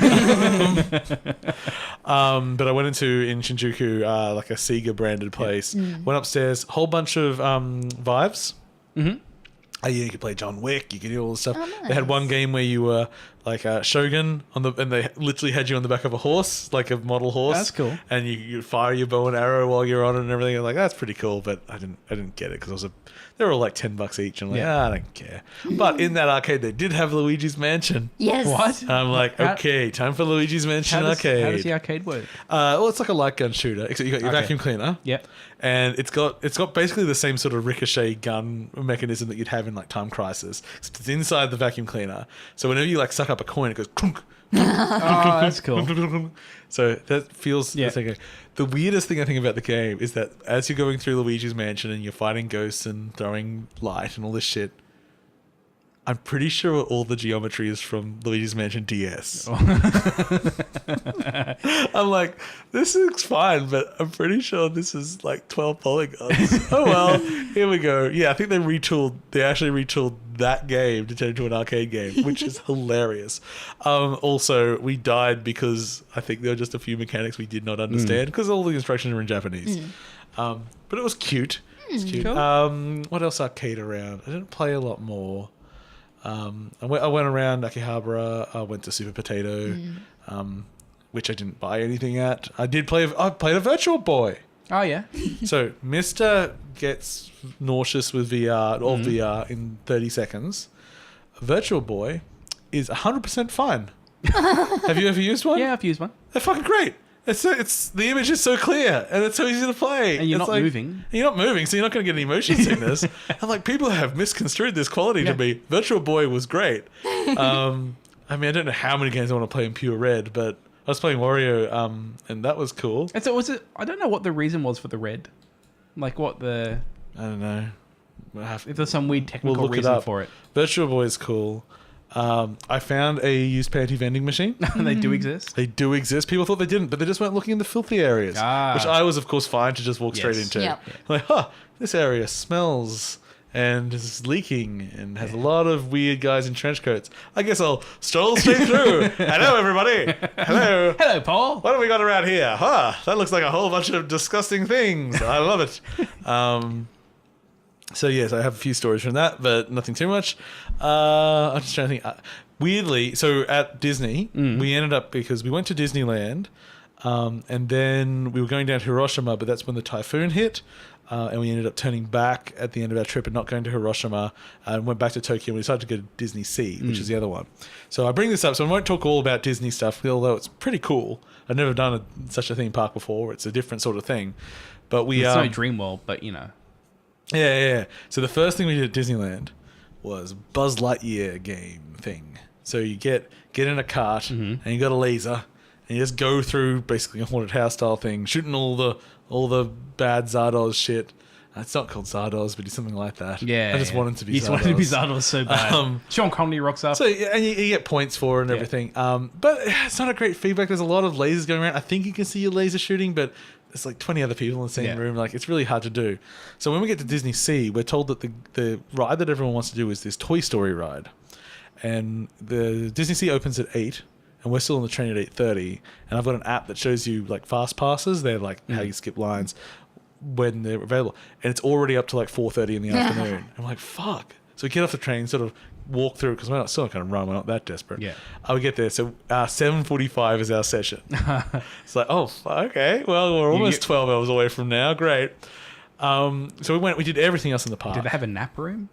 I went in Shinjuku, like a Sega branded place. Went upstairs, whole bunch of Vives. You could play John Wick. You could do all this stuff. Oh, They had nice. one game where you were like a Shogun and they literally had you on the back of a horse, like a model horse. That's cool. And you fire your bow and arrow while you're on it and everything. I'm like, that's pretty cool, but I didn't get it because they were all like $10 each. And I'm like, I don't care. But in that arcade, they did have Luigi's Mansion. Yes. What? And I'm like, okay, time for Luigi's Mansion How arcade. does the arcade work? Well, it's like a light gun shooter, except you got your Okay. vacuum cleaner. Yep. And it's got basically the same sort of ricochet gun mechanism that you'd have in like Time Crisis. Except it's inside the vacuum cleaner. So whenever you like suck up a coin, it goes clunk. Oh, that's cool. So that feels Yeah. the weirdest thing I think about the game is that as you're going through Luigi's Mansion and you're fighting ghosts and throwing light and all this shit, I'm pretty sure all the geometry is from Luigi's Mansion DS. I'm like, this looks fine, but I'm pretty sure this is like 12 polygons. Oh well, here we go. Yeah, I think they actually retooled that game to turn into an arcade game, which is hilarious. Also, we died because I think there were just a few mechanics we did not understand because all the instructions are in Japanese. But it was cute. It's cute. Cool. What else arcade around? I didn't play a lot more. I went around Akihabara. I went to Super Potato, which I didn't buy anything at. I played a Virtual Boy. Oh, yeah. So Mister gets nauseous with VR in 30 seconds. Virtual Boy is 100% fine. Have you ever used one? Yeah, I've used one. They're fucking great. It's the image is so clear and it's so easy to play. And you're It's not moving. And you're not moving, so you're not going to get any motion sickness. And like people have misconstrued this quality to be. Virtual Boy was great. I mean, I don't know how many games I want to play in pure red, but I was playing Wario, and that was cool. And so was it? I don't know what the reason was for the red. Like what the? I don't know. If there's some weird technical look it reason up. for it. Virtual Boy is cool. I found a used panty vending machine. They do exist. They do exist. People thought they didn't, but they just weren't looking in the filthy areas, which I was, of course, fine to just walk straight Yes. into. Yep. Like, this area smells and is leaking and has a lot of weird guys in trench coats. I guess I'll stroll straight through. Hello, everybody. Hello. Hello, Paul. What have we got around here? That looks like a whole bunch of disgusting things. I love it. So yes, I have a few stories from that, but nothing too much. I'm just trying to think. Weirdly, so at Disney, we ended up, because we went to Disneyland, and then we were going down to Hiroshima, but that's when the typhoon hit, and we ended up turning back at the end of our trip and not going to Hiroshima, and went back to Tokyo, and we decided to go to Disney Sea, which is the other one. So I bring this up, so I won't talk all about Disney stuff, although it's pretty cool. I've never done such a theme park before. It's a different sort of thing. But we It's no dream world, but you know. Yeah. So the first thing we did at Disneyland was Buzz Lightyear game thing. So you get in a cart and you got a laser and you just go through basically a haunted house style thing, shooting all the bad Zardoz shit. It's not called Zardoz, but it's something like that. Yeah. I just want him to be You Zardoz. just wanted to be Zardoz so bad. Sean Connery rocks up. So and you get points for it and everything. But it's not a great feedback. There's a lot of lasers going around. I think you can see your laser shooting, but there's like 20 other people in the same room. Like, it's really hard to do. So when we get to Disney Sea, we're told that the ride that everyone wants to do is this Toy Story ride. And the Disney Sea opens at 8, and we're still on the train at 8:30. And I've got an app that shows you like fast passes. They're like how you skip lines when they're available. And it's already up to like 4:30 in the afternoon. I'm like, fuck. So we get off the train, sort of walk through, because we're not still not going to run. We're not that desperate. Yeah. We get there. So 7:45 is our session. It's like, oh, okay. Well, we're almost 12 hours away from now. Great. So we did everything else in the park. Did they have a nap room?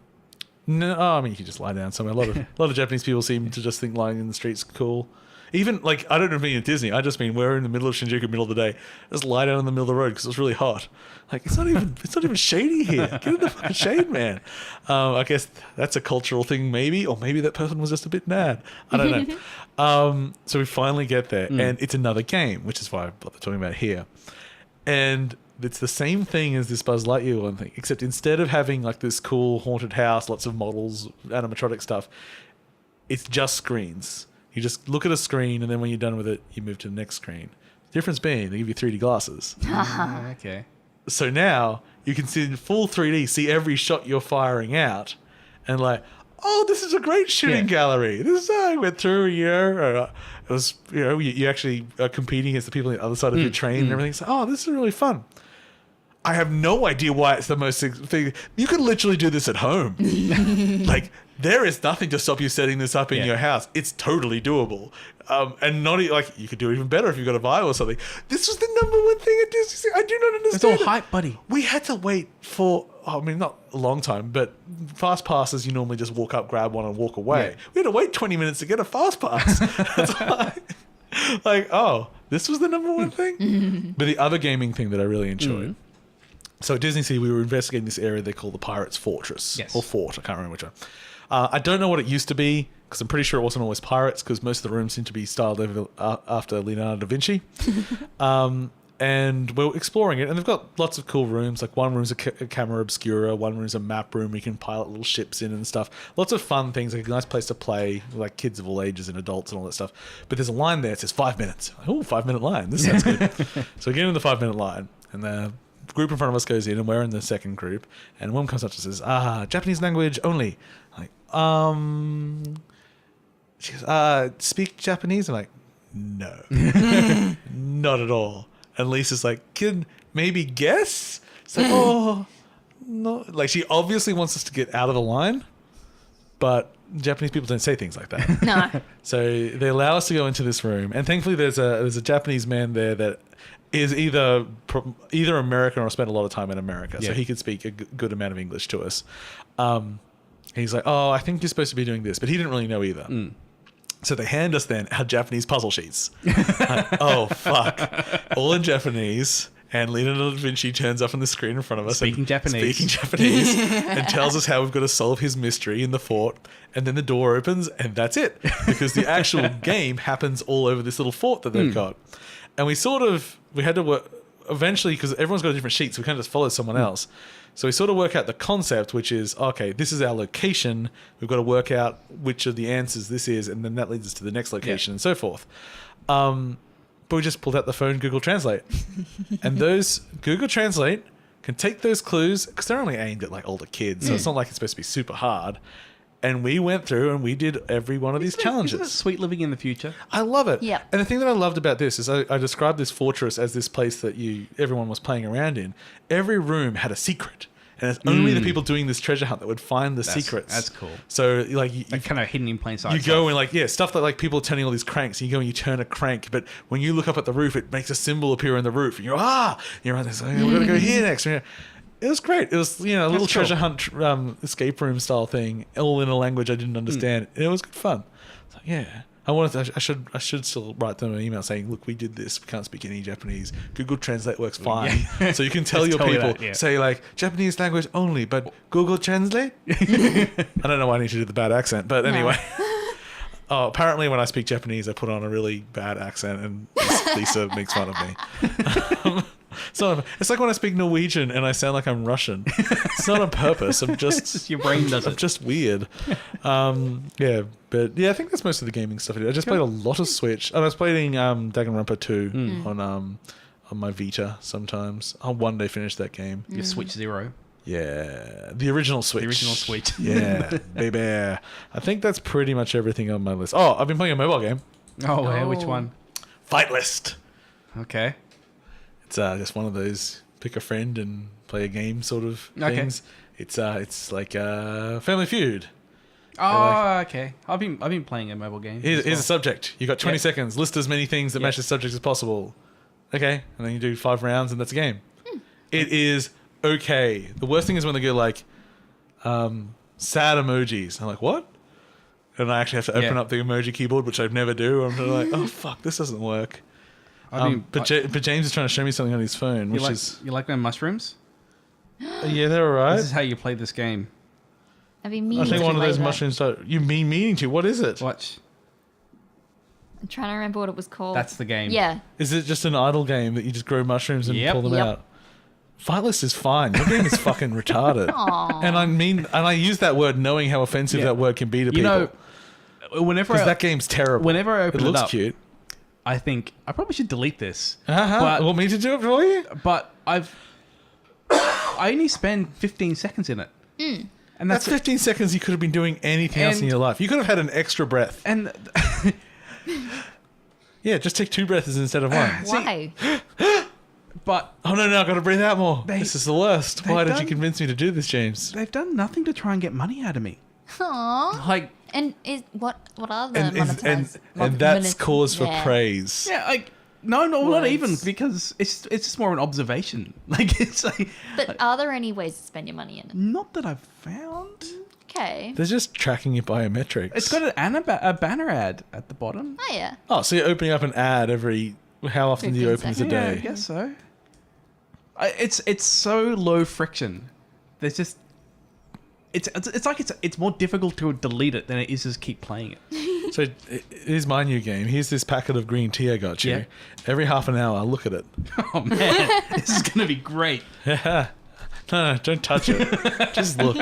No, I mean, you can just lie down somewhere. A lot of Japanese people seem to just think lying in the street's cool. Even, like, I don't know if mean at Disney. I just mean we're in the middle of Shinjuku, middle of the day. Just lie down in the middle of the road because it's really hot. Like, it's not even shady here. Get in the fucking shade, man. I guess that's a cultural thing, maybe, or maybe that person was just a bit mad. I don't know. So we finally get there, and it's another game, which is why I'm talking about it here. And it's the same thing as this Buzz Lightyear one thing, except instead of having like this cool haunted house, lots of models, animatronic stuff, it's just screens. You just look at a screen, and then when you're done with it, you move to the next screen. The difference being, they give you 3D glasses. Okay. So now you can see in full 3D, see every shot you're firing out, and like, oh, this is a great shooting gallery. This is I went through a year. It was, you actually are competing against the people on the other side of your train and everything. So, oh, this is really fun. I have no idea why it's the most thing. You could literally do this at home. Like, there is nothing to stop you setting this up in your house. It's totally doable. And not like you could do even better if you've got a Vive or something. This was the number one thing at Disney. I do not understand. It's all hype, buddy. We had to wait for, not a long time, but fast passes, you normally just walk up, grab one, and walk away. Yeah. We had to wait 20 minutes to get a fast pass. Like, this was the number one thing? But the other gaming thing that I really enjoyed. So at Disney Sea, we were investigating this area they call the Pirates Fortress. Yes. Or Fort, I can't remember which one. I don't know what it used to be, because I'm pretty sure it wasn't always pirates, because most of the rooms seem to be styled after Leonardo da Vinci. And we're exploring it, and they've got lots of cool rooms. Like one room's a camera obscura, one room's a map room where you can pilot little ships in and stuff. Lots of fun things, like a nice place to play, like kids of all ages and adults and all that stuff. But there's a line there, it says 5 minutes. Oh, 5 minute line, this sounds good. So we get in the 5 minute line, and the group in front of us goes in, and we're in the second group, and one comes up and says, Japanese language only. I'm like, she goes, speak Japanese? I'm like, no. Not at all. And Lisa's like, can maybe guess? It's like, no. Like, she obviously wants us to get out of the line, but Japanese people don't say things like that. No. So they allow us to go into this room, and thankfully there's a Japanese man there that is either American or spent a lot of time in America, so he could speak a good amount of English to us. He's like, I think you're supposed to be doing this, but he didn't really know either. So they hand us then our Japanese puzzle sheets. Like, oh, fuck. All in Japanese. And Leonardo da Vinci turns up on the screen in front of us. Speaking Japanese. And tells us how we've got to solve his mystery in the fort. And then the door opens, and that's it. Because the actual game happens all over this little fort that they've got. And we had to work, eventually, because everyone's got a different sheet, so we can't just follow someone else. So we sort of work out the concept, which is, okay, this is our location. We've got to work out which of the answers this is, and then that leads us to the next location and so forth. But we just pulled out the phone Google Translate. And those Google Translate can take those clues, because they're only aimed at like older kids, so it's not like it's supposed to be super hard. And we went through and we did every one of these challenges. Isn't it sweet living in the future? I love it. Yeah. And the thing that I loved about this is I described this fortress as this place that everyone was playing around in. Every room had a secret. And it's only the people doing this treasure hunt that would find the secrets. That's cool. So like you kind of hidden in plain sight. You go and stuff that like people are turning all these cranks. And you go and you turn a crank, but when you look up at the roof, it makes a symbol appear on the roof. And you're you're on this. We're gonna go here next. It was great. It was, a little treasure hunt escape room style thing, all in a language I didn't understand. And it was good fun. So, I should still write them an email saying, look, we did this. We can't speak any Japanese. Google Translate works fine. Yeah. So you can tell your people, say like, Japanese language only, but Google Translate? I don't know why I need to do the bad accent, but anyway. Apparently when I speak Japanese, I put on a really bad accent and Lisa makes fun of me. So it's like when I speak Norwegian and I sound like I'm Russian. It's not on purpose. I'm just your brain does it. I'm just weird. I think that's most of the gaming stuff I did. I just played a lot of Switch. I was playing Danganronpa 2 on my Vita sometimes. I'll one day finish that game. Your Switch Zero. Yeah, the original Switch. The original Switch. Yeah, baby. I think that's pretty much everything on my list. I've been playing a mobile game. Yeah, which one? Fight List. Okay. It's just one of those pick a friend and play a game sort of things. It's like Family Feud. Okay. I've been playing a mobile game. Here's a subject. You got 20 seconds. List as many things that match the subject as possible. Okay, and then you do 5 rounds, and that's a game. It is okay. The worst thing is when they go like sad emojis. I'm like, what? And I actually have to open up the emoji keyboard, which I never do. I'm like, oh fuck, this doesn't work. But James is trying to show me something on his phone, which is... You like them mushrooms? Yeah, they're alright. This is how you play this game. I've been meaning I think to one of play those that. mushrooms... You've been meaning to. What is it? Watch. I'm trying to remember what it was called. That's the game. Yeah. Is it just an idle game that you just grow mushrooms and pull them out? Fightless is fine. Your game is fucking retarded. Aww. And I use that word knowing how offensive that word can be to people. Because that game's terrible. Whenever I open it looks cute. I think I probably should delete this. But want me to do it for you? But I only spend 15 seconds in it. And that's 15 seconds you could have been doing anything else in your life. You could have had an extra breath. And yeah, just take 2 breaths instead of 1. Why? But Oh no, I got to breathe out more. This is the worst. Why did you done- convince me to do this, James? they've done nothing to try and get money out of me. Aww. Like, And what are the And monetized? that's cause for praise. yeah, like no, not Words. even, because it's just more an observation. Like it's like, But are there any ways to spend your money in it? not that I've found. Okay. They're just tracking your biometrics. It's got a banner ad at the bottom. Oh yeah. Oh, so you're opening up an ad every... How often do you 15 open this a Yeah, I day? guess so. It's so low friction. There's just it's like it's more difficult to delete it than it is just keep playing it. So here's my new game. Here's this packet of green tea I got you. Yeah. Every half an hour, I look at it. Oh man, this is gonna be great. No, don't touch it. Just look.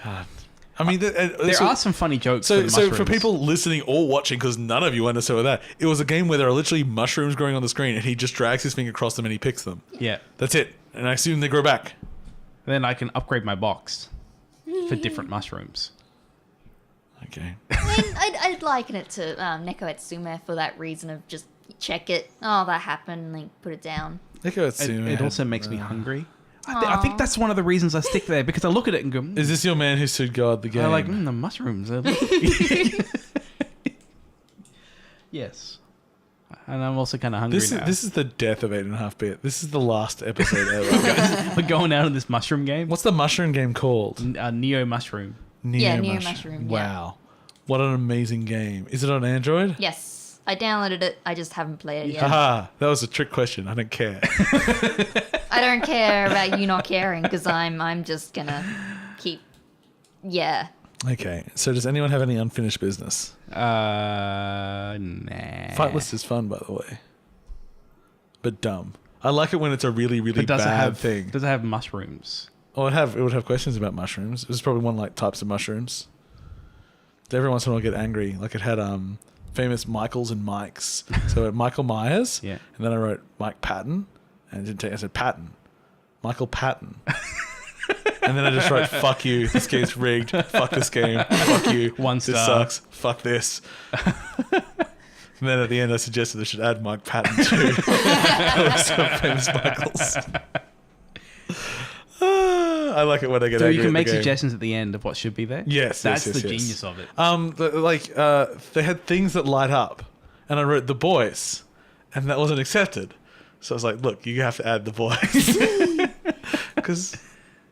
God. I mean, There are some funny jokes. So, for the so for mushrooms. people listening or watching, because none of you understand with that, it was a game where there are literally mushrooms growing on the screen, and he just drags his finger across them and he picks them. yeah, That's it. And I assume they grow back. then I can upgrade my box for different mushrooms. Okay. I mean, I'd liken it to Neko Etsume for that reason of just check it. Oh, that happened. Like put it down. It also makes me hungry. I think that's one of the reasons I stick there, because I look at it and go, Is this your man who sued God the game? I like the mushrooms. Yes. And I'm also kind of hungry now. This is the death of 8.5-bit. This is the last episode ever. We're going out of this mushroom game. What's the mushroom game called? Neo Mushroom. Neo Mushroom, yeah. Wow. What an amazing game. Is it on Android? Yes. I downloaded it. I just haven't played it yet. Haha, that was a trick question. I don't care. I don't care about you not caring because I'm just gonna keep. Yeah. Okay, so does anyone have any unfinished business? Nah. Fight list is fun, by the way. But dumb. I like it when it's a really, really But does bad it have thing. Does it have mushrooms? Oh, it would have questions about mushrooms. It was probably one like types of mushrooms. Every once in a while I get angry. Like it had famous Michaels and Mikes. So I had Michael Myers. Yeah. And then I wrote Mike Patton. And it didn't take, I said Patton. Michael Patton. And then I just wrote, fuck you, this game's rigged. Fuck this game. Fuck you. One This star. sucks. Fuck this. And then at the end I suggested I should add Mike Patton too. Some famous Michaels. I like it when I get So angry you can at the make game. suggestions at the end of what should be there? Yes, That's yes, the yes. genius of it. They had things that light up, and I wrote the boys, and that wasn't accepted. So I was like, look, you have to add the boys because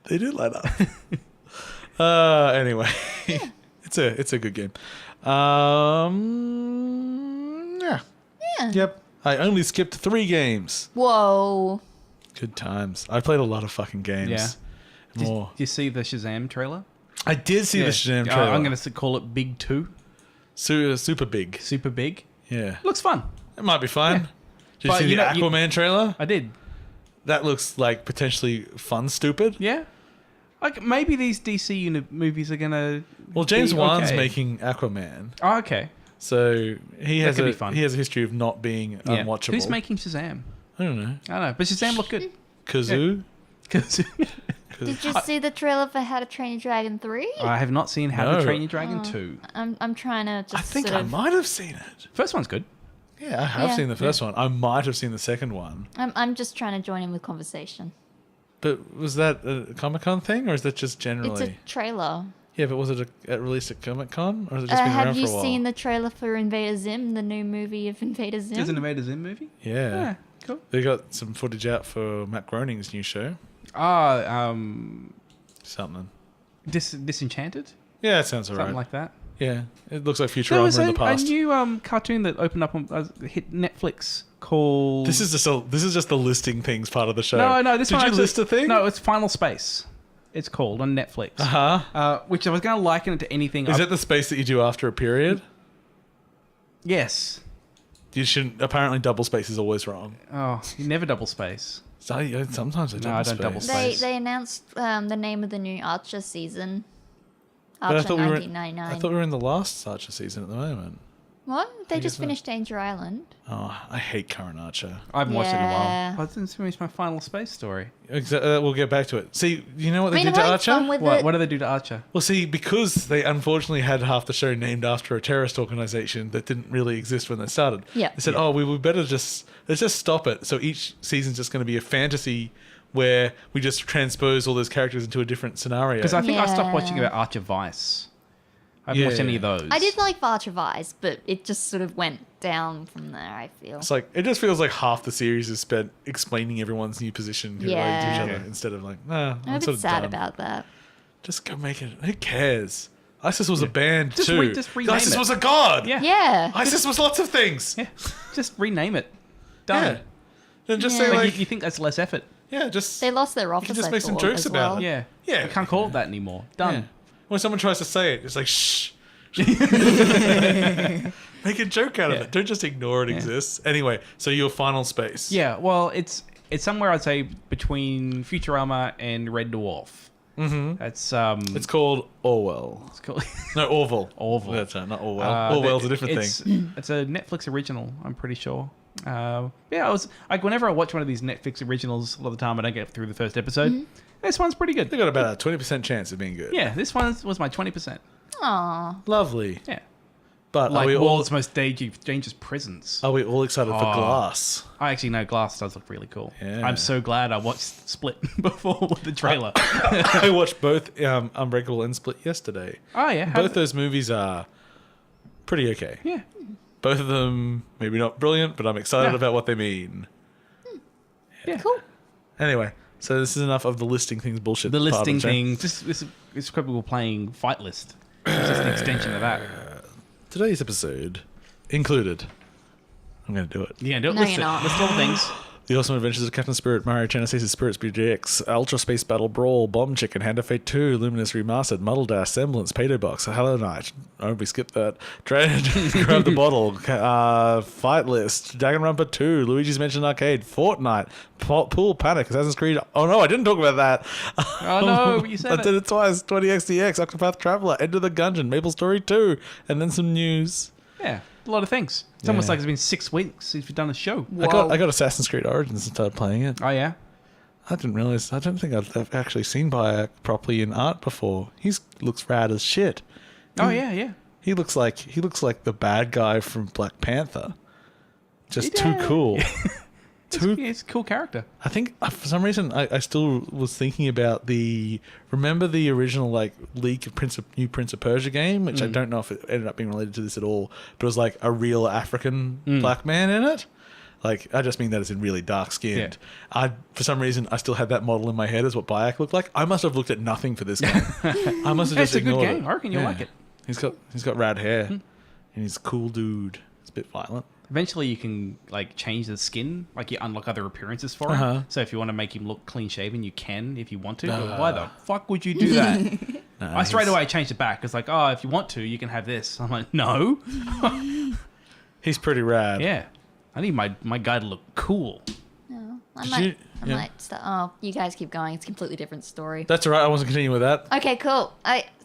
they do light up. Anyway, it's a good game. Yeah. Yeah. Yep. I only skipped 3 games. Whoa. Good times. I played a lot of fucking games. Yeah. More. Did you see the Shazam trailer? I did see the Shazam trailer. I'm going to call it Big 2. Super big. Super big. Yeah. Looks fun. It might be fun. Yeah. Did you But see you the know- you- Aquaman trailer? I did. That looks like potentially fun, stupid. Yeah. Like maybe these DC movies are going to. Well, James Wan's making Aquaman, Oh, okay. so he has could a be fun. he has a history of not being Yeah. unwatchable. Who's making Shazam? I don't know. I don't know. But Shazam looked good. Kazoo. 'Cause Did you see the trailer for How to Train Your Dragon 3? I have not seen How No. to Train Your Dragon 2. I'm trying to just I think sort I of, might have seen it. First one's good. Yeah, I have Yeah. seen the first one. I might have seen the second one. I'm just trying to join in with conversation. But was that a Comic-Con thing, or is that just generally? It's a trailer. Yeah, but was it released at Comic-Con, or has it just been around Have for you a while? seen the trailer for Invader Zim, the new movie of Invader Zim? There's an Invader Zim movie? Yeah. Yeah, cool. They got some footage out for Matt Groening's new show. Something. Disenchanted? Yeah, that sounds alright. Something like that. Yeah, it looks like There Futurama was in a the past. new cartoon that opened up on hit Netflix called. This is just the listing things part of the show. No. This Did one you actually- list a thing? No, it's Final Space. It's called on Netflix. Which I was going to liken it to anything. Is that the space that you do after a period? Yes. You shouldn't. Apparently, double space is always wrong. Oh, you never double space. So, sometimes I No, double I space. don't double space. They announced the name of the new Archer season. But Archer I thought 1999. we were in the last Archer season at the moment. What? They just finished Danger Island. Oh, I hate Current Archer. I haven't watched it in a Yeah. while. I didn't finish my final space story. We'll get back to it. See, you know what they I mean, did to I'm having Archer? fun with What, it. what do they do to Archer? Well, see, because they unfortunately had half the show named after a terrorist organization that didn't really exist when they started. Yeah. They said, "Oh, we would better let's just stop it." So each season's just going to be a fantasy where we just transpose all those characters into a different scenario. Because I think I stopped watching Yeah. about Archer Vice. I haven't watched Yeah. any of those. I did like Archer Vice, but it just sort of went down from there, I feel. It's like it just feels like half the series is spent explaining everyone's new position to relate to each Yeah. other instead of like, nah, I'm a sort bit of sad done. about that. Just go make it. Who cares? ISIS was a band Just too. just rename ISIS it. was a god. Yeah. Yeah. ISIS was lots of things. Yeah. Just rename it. Yeah. Done. And just Yeah. say Like, like, you think that's less effort? yeah, just They lost their office, just I make some thought, jokes as about well. it. Yeah. Yeah. I can't call it that anymore. Done. yeah. When someone tries to say it, it's like shh. Make a joke out of Yeah. it. Don't just ignore it exists. Anyway, so your final space. Yeah, well, it's somewhere I'd say between Futurama and Red Dwarf. Mm-hmm. That's It's called Orwell. it's called No, Orville. Orville. That's right, not Orwell. Orwell's a different thing. It's a Netflix original, I'm pretty sure. Yeah, I was like, whenever I watch one of these Netflix originals, a lot of the time I don't get through the first episode. This one's pretty good. They got about a 20% chance of being good. Yeah, this one was my 20%. Aw. Lovely. Yeah, But like are we all world's most dangerous prisons. are we all excited for Oh. Glass? I actually know Glass does look really cool. Yeah. I'm so glad I watched Split before with the trailer. I watched both Unbreakable and Split yesterday. Oh yeah, Both those movies are pretty okay. yeah. Both of them maybe not brilliant, but I'm excited Yeah. about what they mean. Yeah. Cool. Anyway, so this is enough of the listing things bullshit. The part of listing the show. thing, just it's people playing Fight List. It's just an extension of that. Today's episode included. I'm going to do it. Yeah, do it. No, list you're it. not. List all the things. The Awesome Adventures of Captain Spirit, Mario Genesis, Spiritsphere GX, Ultra Space Battle Brawl, Bomb Chicken, Hand of Fate 2, Luminous Remastered, Muddledash, Semblance, Pato Box, Hello Night. Oh, we skipped that. Dread, Grab the Bottle, Fight List, Danganronpa 2, Luigi's Mansion Arcade, Fortnite, Pool Panic, Assassin's Creed. Oh no, I didn't talk about that. Oh no, you said I it. did it twice. 20XDX, Octopath Traveler, Enter the Gungeon, Maple Story 2, and then some news. Yeah, a lot of things. It's almost like it's been 6 weeks since we've done a show. I got Assassin's Creed Origins and started playing it. Oh yeah. I didn't realize. I don't think I've actually seen Bayek properly in art before. He looks rad as shit. Oh yeah, yeah. He looks like the bad guy from Black Panther. Just Yeah. too cool. It's a cool character. I think for some reason I still was thinking about remember the original like leak of New Prince of Persia game, which I don't know if it ended up being related to this at all, but it was like a real African black man in it. Like I just mean that as in really dark skinned. Yeah. For some reason I still had that model in my head as what Bayek looked like. I must have looked at nothing for this game. I must have Yeah, just it's a good ignored game. it. I reckon you'll like it. He's got rad hair and he's a cool dude. It's a bit violent. Eventually, you can like change the skin, like you unlock other appearances for him. Uh-huh. So if you want to make him look clean shaven, you can if you want to. But why the fuck would you do that? I straight away changed it back. It's like, oh, if you want to, you can have this. I'm like, no. He's pretty rad. Yeah, I need my guy to look cool. No, I Did might. you- I yeah. might start. Oh, you guys keep going. It's a completely different story. That's all right. I wasn't continuing with that. Okay, cool.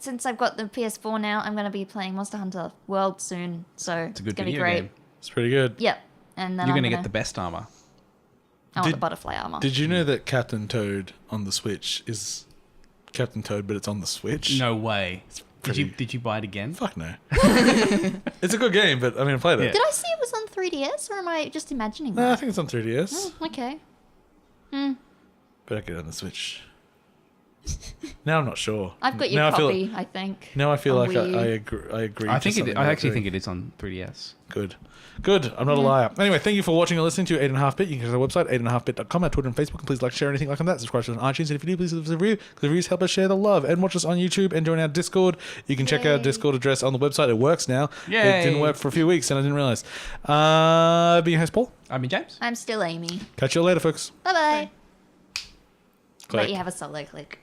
Since I've got the PS4 now, I'm going to be playing Monster Hunter World soon, so It's a good gonna be video great. game. It's pretty good. Yep. And then You're I'm gonna get the best armor. I want the Did- butterfly armor. Did you know that Captain Toad on the Switch is Captain Toad, but it's on the Switch? No way. pretty- Did you buy it again? Fuck no. It's a good game, but I mean, I played it. Yeah. Did I see it was on 3DS, or am I just imagining No, I that? think it's on 3DS. Oh, okay. But I get it on the Switch. Now I'm not sure. I've got your now copy, I think. Now I feel on like Wii U. I agree. I agree. I to think something I you're actually doing. think it is on 3DS. Good. I'm not a liar. Anyway, thank you for watching or listening to 8.5bit. You can go to our website, 8.5bit.com, our Twitter and Facebook. And please like, share anything like that. Subscribe to us on iTunes. And if you do, please leave us a review, because the reviews help us share the love. And watch us on YouTube and join our Discord. You can check our Yay. Discord address on the website. It works now. It Yay. didn't work for a few weeks, and I didn't realize. Being your host, Paul. I mean, James. I'm still Amy. Catch you later, folks. Bye-bye. Click. Let you have a solo click.